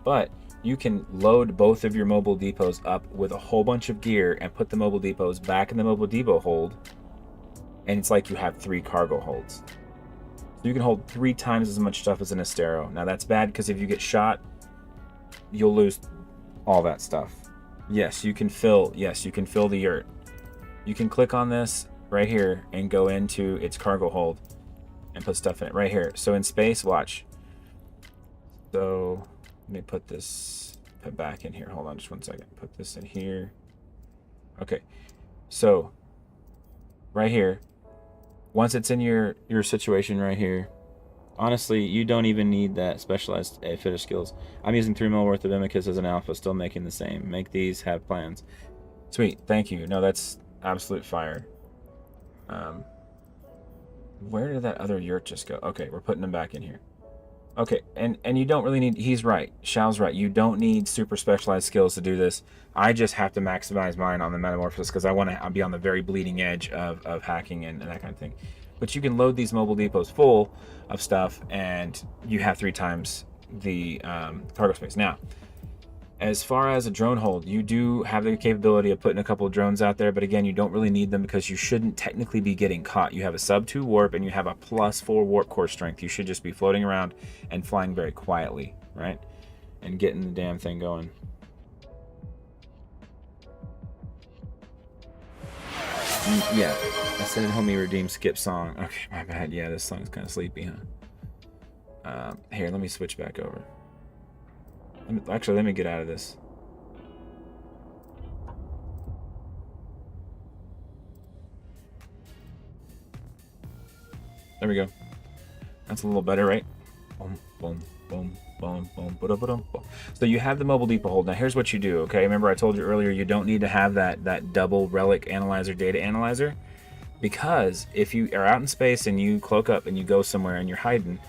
But you can load both of your mobile depots up with a whole bunch of gear and put the mobile depots back in the mobile depot hold, and it's like you have 3 cargo holds. So you can hold 3 times as much stuff as an Astero. Now that's bad because if you get shot, you'll lose all that stuff. Yes, you can fill the yurt. You can click on this right here and go into its cargo hold and put stuff in it right here. So in space, watch. So let me put back in here. Hold on just 1 second. Put this in here. Okay. So right here, once it's in your situation right here, honestly, you don't even need that specialized fitter skills. I'm using 3 mil worth of Imicus as an alpha, still making the same. Make these, have plans. Sweet, thank you. No, that's absolute fire. Where did that other yurt just go? Okay, we're putting them back in here. Okay, and you don't really need, he's right, Shao's right, you don't need super specialized skills to do this. I just have to maximize mine on the Metamorphosis because I want to be on the very bleeding edge of hacking and that kind of thing. But you can load these mobile depots full of stuff and you have 3 times the cargo space. Now, as far as a drone hold, you do have the capability of putting a couple of drones out there, but again, you don't really need them because you shouldn't technically be getting caught. You have a sub 2 warp and you have a +4 warp core strength. You should just be floating around and flying very quietly, right? And getting the damn thing going. Yeah, I said homie redeem skip song. Okay, my bad. Yeah, this song's kind of sleepy, huh? Here, let me switch back over. Actually, let me get out of this. There we go. That's a little better, right? Boom, boom, boom, boom, boom, boom, boom. So you have the mobile depot hold. Now here's what you do, okay? Remember I told you earlier you don't need to have that double relic analyzer, data analyzer? Because if you are out in space and you cloak up and you go somewhere and you're hiding,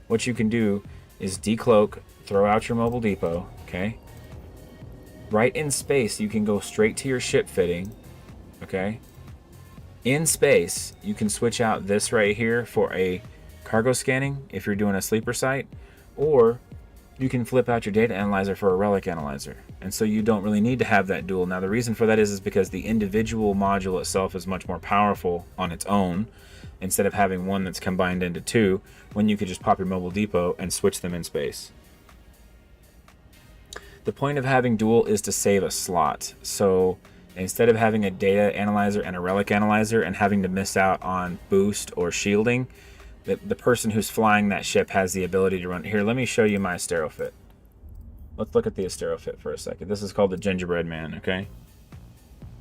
what you can do is decloak, throw out your mobile depot, okay? Right in space, you can go straight to your ship fitting, okay? In space, you can switch out this right here for a cargo scanning if you're doing a sleeper site, or you can flip out your data analyzer for a relic analyzer. And so you don't really need to have that dual. Now the reason for that is because the individual module itself is much more powerful on its own, instead of having one that's combined into 2, when you could just pop your mobile depot and switch them in space. The point of having dual is to save a slot. So instead of having a data analyzer and a relic analyzer and having to miss out on boost or shielding, the person who's flying that ship has the ability to run. Here, let me show you my Astero fit. Let's look at the Astero fit for a second. This is called the Gingerbread Man, okay?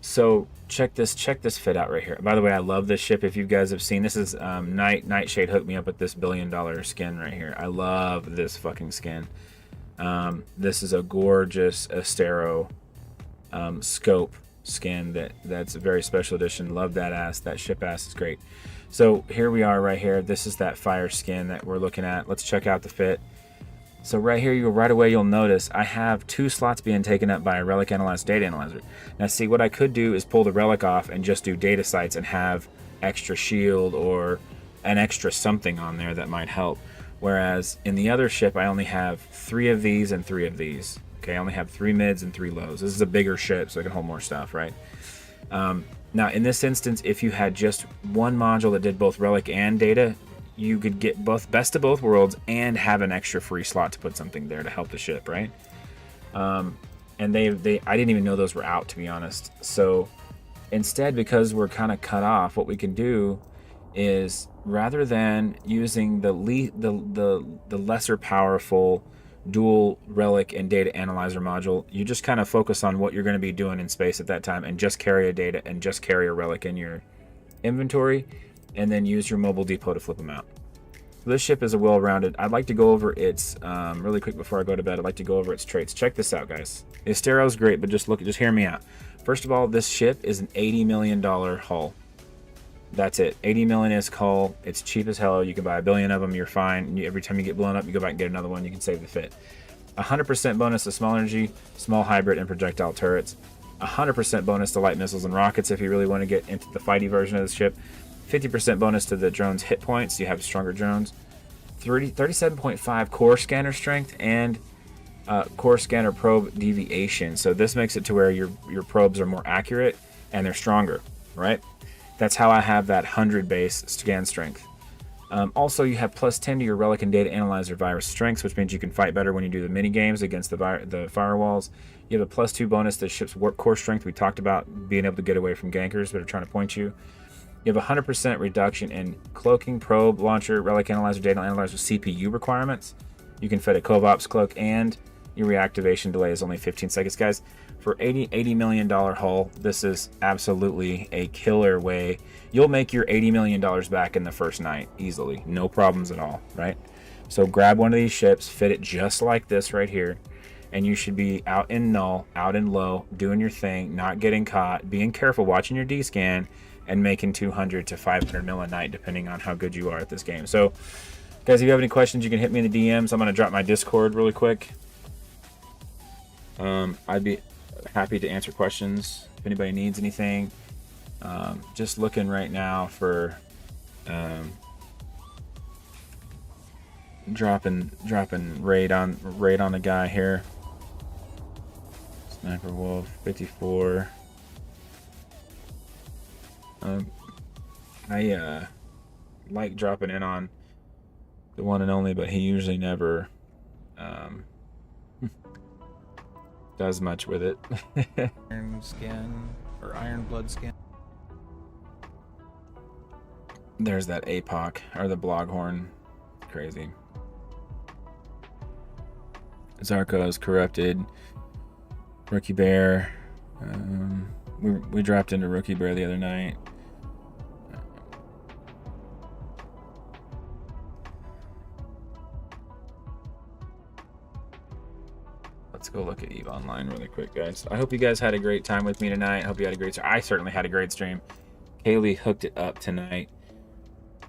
So check this fit out right here. By the way, I love this ship. If you guys have seen, this is Nightshade hooked me up with this $1 billion skin right here. I love this fucking skin. This is a gorgeous Astero scope skin that's a very special edition. Love that ass. That ship ass is great. So here we are right here. This is that fire skin that we're looking at. Let's check out the fit. So right here, right away you'll notice I have 2 slots being taken up by a Relic Analyzer Data Analyzer. Now see, what I could do is pull the Relic off and just do data sites and have extra shield or an extra something on there that might help. Whereas in the other ship, I only have 3 of these and 3 of these. Okay, I only have 3 mids and 3 lows. This is a bigger ship, so I can hold more stuff, right? Now in this instance, if you had just one module that did both Relic and data, you could get both best of both worlds and have an extra free slot to put something there to help the ship, right? And I didn't even know those were out, to be honest. So instead, because we're kind of cut off, what we can do is, rather than using the lesser powerful dual Relic and data analyzer module, you just kind of focus on what you're going to be doing in space at that time and just carry a data and just carry a Relic in your inventory, and then use your mobile depot to flip them out. So this ship is a well-rounded. I'd like to go over its really quick before I go to bed. I'd like to go over its traits. Check this out, guys. The Astero is great, but just hear me out. First of all, this ship is an $80 million hull. That's it. 80 million ISK hull. It's cheap as hell. You can buy 1 billion of them. You're fine. Every time you get blown up, you go back and get another one. You can save the fit. 100% bonus to small energy, small hybrid, and projectile turrets. 100% bonus to light missiles and rockets if you really want to get into the fighty version of the ship. 50% bonus to the drone's hit points. You have stronger drones. 37.5 core scanner strength and core scanner probe deviation. So this makes it to where your probes are more accurate and they're stronger, right? That's how I have that 100 base scan strength. Also, you have plus 10 to your Relic and Data Analyzer virus strengths, which means you can fight better when you do the mini games against the firewalls. You have a plus 2 bonus to ship's warp core strength. We talked about being able to get away from gankers that are trying to point you. You have a 100% reduction in cloaking, probe, launcher, Relic Analyzer, Data Analyzer CPU requirements. You can fit a Covops cloak, and your reactivation delay is only 15 seconds. Guys, for $80 million hull, this is absolutely a killer way. You'll make your $80 million back in the first night easily. No problems at all, right? So grab one of these ships, fit it just like this right here, and you should be out in null, out in low, doing your thing, not getting caught, being careful, watching your D-scan, and making 200 to 500 mil a night, depending on how good you are at this game. So, guys, if you have any questions, you can hit me in the DMs. I'm going to drop my Discord really quick. I'd be happy to answer questions if anybody needs anything. Just looking right now for dropping raid on the guy here. Sniper Wolf 54. I like dropping in on the one and only, but he usually never does much with it. Iron skin or iron blood skin. There's that APOC or the Bloghorn. Crazy. Zarko's corrupted. Rookie Bear. We dropped into Rookie Bear the other night. Let's go look at EVE Online really quick, guys. I hope you guys had a great time with me tonight. I hope you had a great stream. I certainly had a great stream. Kaylee hooked it up tonight.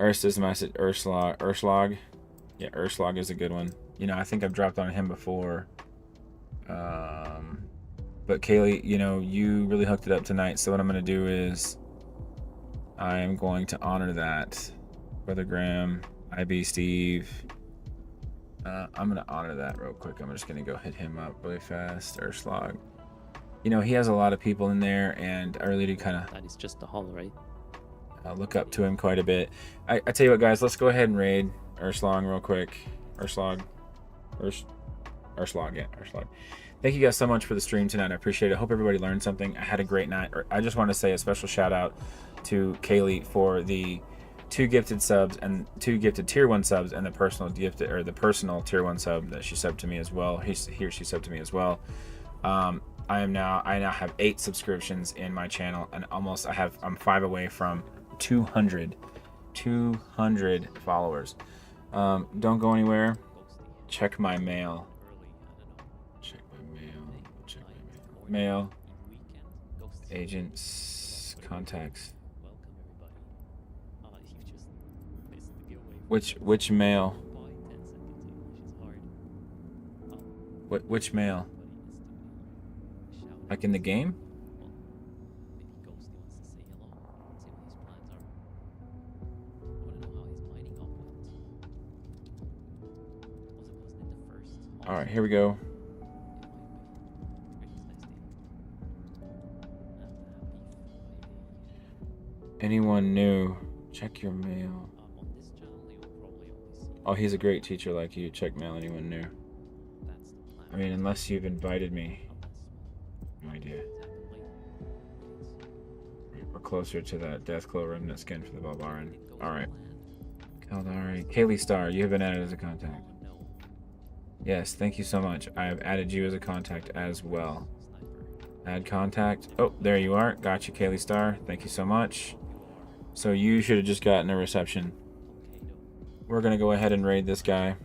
Ursa's message, Urslog. Yeah, Urslog is a good one. You know, I think I've dropped on him before. But Kaylee, you know, you really hooked it up tonight. So what I'm going to do is I am going to honor that. Brother Graham, IB Steve. I'm going to honor that real quick. I'm just going to go hit him up really fast. Urslog. You know, he has a lot of people in there, and I really do kind of... That is just the hull, right? look up to him quite a bit. I tell you what, guys, let's go ahead and raid Urslog real quick. Urslog. Yeah, Urslog. Thank you guys so much for the stream tonight. I appreciate it. I hope everybody learned something. I had a great night. I just want to say a special shout out to Kaylee for the 2 gifted subs and 2 gifted tier 1 subs and the personal gifted or the personal tier 1 sub that she subbed to me as well. He or she subbed to me as well. I now have 8 subscriptions in my channel, and I'm 5 away from 200 followers. Don't go anywhere. Check my mail. Mail. Agents. Contacts. Which mail? Which mail? Like in the game? All right, here we go. Anyone new? Check your mail. Oh, he's a great teacher like you. Check mail, anyone new. I mean, unless you've invited me. No idea. We're closer to that Deathclaw remnant skin for the Barbarian. Alright. Kaldari. Kaylee Star, you have been added as a contact. Yes, thank you so much. I have added you as a contact as well. Add contact. Oh, there you are. Got you, Kaylee Star. Thank you so much. So you should have just gotten a reception. We're gonna go ahead and raid this guy.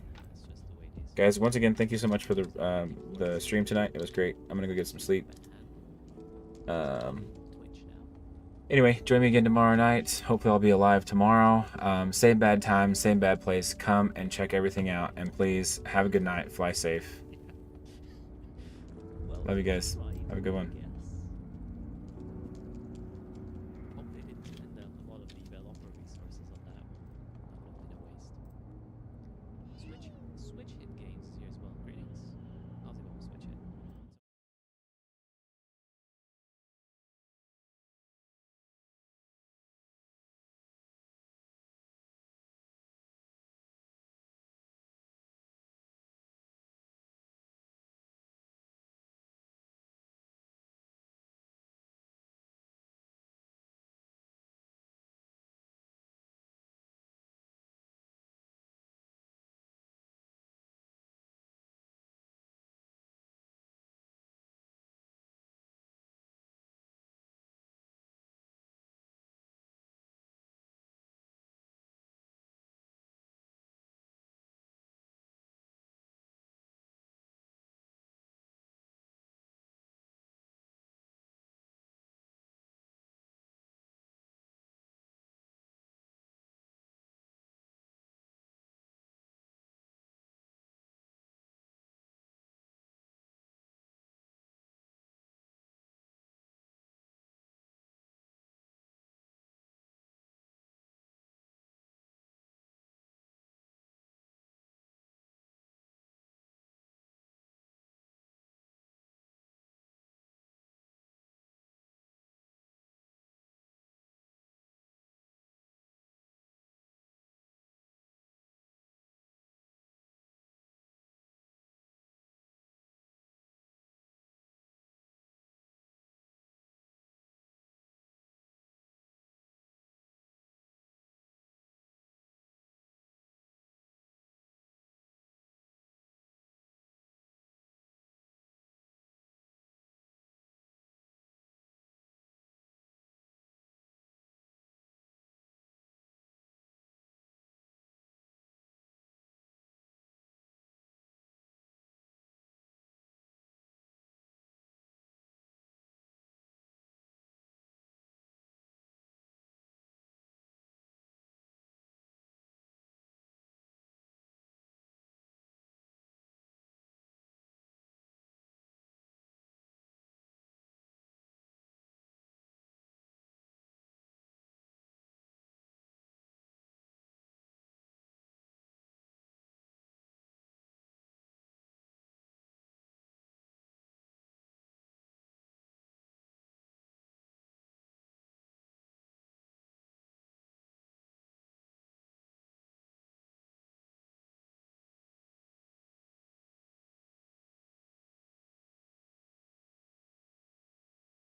Guys, once again, thank you so much for the stream tonight. It was great. I'm gonna go get some sleep. Anyway, join me again tomorrow night. Hopefully I'll be alive tomorrow. Same bad time, same bad place. Come and check everything out. And please, have a good night. Fly safe. Love you guys. Have a good one.